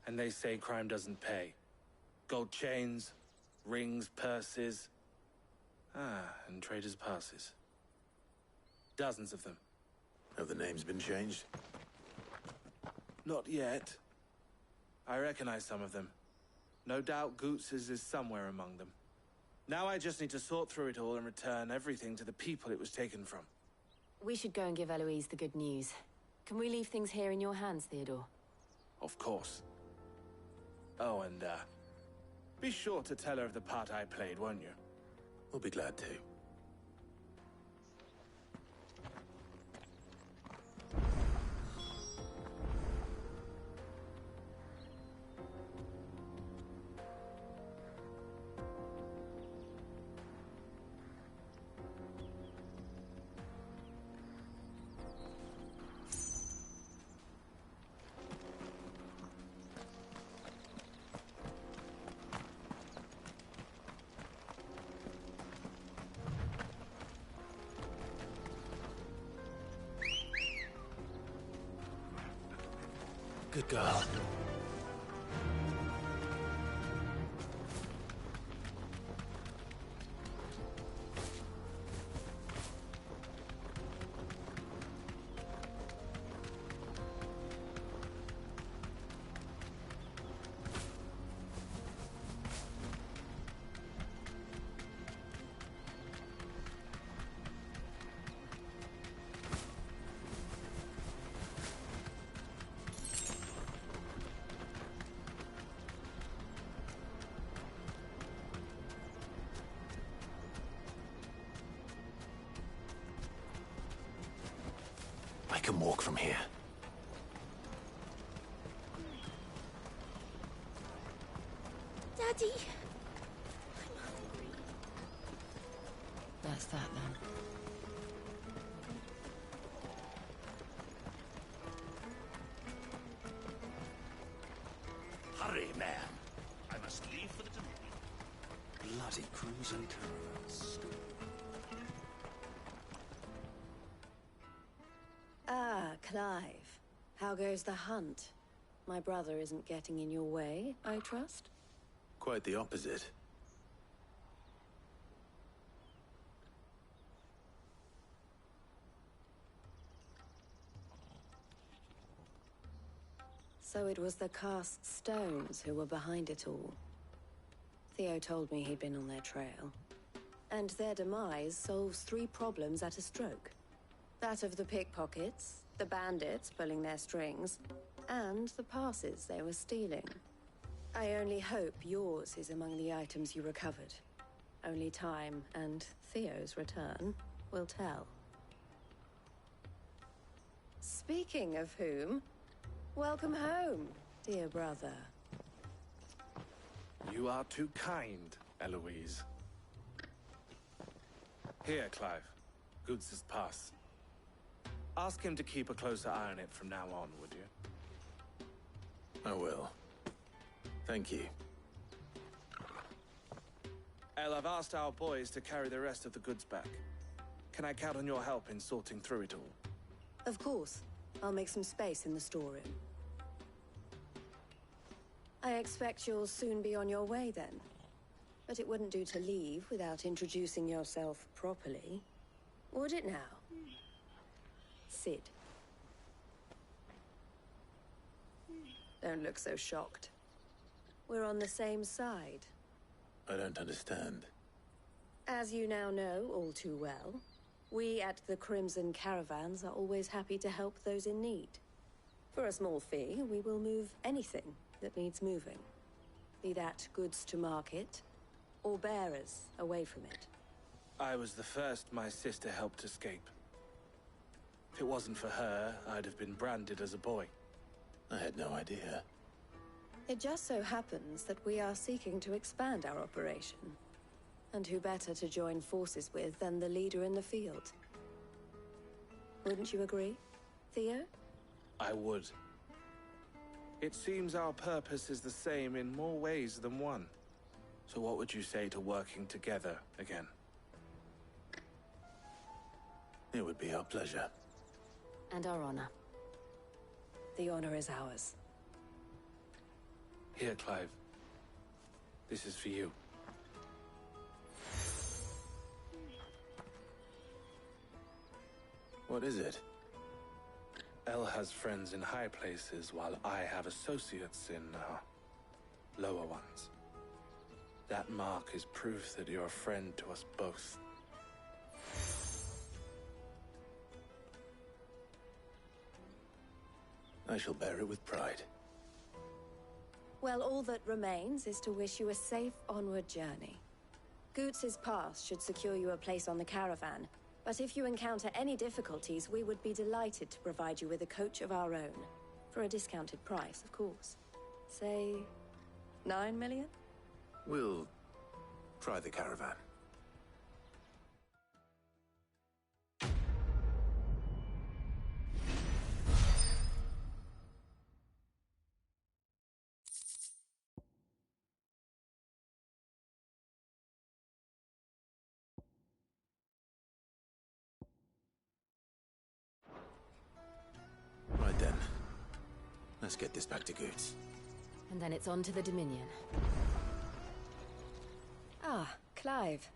And they say crime doesn't pay. Gold chains, rings, purses. And traders' passes. Dozens of them. Have the names been changed? Not yet. I recognize some of them. No doubt Goots's is somewhere among them. Now I just need to sort through it all and return everything to the people it was taken from. We should go and give Eloise the good news. Can we leave things here in your hands, Theodore? Of course. Oh, and, be sure to tell her of the part I played, won't you? We'll be glad to. Good girl. I can walk from here. Daddy! That's that then. Hurry, man. I must leave for the Dominion. Bloody crimson caravans. Ah, Clive. How goes the hunt? My brother isn't getting in your way, I trust? Quite the opposite. So it was the cast stones who were behind it all. Theo told me he'd been on their trail. And their demise solves 3 problems at a stroke. That of the pickpockets, the bandits pulling their strings, and the passes they were stealing. I only hope yours is among the items you recovered. Only time and Theo's return will tell. Speaking of whom, welcome home, dear brother. You are too kind, Eloise. Here, Clive. Goods' pass. Ask him to keep a closer eye on it from now on, would you? I will. Thank you. El, I've asked our boys to carry the rest of the goods back. Can I count on your help in sorting through it all? Of course. I'll make some space in the storeroom. I expect you'll soon be on your way then. But it wouldn't do to leave without introducing yourself properly. Would it now? Sid. Don't look so shocked. We're on the same side. I don't understand. As you now know all too well, we at the Crimson Caravans are always happy to help those in need. For a small fee, we will move anything that needs moving. Be that goods to market, or bearers away from it. I was the first my sister helped escape. If it wasn't for her, I'd have been branded as a boy. I had no idea. It just so happens that we are seeking to expand our operation. And who better to join forces with than the leader in the field? Wouldn't you agree, Theo? I would. It seems our purpose is the same in more ways than one. So what would you say to working together again? It would be our pleasure. And our honor. The honor is ours. Here, Clive. This is for you. What is it? El has friends in high places, while I have associates in, lower ones. That mark is proof that you're a friend to us both. I shall bear it with pride. Well, all that remains is to wish you a safe onward journey. Goots' pass should secure you a place on the caravan, but if you encounter any difficulties, we would be delighted to provide you with a coach of our own. For a discounted price, of course. Say, 9 million? We'll try the caravan. Right then. Let's get this back to Goots. And then it's on to the Dominion. Ah, Clive.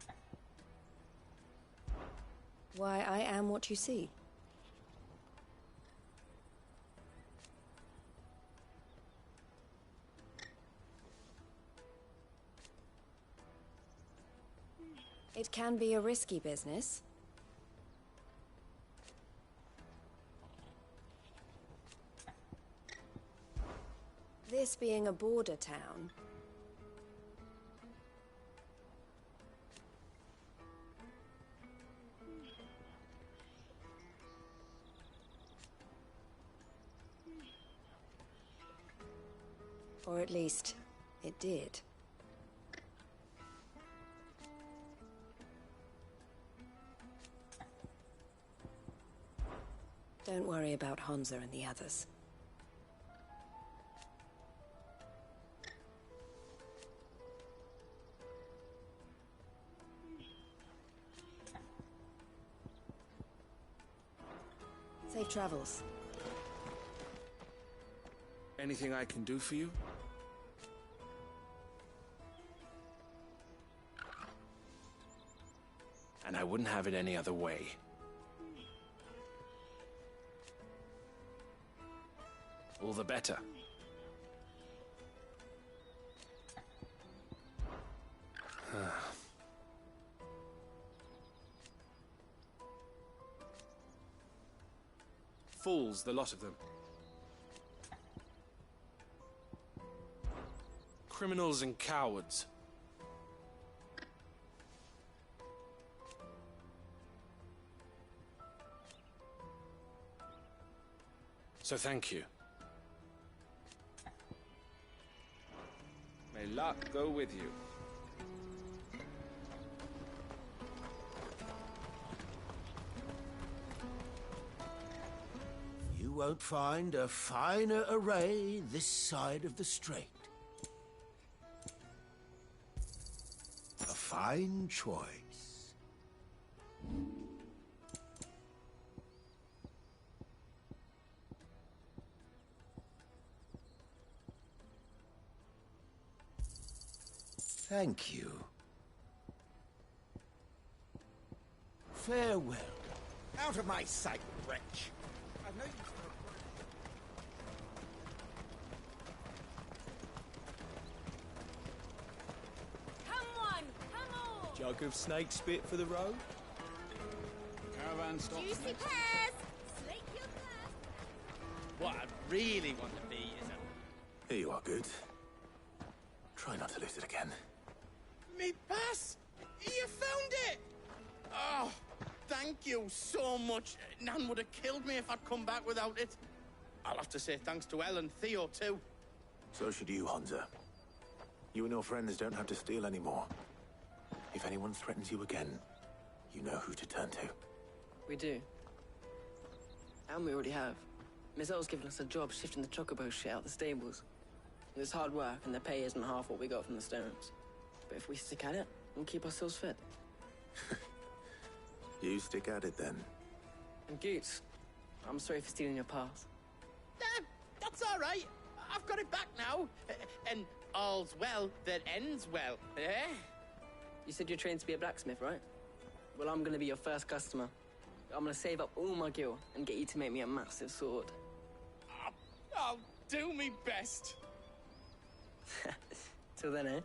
Why, I am what you see. It can be a risky business. This being a border town, or at least, it did. Don't worry about Hansa and the others. Safe travels. Anything I can do for you? And I wouldn't have it any other way. All the better. Fools, the lot of them. Criminals and cowards. So thank you. May luck go with you. You won't find a finer array this side of the strait. A fine choice. Thank you. Farewell. Out of my sight, wretch! I've no use for Come on! Come on! Jug of snake spit for the road? caravan stops. Juicy pears! Slake your thirst! What I really want to be is a... Here you are, good. Try not to lose it again. Me pass! You found it! Oh, thank you so much. Nan would have killed me if I'd come back without it. I'll have to say thanks to Elle and Theo, too. So should you, Hansa. You and your friends don't have to steal anymore. If anyone threatens you again, you know who to turn to. We do. And we already have. Miss L's given us a job shifting the chocobo shit out the stables. It's hard work, and the pay isn't half what we got from the stones. But if we stick at it, we'll keep ourselves fit. You stick at it, then. And Goots, I'm sorry for stealing your pass. That's all right. I've got it back now. And all's well that ends well, eh? You said you're trained to be a blacksmith, right? Well, I'm gonna be your first customer. I'm gonna save up all my gil and get you to make me a massive sword. I'll do me best. Till then, eh?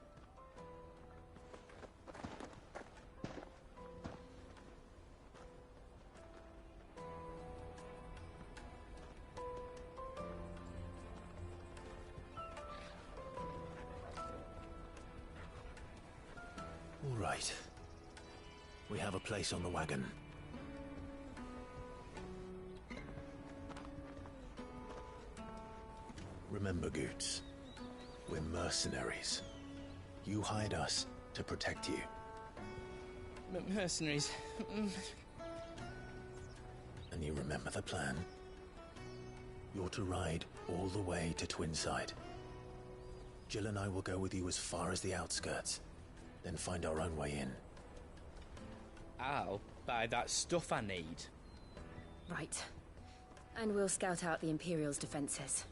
All right. We have a place on the wagon. Remember, Goots, we're mercenaries. You hired us to protect you. Mercenaries. And you remember the plan? You're to ride all the way to Twinside. Jill and I will go with you as far as the outskirts, then find our own way in. I'll buy that stuff I need. Right. And we'll scout out the Imperial's defenses.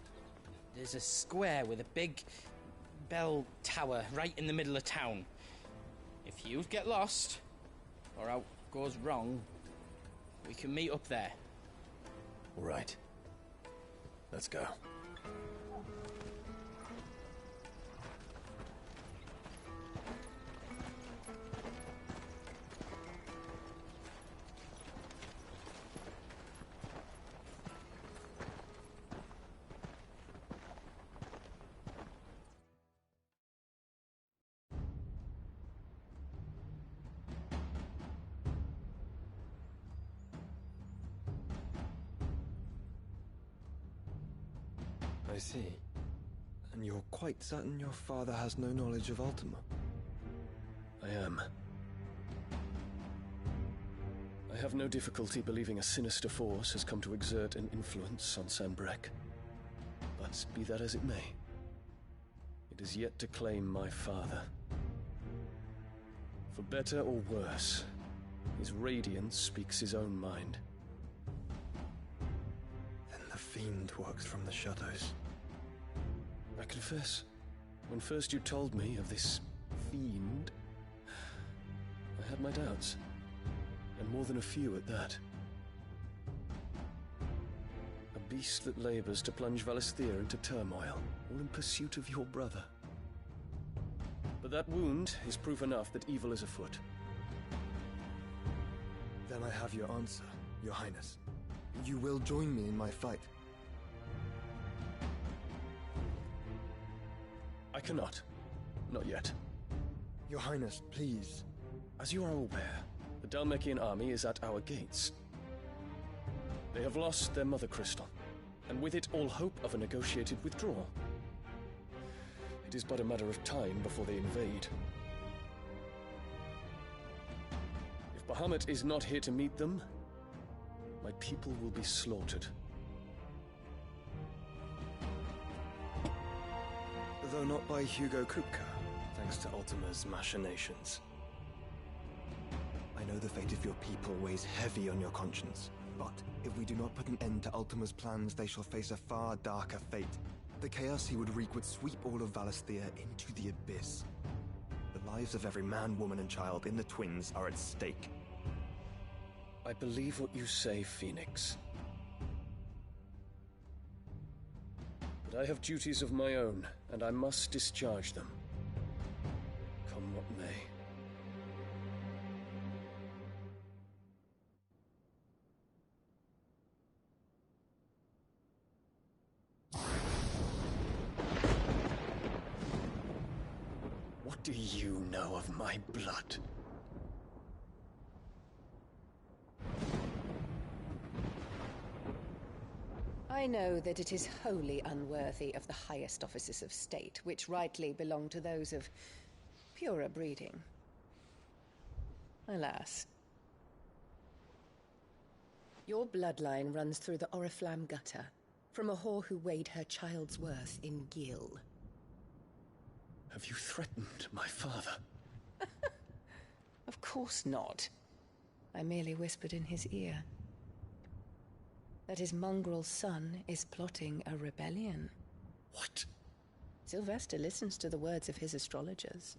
There's a square with a big bell tower right in the middle of town. If you get lost, or out goes wrong, we can meet up there. All right. Let's go. I see. And you're quite certain your father has no knowledge of Ultima? I am. I have no difficulty believing a sinister force has come to exert an influence on Sanbreque. But be that as it may, it is yet to claim my father. For better or worse, his radiance speaks his own mind. Then the fiend works from the shadows. I confess, when first you told me of this fiend, I had my doubts. And more than a few at that. A beast that labors to plunge Valisthea into turmoil, all in pursuit of your brother. But that wound is proof enough that evil is afoot. Then I have your answer, Your Highness. You will join me in my fight. I cannot. Not yet. Your Highness, please. As you are aware, the Dhalmekian army is at our gates. They have lost their mother crystal, and with it all hope of a negotiated withdrawal. It is but a matter of time before they invade. If Bahamut is not here to meet them, my people will be slaughtered. Though not by Hugo Kupka, thanks to Ultima's machinations. I know the fate of your people weighs heavy on your conscience, but if we do not put an end to Ultima's plans, they shall face a far darker fate. The chaos he would wreak would sweep all of Valisthea into the abyss. The lives of every man, woman, and child in the Twins are at stake. I believe what you say, Phoenix. But I have duties of my own, and I must discharge them. Come what may. What do you know of my blood? I know that it is wholly unworthy of the highest offices of state, which rightly belong to those of purer breeding. Alas. Your bloodline runs through the Oriflamme gutter, from a whore who weighed her child's worth in gil. Have you threatened my father? Of course not. I merely whispered in his ear that his mongrel son is plotting a rebellion. What? Sylvester listens to the words of his astrologers.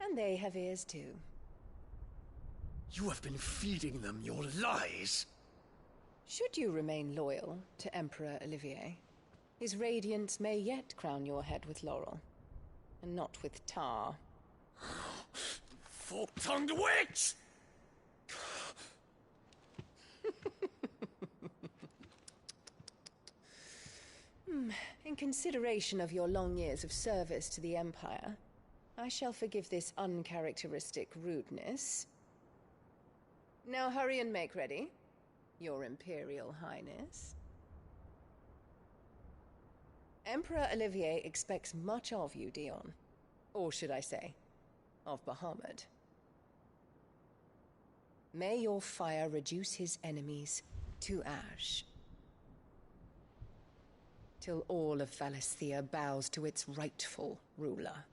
And they have ears too. You have been feeding them your lies! Should you remain loyal to Emperor Olivier, his radiance may yet crown your head with laurel, and not with tar. Fork-tongued witch! In consideration of your long years of service to the Empire, I shall forgive this uncharacteristic rudeness. Now hurry and make ready, Your Imperial Highness. Emperor Olivier expects much of you, Dion. Or should I say, of Bahamut. May your fire reduce his enemies to ash, till all of Valisthea bows to its rightful ruler.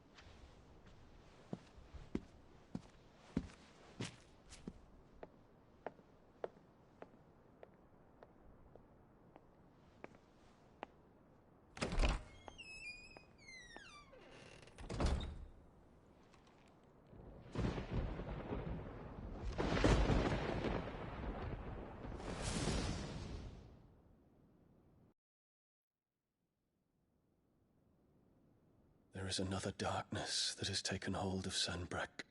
There is another darkness that has taken hold of Sanbreque.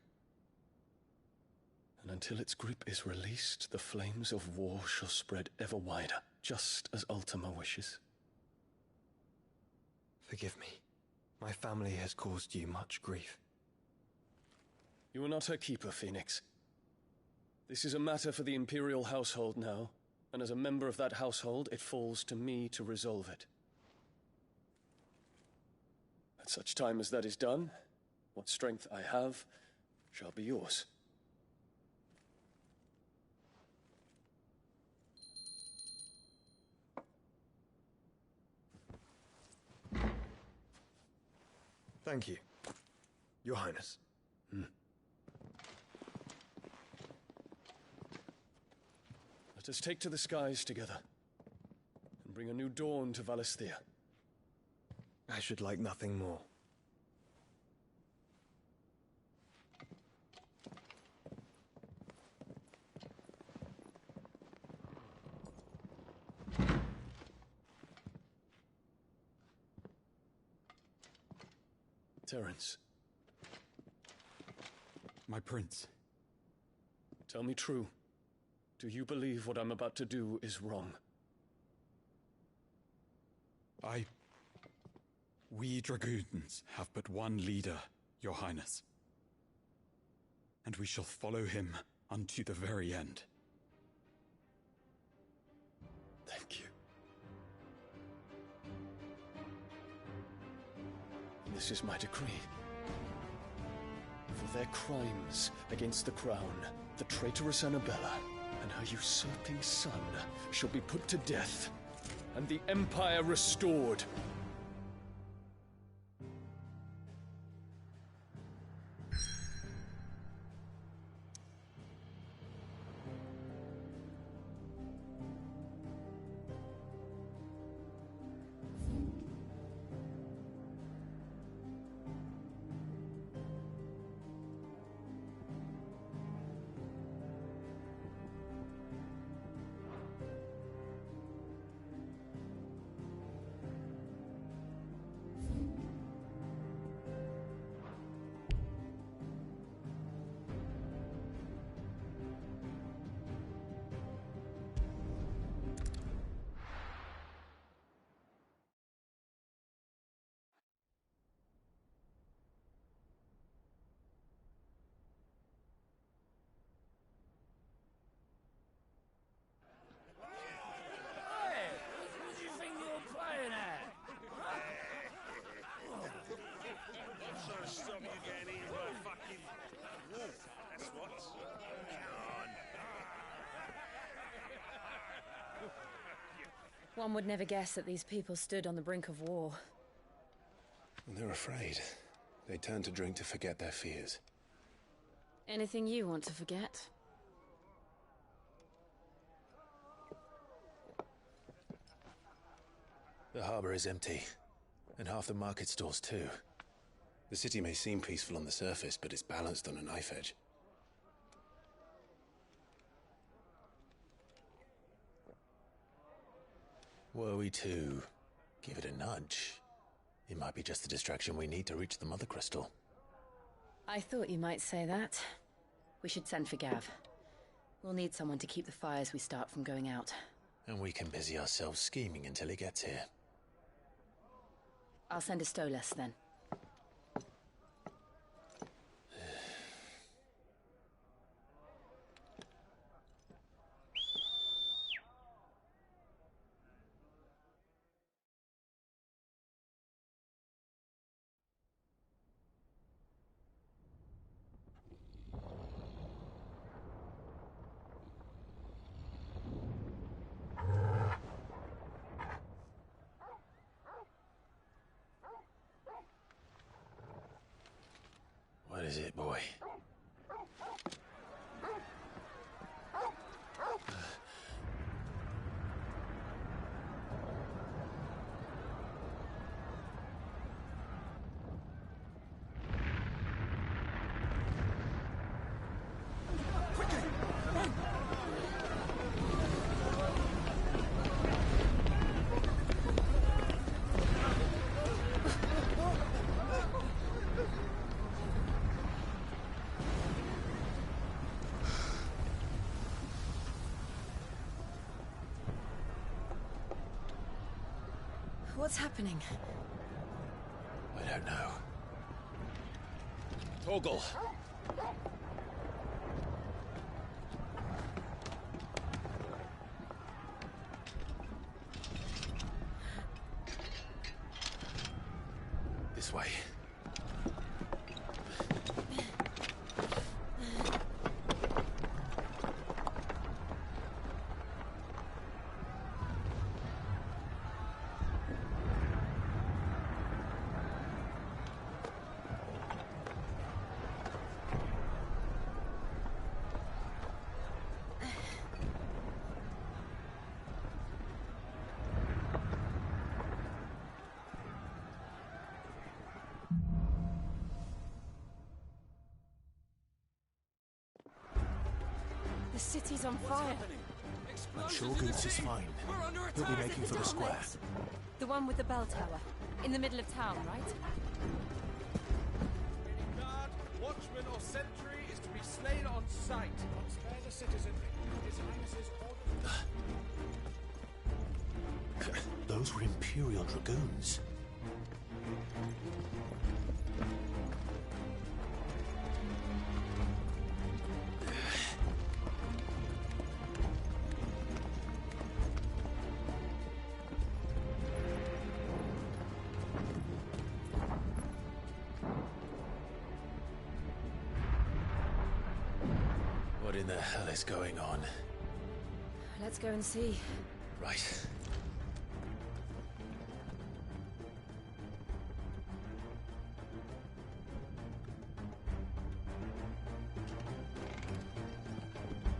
And until its grip is released, the flames of war shall spread ever wider, just as Ultima wishes. Forgive me. My family has caused you much grief. You are not her keeper, Phoenix. This is a matter for the Imperial household now, and as a member of that household, it falls to me to resolve it. At such time as that is done, what strength I have shall be yours. Thank you, Your Highness. Let us take to the skies together, and bring a new dawn to Valisthea. I should like nothing more. Terence. My prince. Tell me true. Do you believe what I'm about to do is wrong? We dragoons have but one leader, Your Highness. And we shall follow him unto the very end. Thank you. This is my decree. For their crimes against the crown, the traitorous Annabella and her usurping son shall be put to death, and the Empire restored. One would never guess that these people stood on the brink of war. They're afraid. They turn to drink to forget their fears. Anything you want to forget? The harbor is empty, and half the market stalls too. The city may seem peaceful on the surface, but it's balanced on a knife edge. Were we to give it a nudge, it might be just the distraction we need to reach the Mother Crystal. I thought you might say that. We should send for Gav. We'll need someone to keep the fires we start from going out. And we can busy ourselves scheming until he gets here. I'll send a Stolas then. What is it, boy? What's happening? I don't know. Torgal! This way. The city's on fire. I'm sure Goots is fine. He'll be making for the square. The one with the bell tower. In the middle of town, right? Any guard, watchman, or sentry is to be slain on sight. On spare the citizenry. His Highness's orders. Those were Imperial Dragoons. What in the hell is going on? Let's go and see. Right.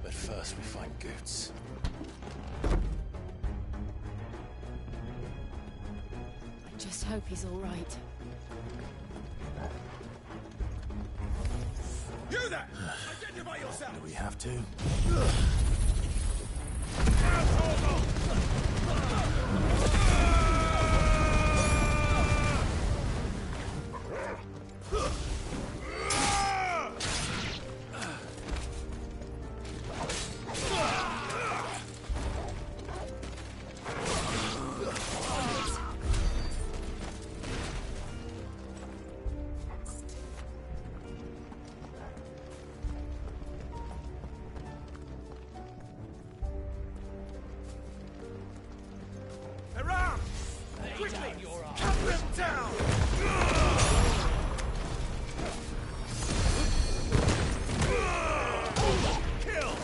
But first we find Goots. I just hope he's all right. You there! Identify yourself! Do we have to? Farron! Quickly! Cut them down! Kill!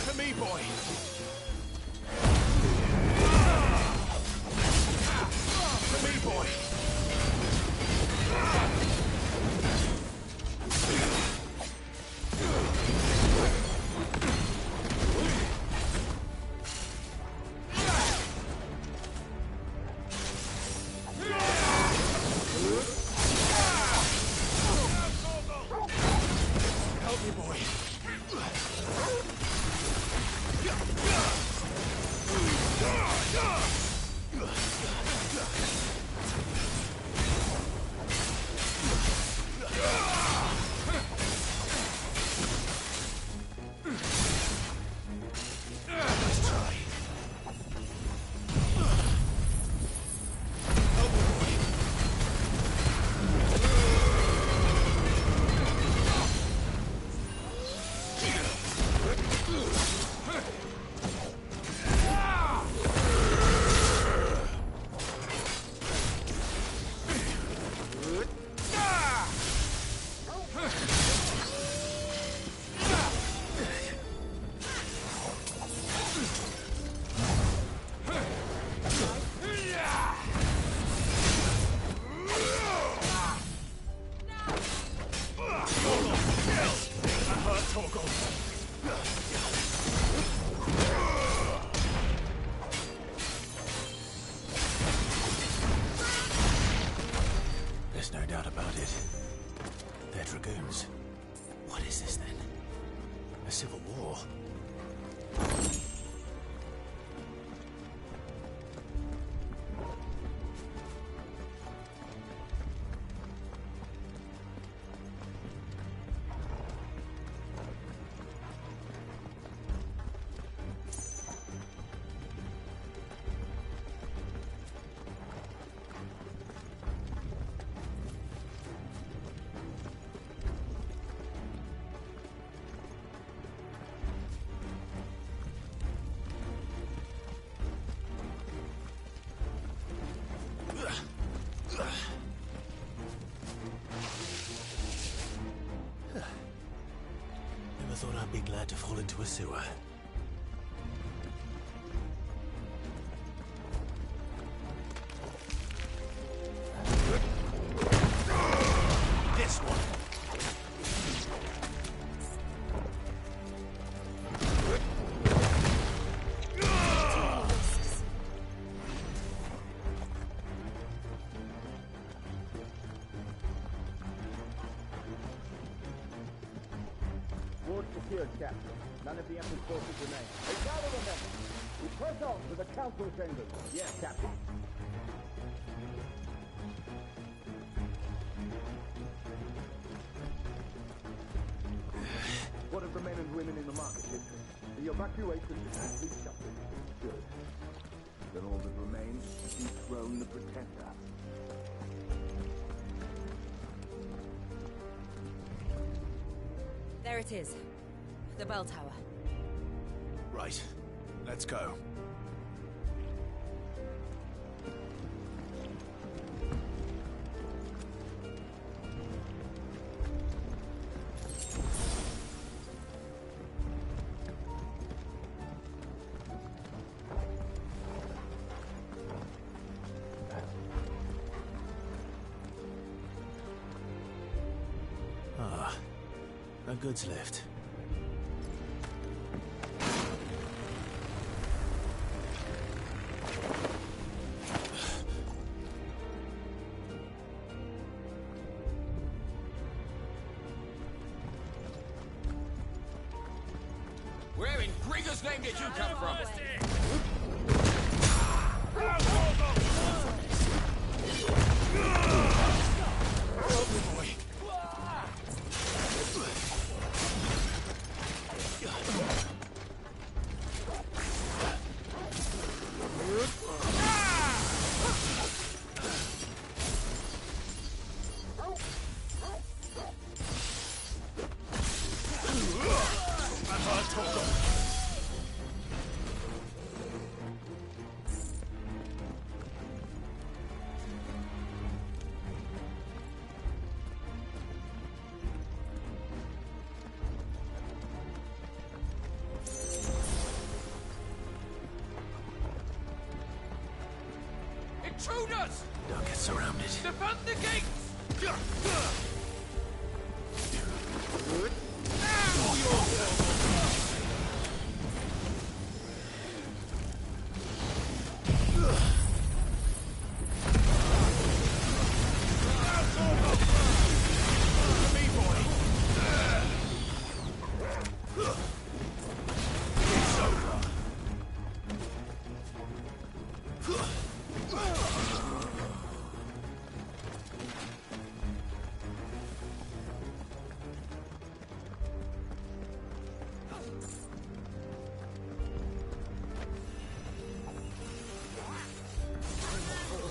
To me, boy! To me, boy! Help me, boy! Let's try. There's no doubt about it. They're Dragoons. What is this then? A civil war? Never thought I'd be glad to fall into a sewer. This one. Ward secured, Captain. None of the Emperor's forces remain. They gather them then. We press on to the council chambers. Yes, Captain. What of the men and women in the market district? The evacuation is complete justice. Good. Then all that remains is to dethrone the Pretender. There it is. The bell tower. Right. Let's go. Ah, a goods lift. Where in Grigger's name did you come from? Intruders! Don't get surrounded. Defend the gates!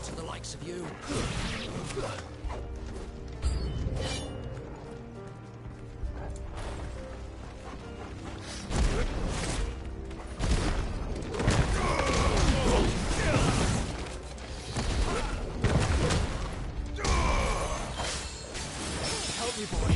To the likes of you. Help me, boy.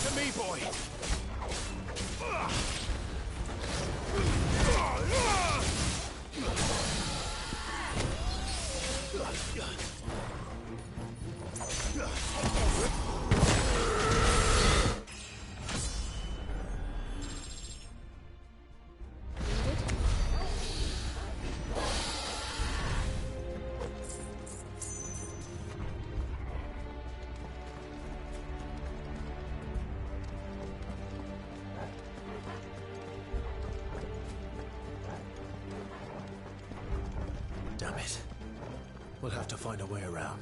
To me, boy! Damn it. We'll have to find a way around.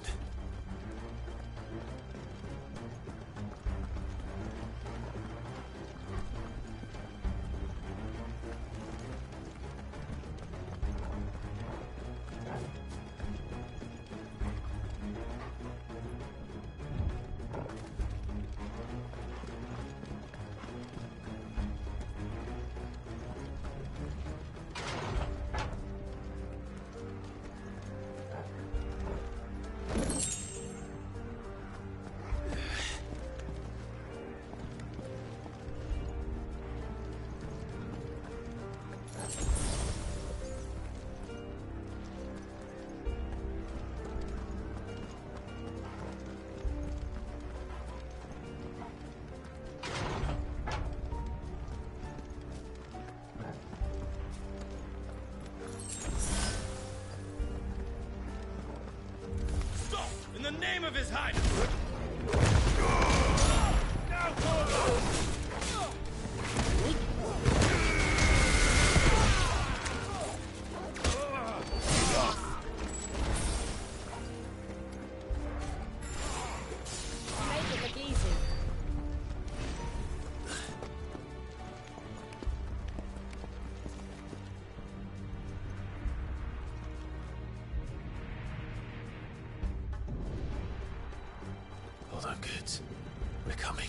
In the name of His Highness! Make it look easy. Hold on, kids. We're coming.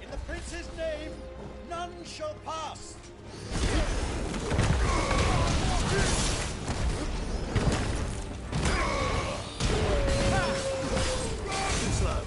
In the prince's name, none shall pass. Slow.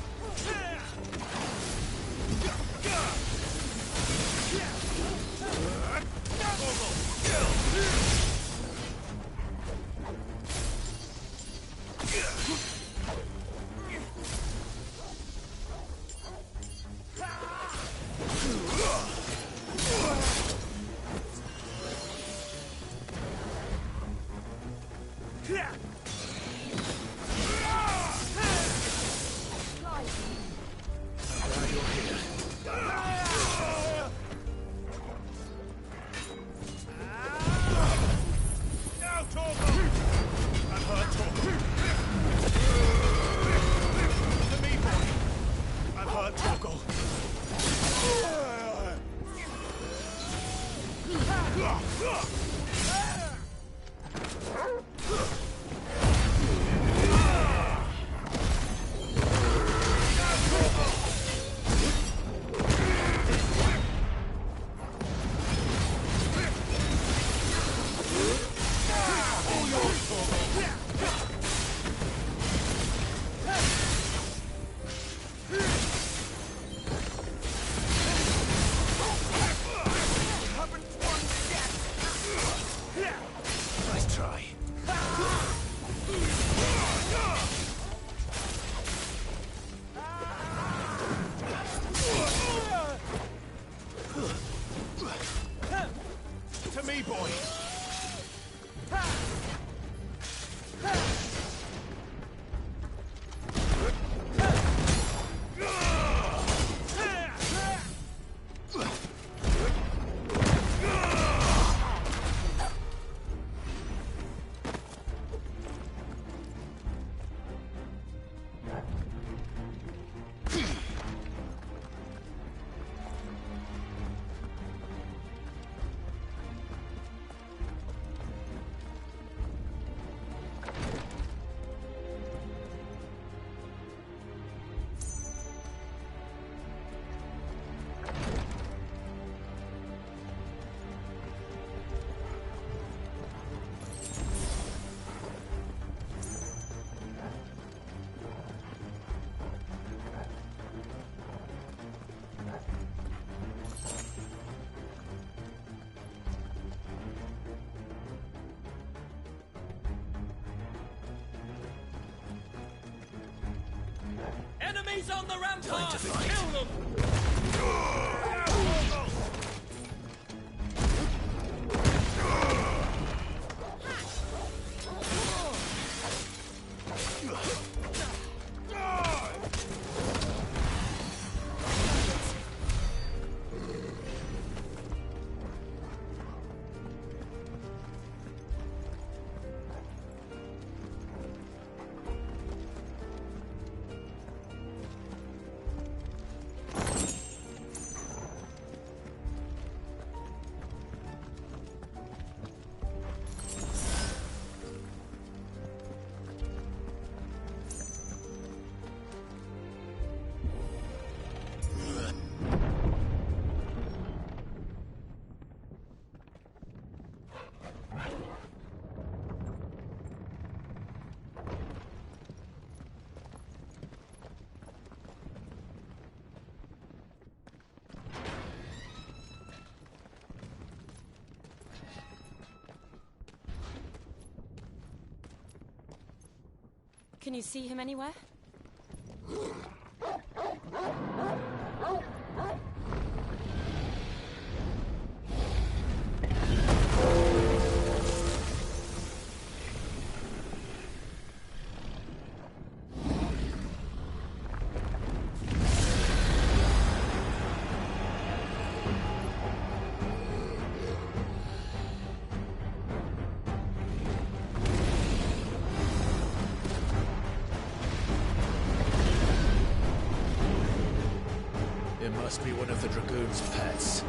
Enemies on the rampart! Time to fight. Kill them! Can you see him anywhere? It must be one of the Dragoon's pets.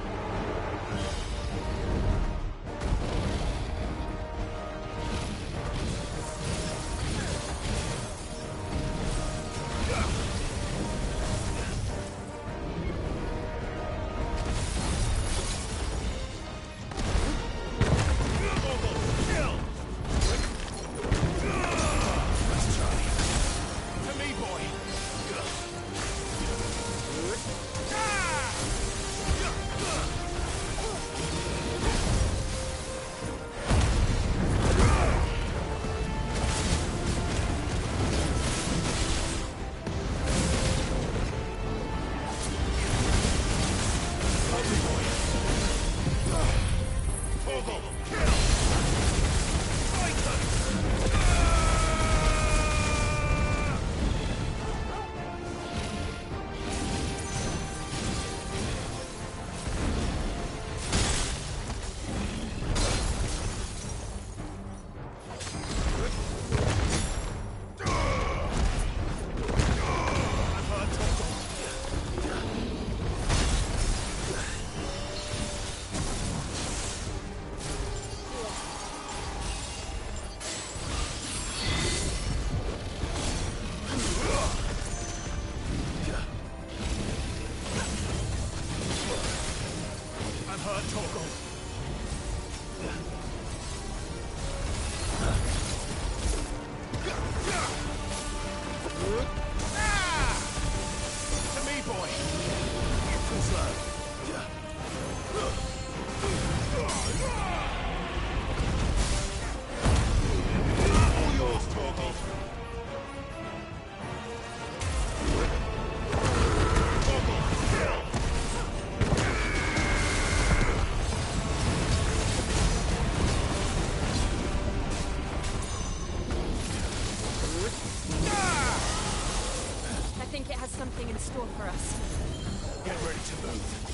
something in store for us. Get ready to move.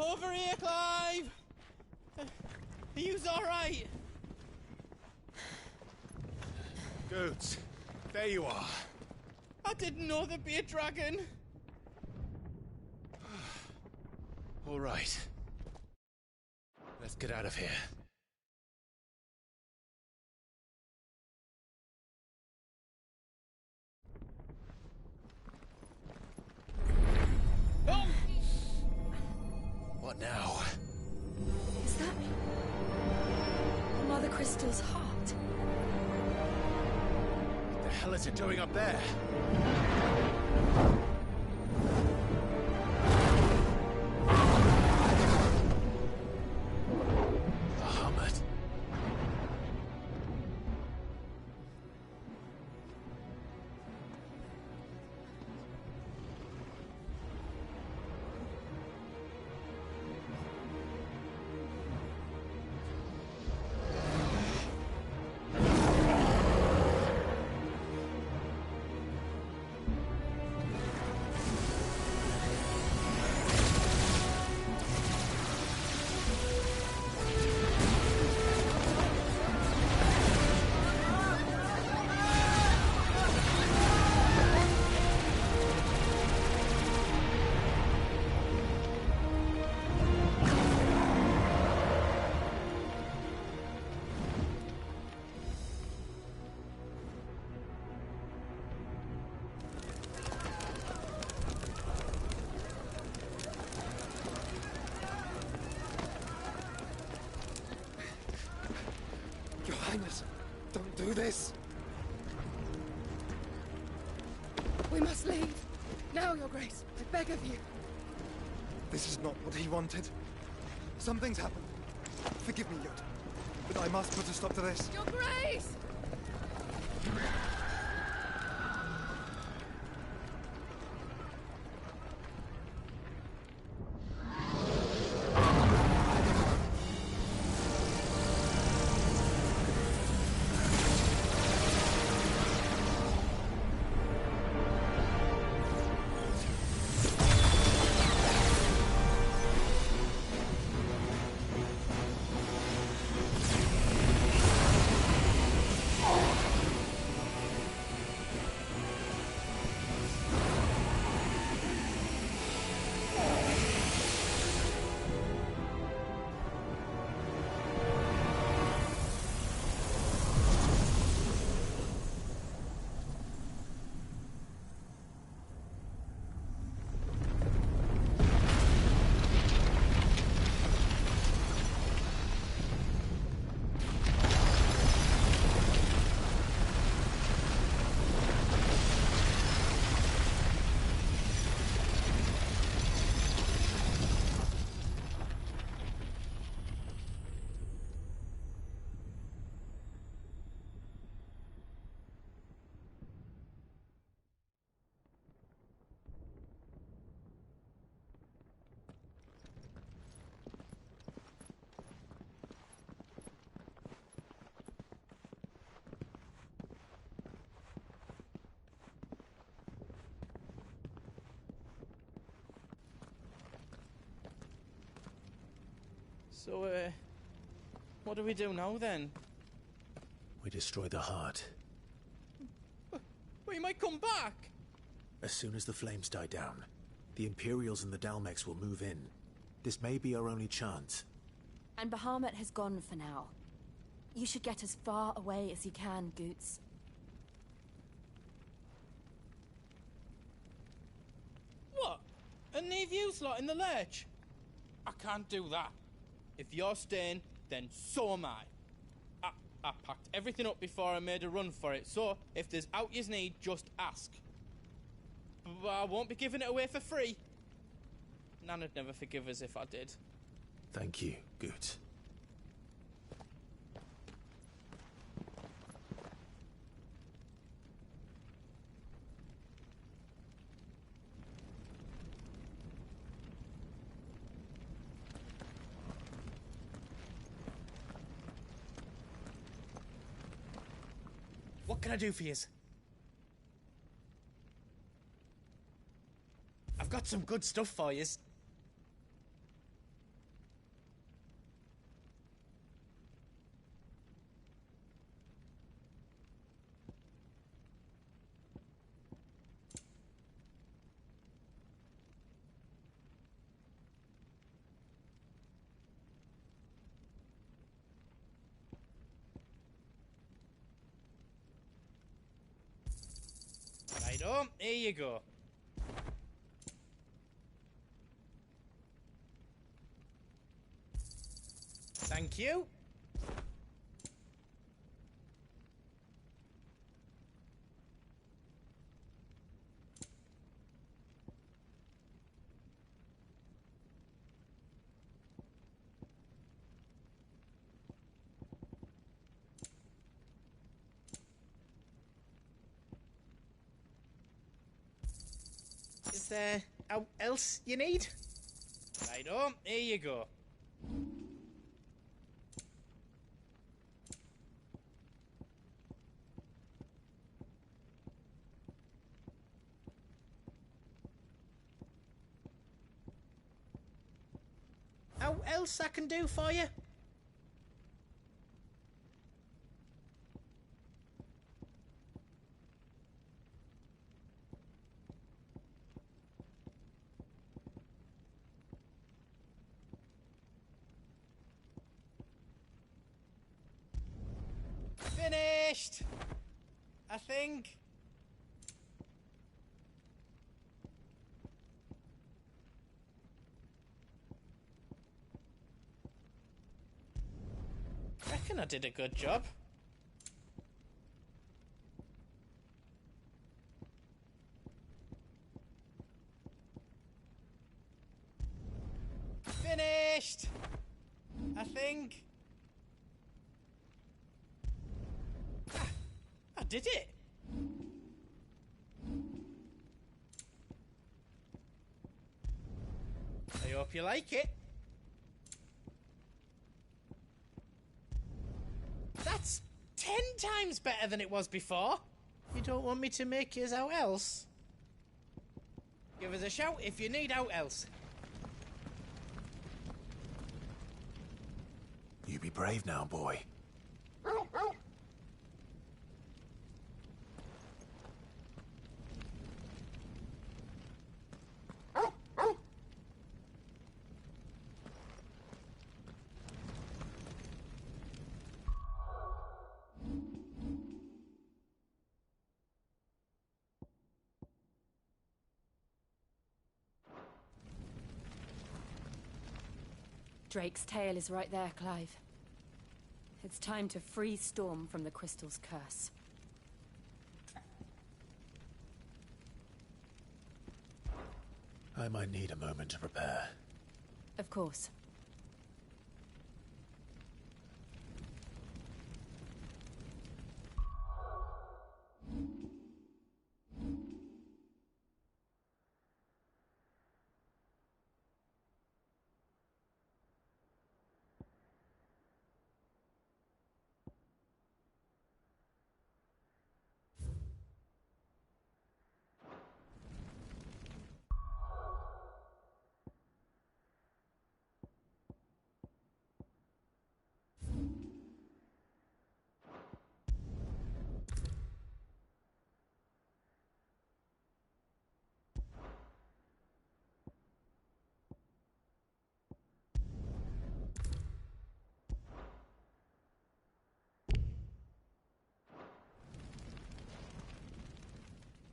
Over here, Clive! Are you alright? Goats, there you are. I didn't know there'd be a dragon. All right. Let's get out of here. Oh! What now? Is that Mother Crystal's heart? What the hell is it doing up there? Bahamut. Your Highness, don't do this. We must leave. Now, Your Grace. I beg of you. This is not what he wanted. Something's happened. Forgive me, Yoda, but I must put a stop to this. Your Grace! So, what do we do now then? We destroy the heart. Well, he might come back. As soon as the flames die down, the Imperials and the Dalmex will move in. This may be our only chance. And Bahamut has gone for now. You should get as far away as you can, Goots. What? And leave you lot in the lurch? I can't do that. If you're staying, then so am I. I packed everything up before I made a run for it, so if there's out you need, just ask. But I won't be giving it away for free. Nana'd never forgive us if I did. Thank you, Goots. What can I do for yous? I've got some good stuff for yous. Righto, here you go. Thank you. Is there out else you need? Righto, here you go. How else I can do for you? Finished! I think. Reckon I did a good job. Finished! I think. I did it! I hope you like it. That's 10 times better than it was before. You don't want me to make yours out else? Give us a shout if you need out else. You be brave now, boy. Drake's tail is right there, Clive. It's time to free Storm from the Crystal's curse. I might need a moment to prepare. Of course.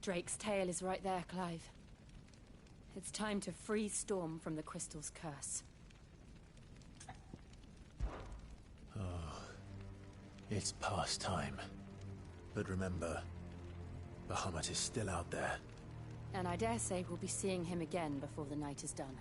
Drake's tail is right there, Clive. It's time to free Storm from the crystal's curse. Oh, it's past time. But remember, Bahamut is still out there. And I dare say we'll be seeing him again before the night is done.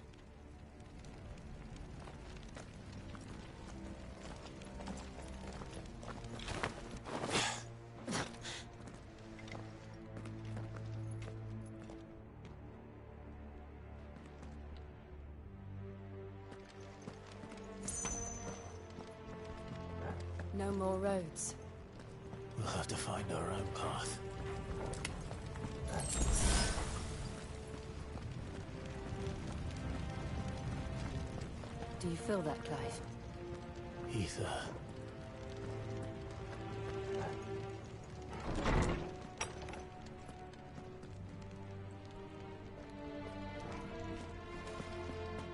No more roads. We'll have to find our own path. Do you feel that, Clive? Ether.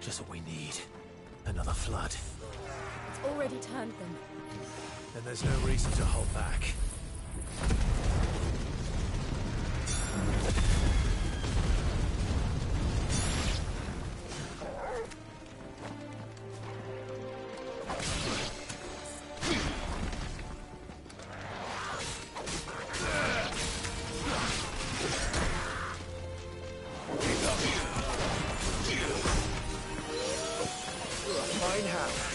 Just what we need. Another flood. It's already turned them. Then there's no reason to hold back. Mine have.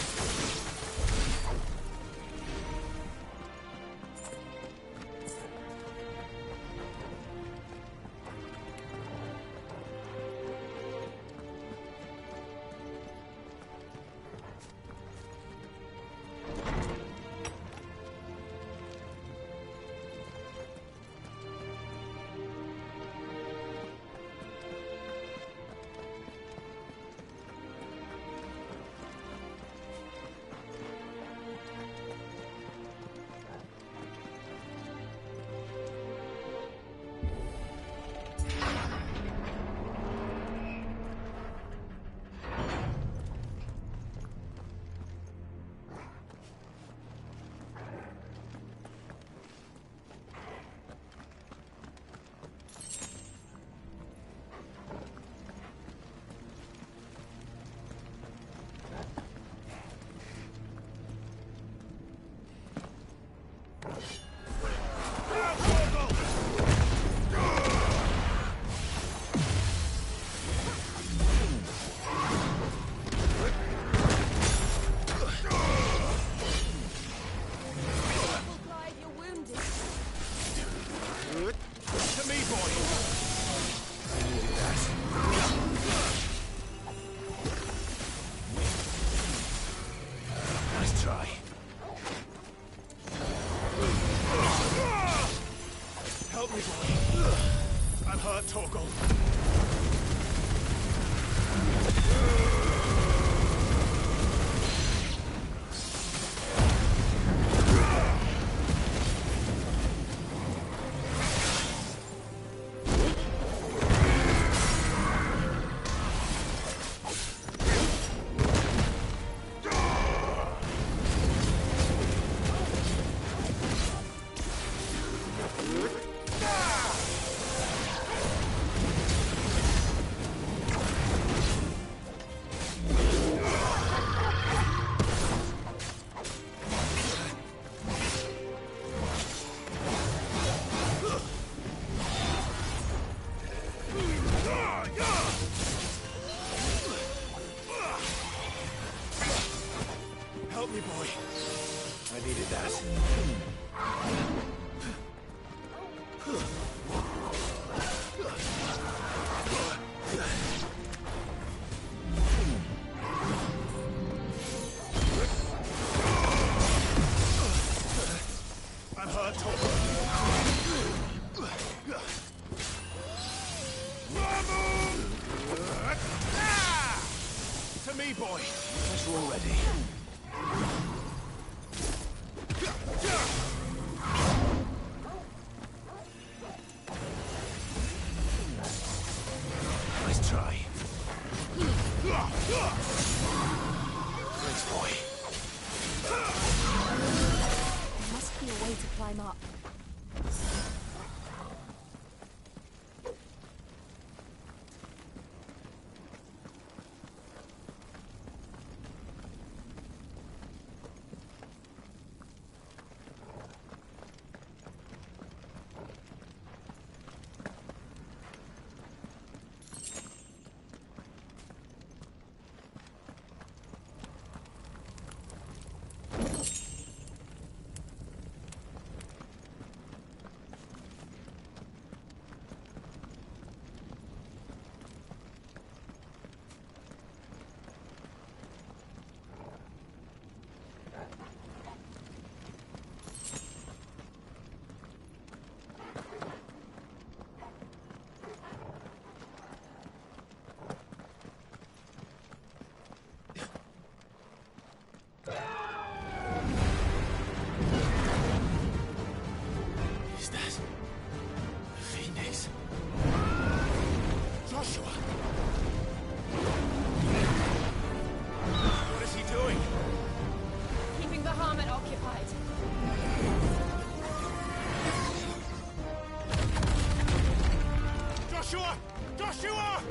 Joshua!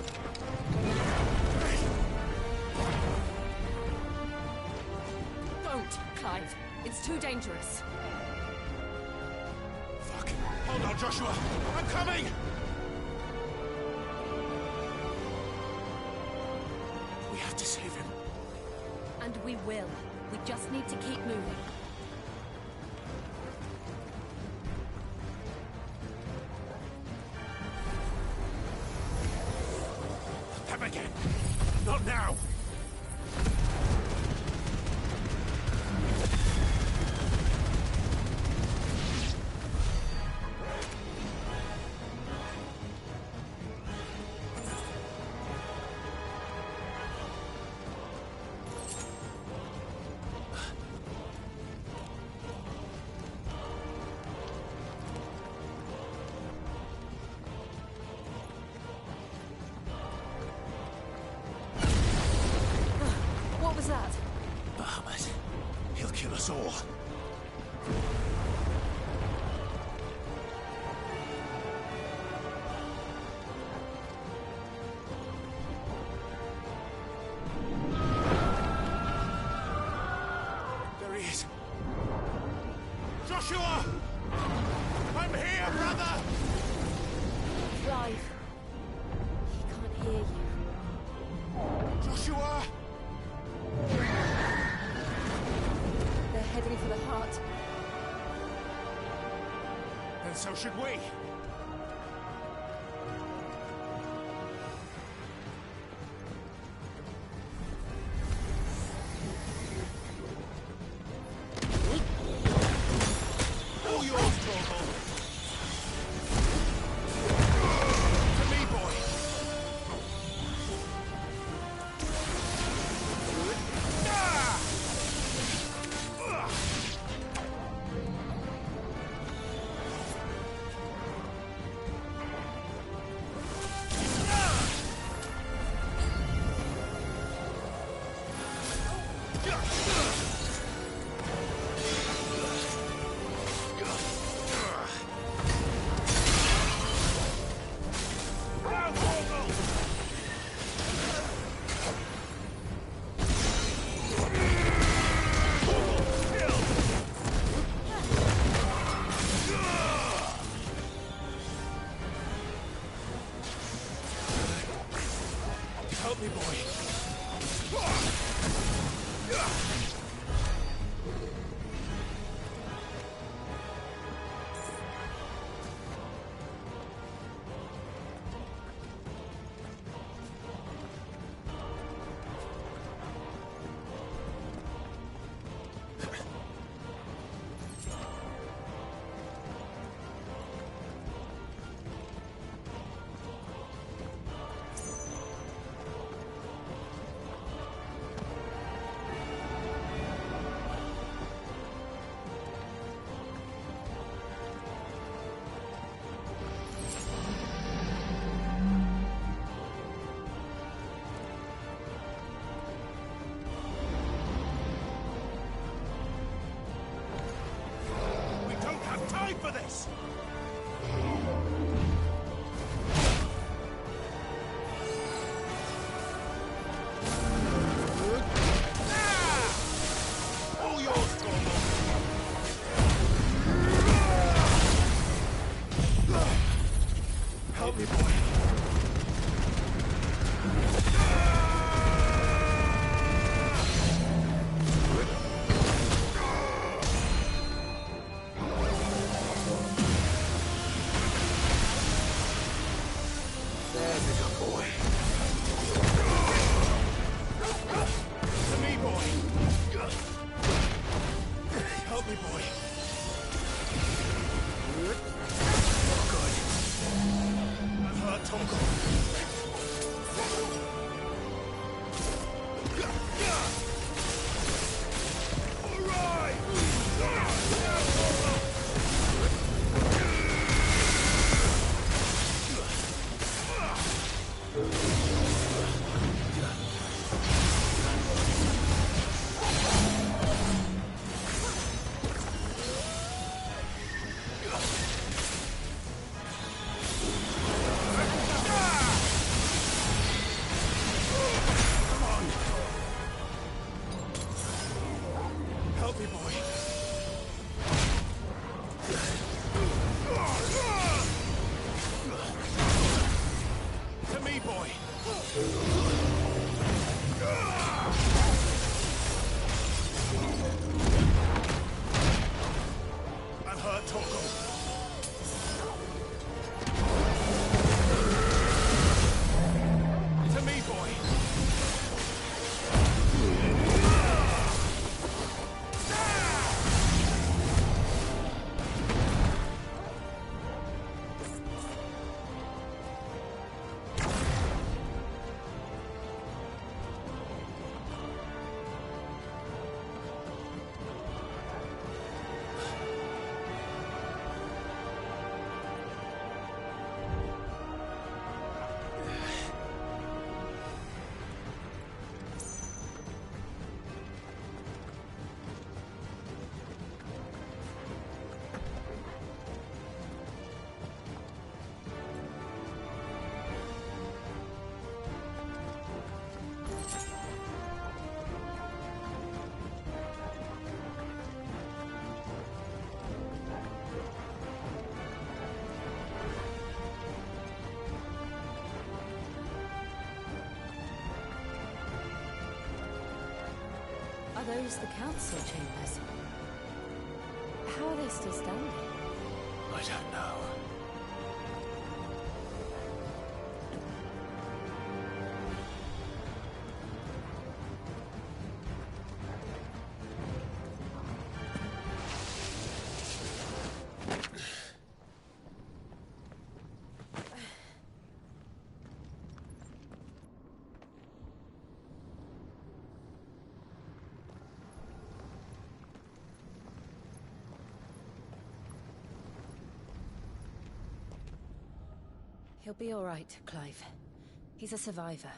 Don't, Clive. It's too dangerous. Fuck. Hold on, Joshua. I'm coming! We have to save him. And we will. We just need to keep moving. Them again! Not now! What was that? Bahamut. He'll kill us all. There he is. Joshua! I'm here, brother! Clive. He can't hear you. Joshua! They're heading for the heart. Then so should we. All yours, Torgal. To me, boy. Ah! Help me, boy. We don't have time for this! All yours, Torgal. Help me, boy. There's a good boy. To me, boy. Help me, boy. Good. I've hurt Torgal. All right. Now, Torgal. boy! I'm hurt, Torgal. To me, boy! Are those the council chambers? How are they still standing? I don't know. He'll be all right, Clive. He's a survivor.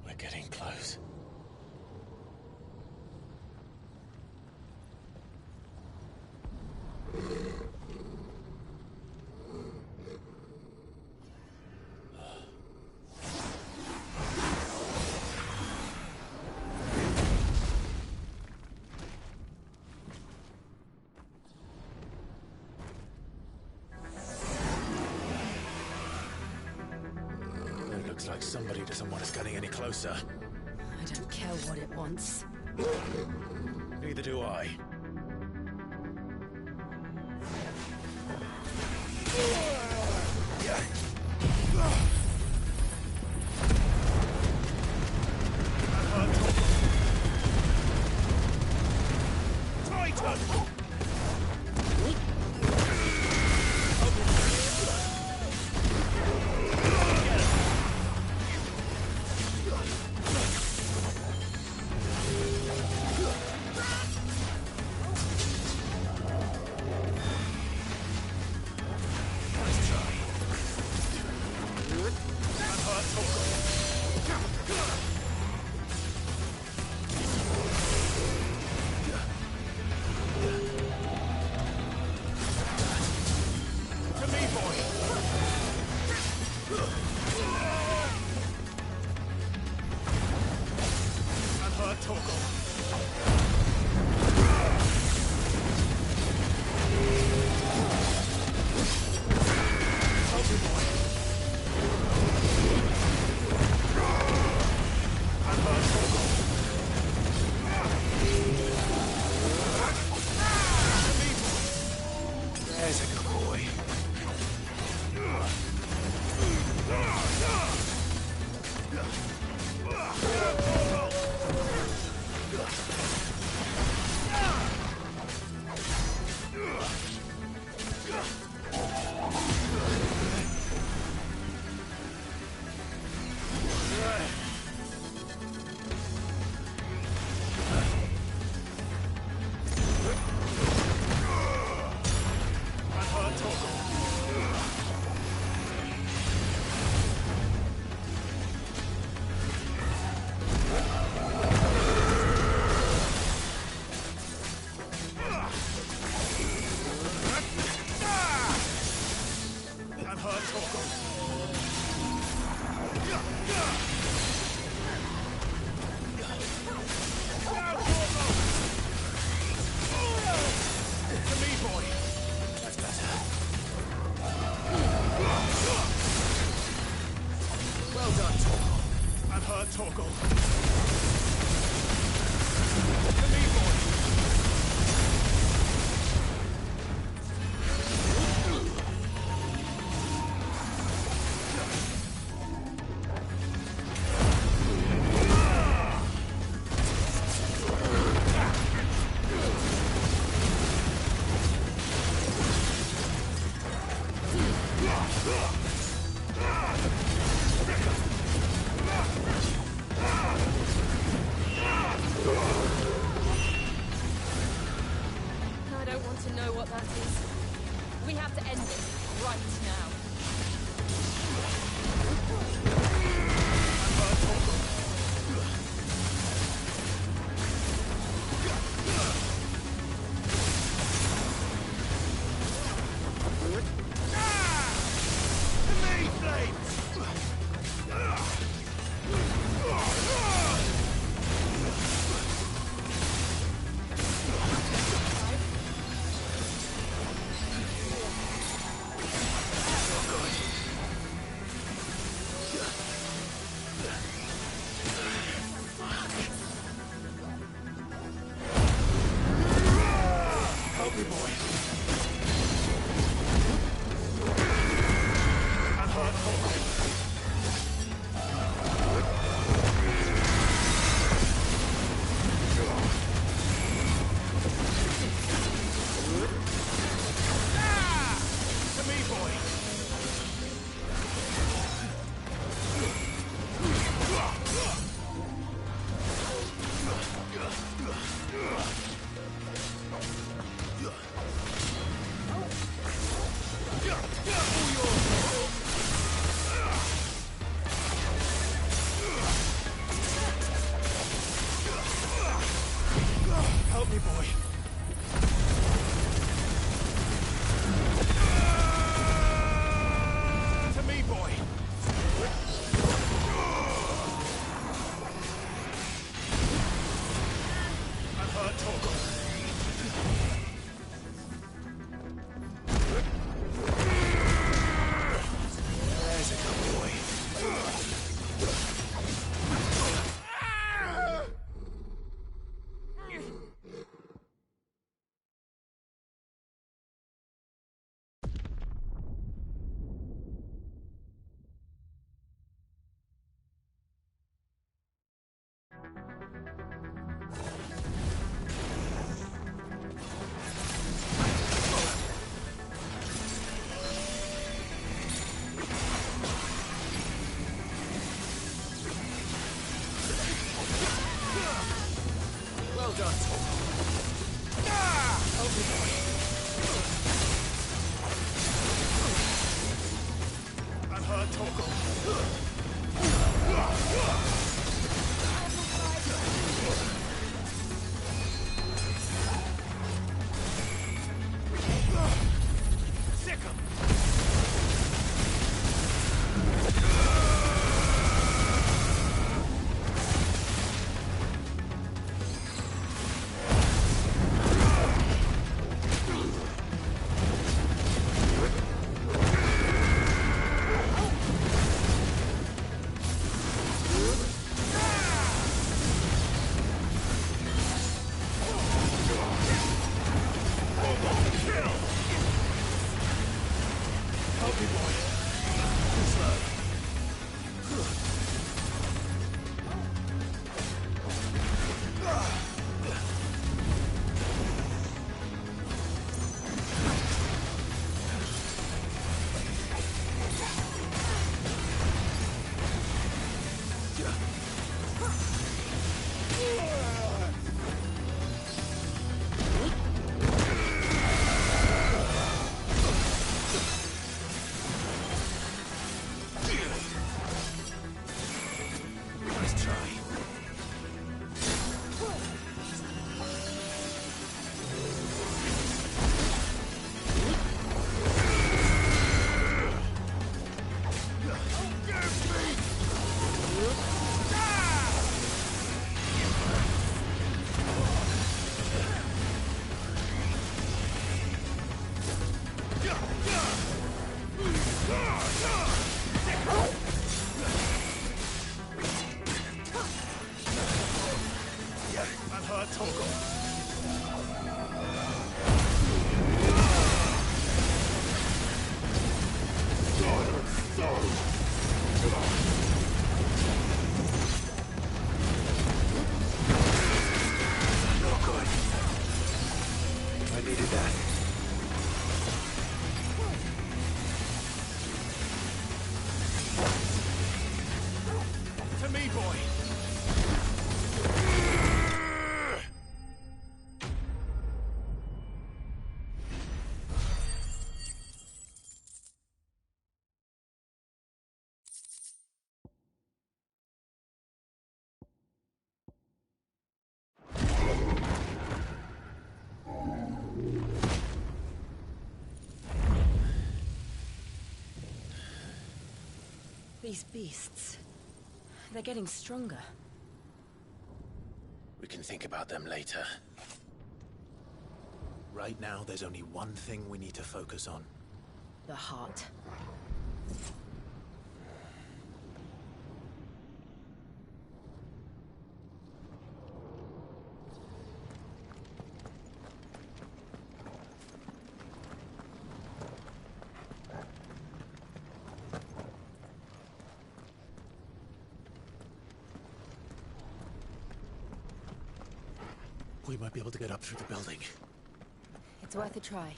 We're getting close. Looks like somebody doesn't want us getting any closer. I don't care what it wants. Neither do I. There's a good boy. Unhurt Torgal. To me, boy. I don't want to know what that is. We have to end this right now. Well done, Torgal. Help me, boy. Unhurt Torgal. Sick 'em. boy! These beasts... they're getting stronger. We can think about them later. Right now, there's only one thing we need to focus on. The heart. We might be able to get up through the building. It's worth a try.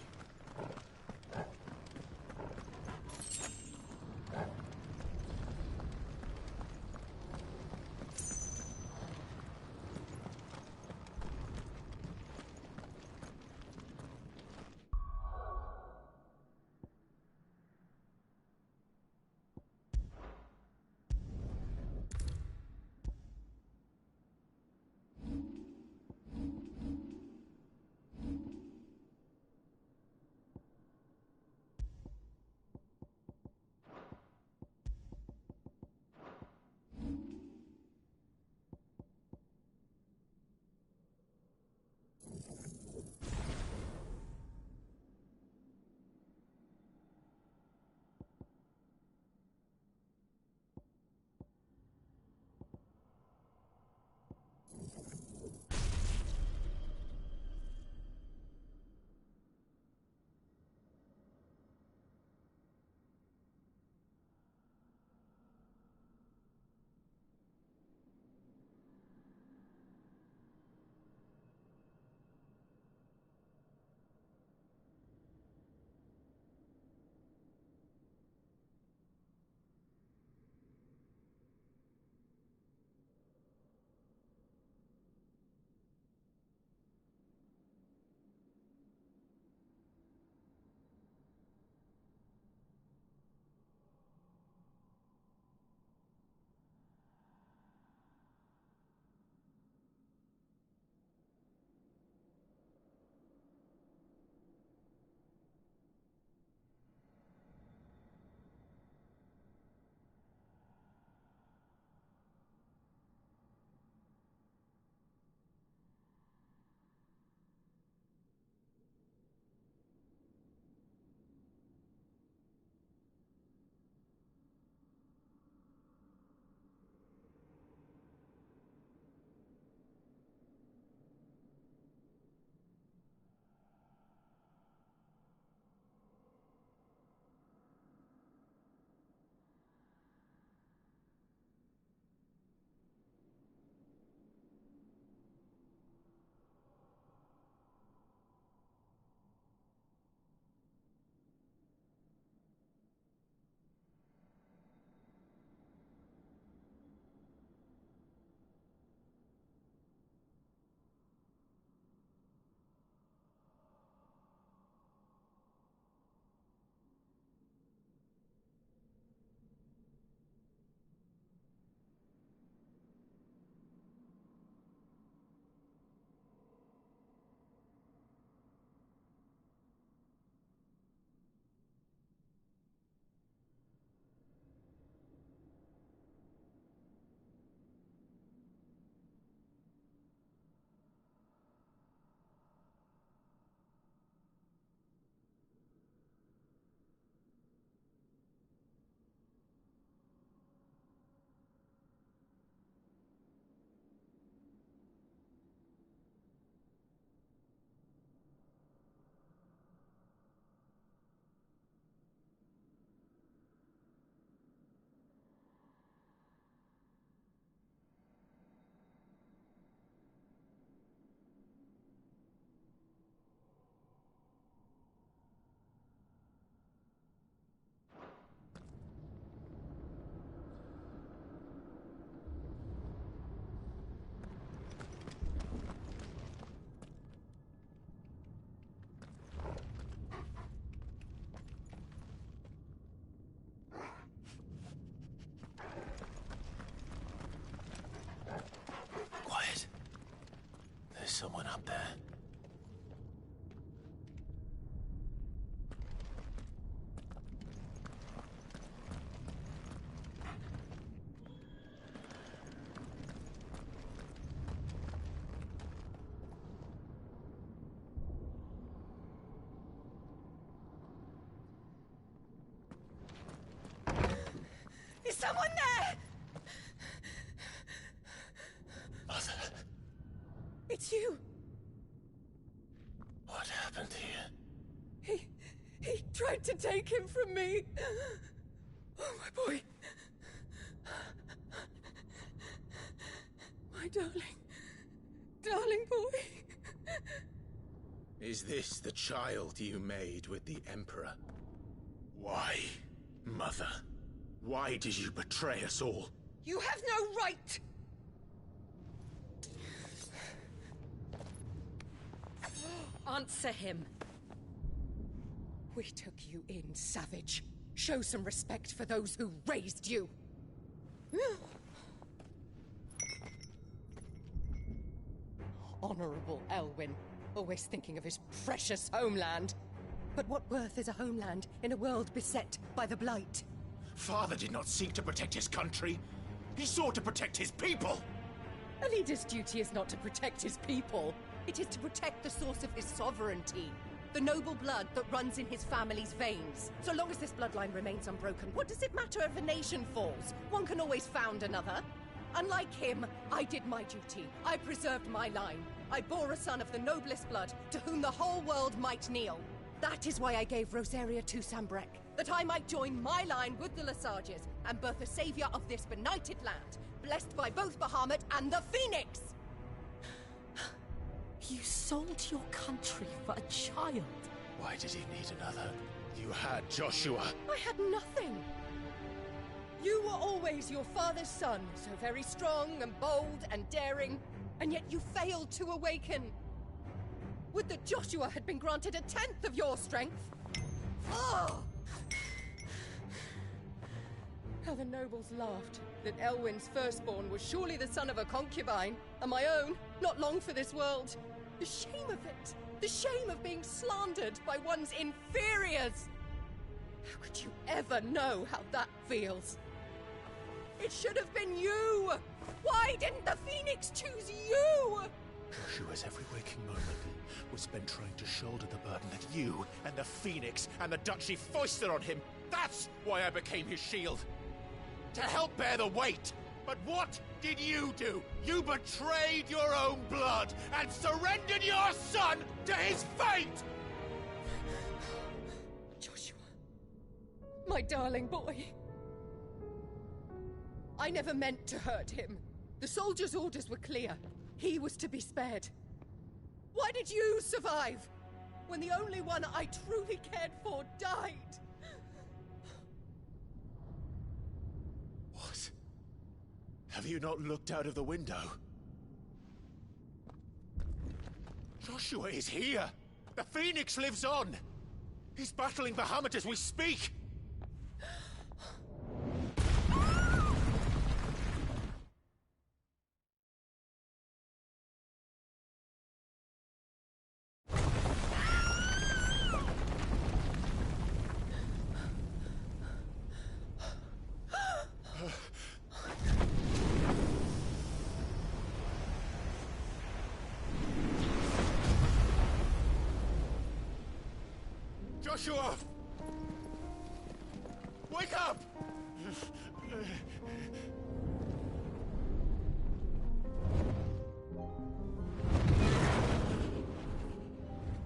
someone there! Mother. It's you. What happened here? He tried to take him from me. Oh, my boy. My darling boy. Is this the child you made with the Emperor? Why, Mother? Why did you betray us all? You have no right! Answer him. We took you in, savage. Show some respect for those who raised you. Honorable Elwyn, always thinking of his precious homeland. But what worth is a homeland in a world beset by the Blight? Father did not seek to protect his country. He sought to protect his people. A leader's duty is not to protect his people. It is to protect the source of his sovereignty. The noble blood that runs in his family's veins. So long as this bloodline remains unbroken, what does it matter if a nation falls? One can always found another. Unlike him, I did my duty. I preserved my line. I bore a son of the noblest blood, to whom the whole world might kneel. That is why I gave Rosaria to Sambrek, that I might join my line with the Lesages and birth a savior of this benighted land, blessed by both Bahamut and the Phoenix! You sold your country for a child. Why did he need another? You had Joshua. I had nothing. You were always your father's son, so very strong and bold and daring, and yet you failed to awaken. Would that Joshua had been granted 1/10 of your strength? Oh! How the nobles laughed that Elwyn's firstborn was surely the son of a concubine, and my own, not long for this world. The shame of it! The shame of being slandered by one's inferiors! How could you ever know how that feels? It should have been you! Why didn't the Phoenix choose you? Joshua's every waking moment was spent trying to shoulder the burden that you and the Phoenix and the Duchy foisted on him. That's why I became his shield. To help bear the weight. But what did you do? You betrayed your own blood and surrendered your son to his fate! Joshua, my darling boy. I never meant to hurt him. The soldiers' orders were clear. He was to be spared. Why did you survive when the only one I truly cared for died? What? Have you not looked out of the window? Joshua is here! The Phoenix lives on! He's battling Bahamut as we speak! Joshua! Wake up!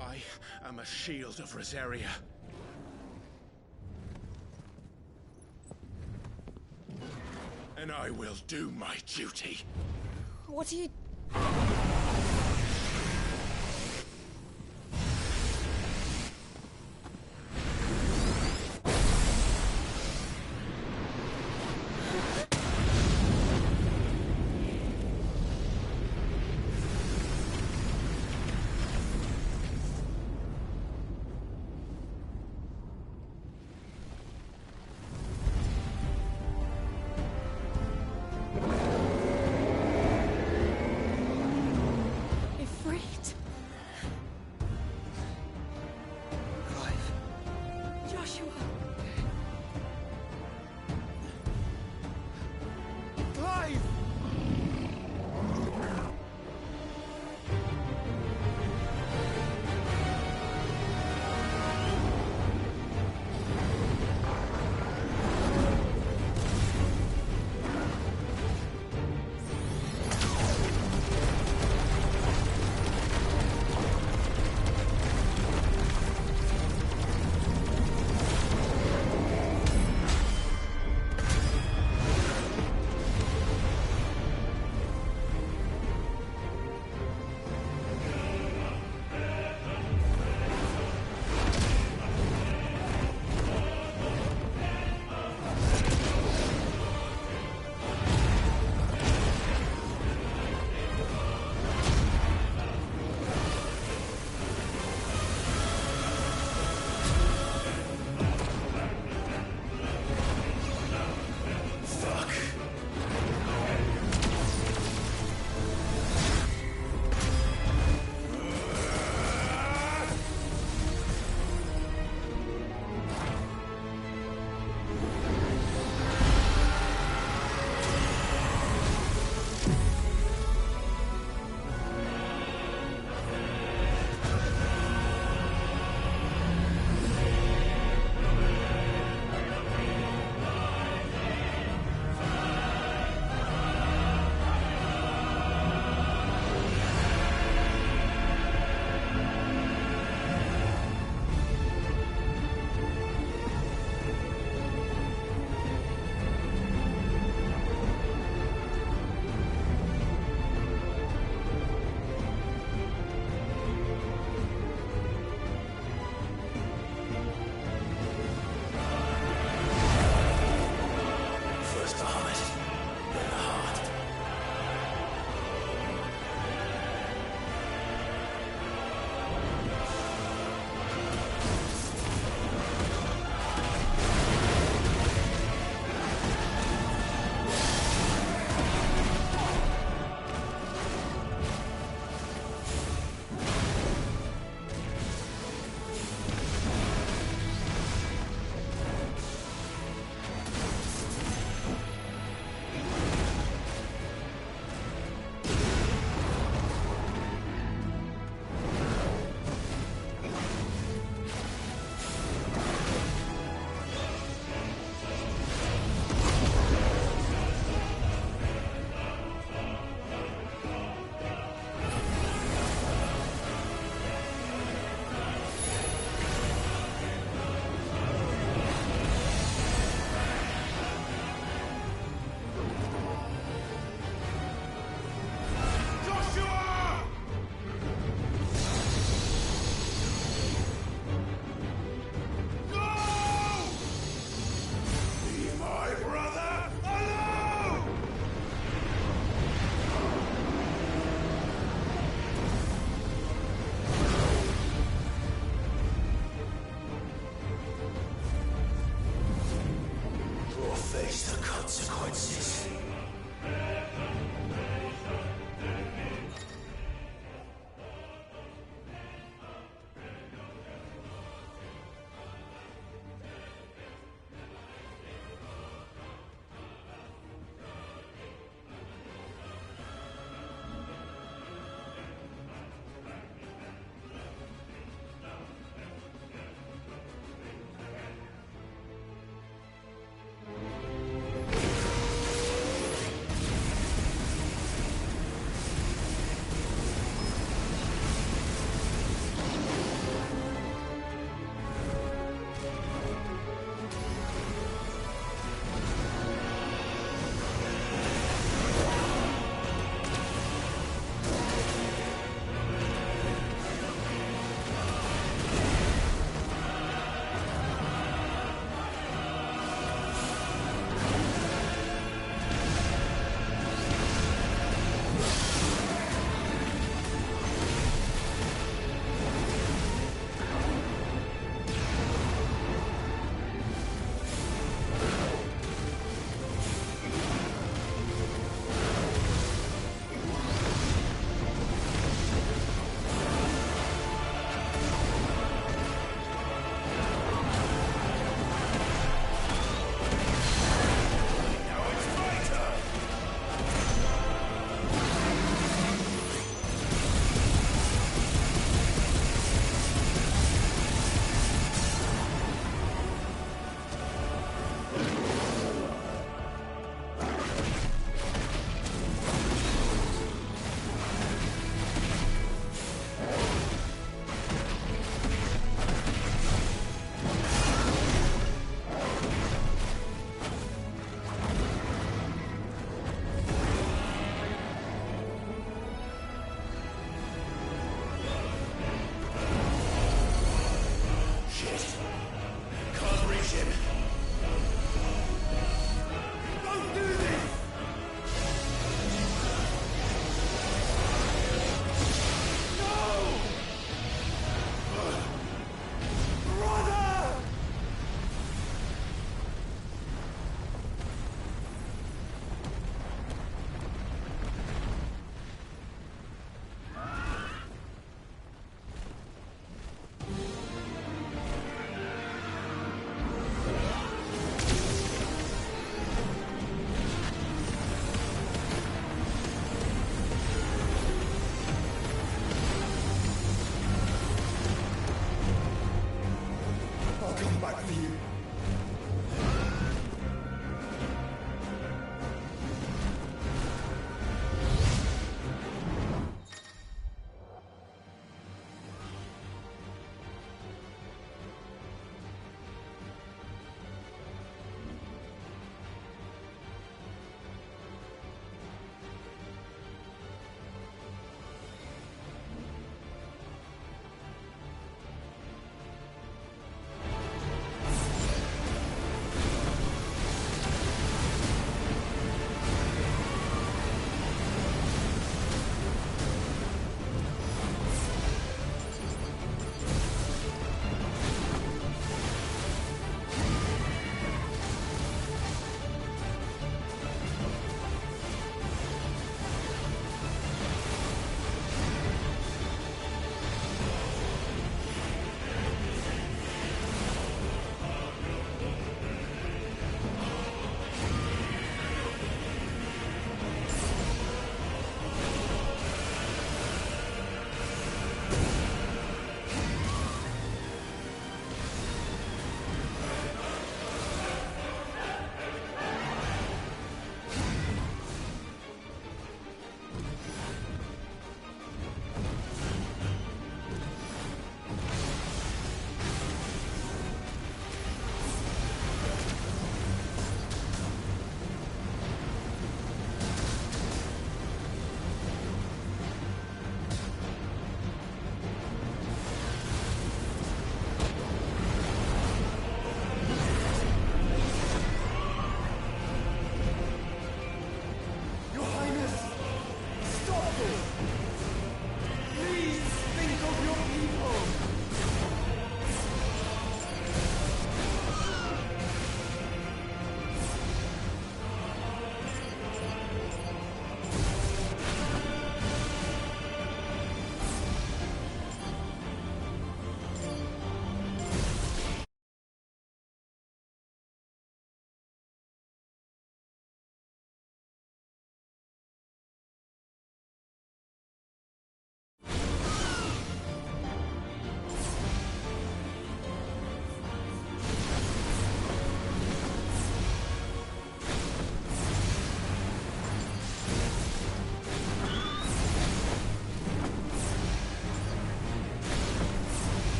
I am a shield of Rosaria. And I will do my duty. What are you... face the consequences.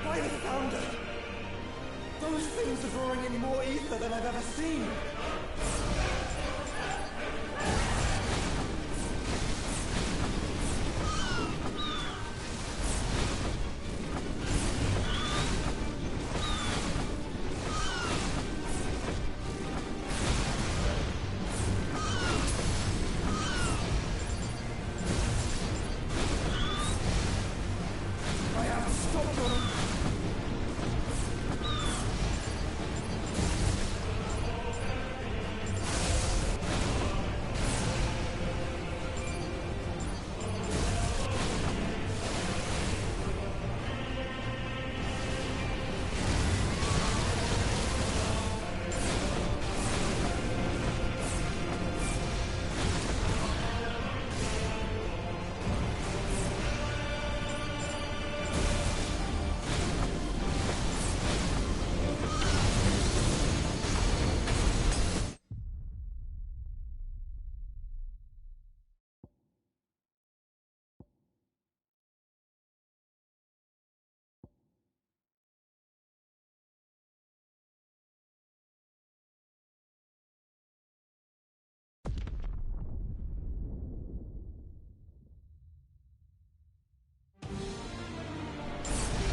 By the founder! Those things are drawing in more ether than I've ever seen!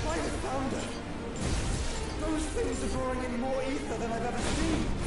By the founder! Those things are drawing in more ether than I've ever seen!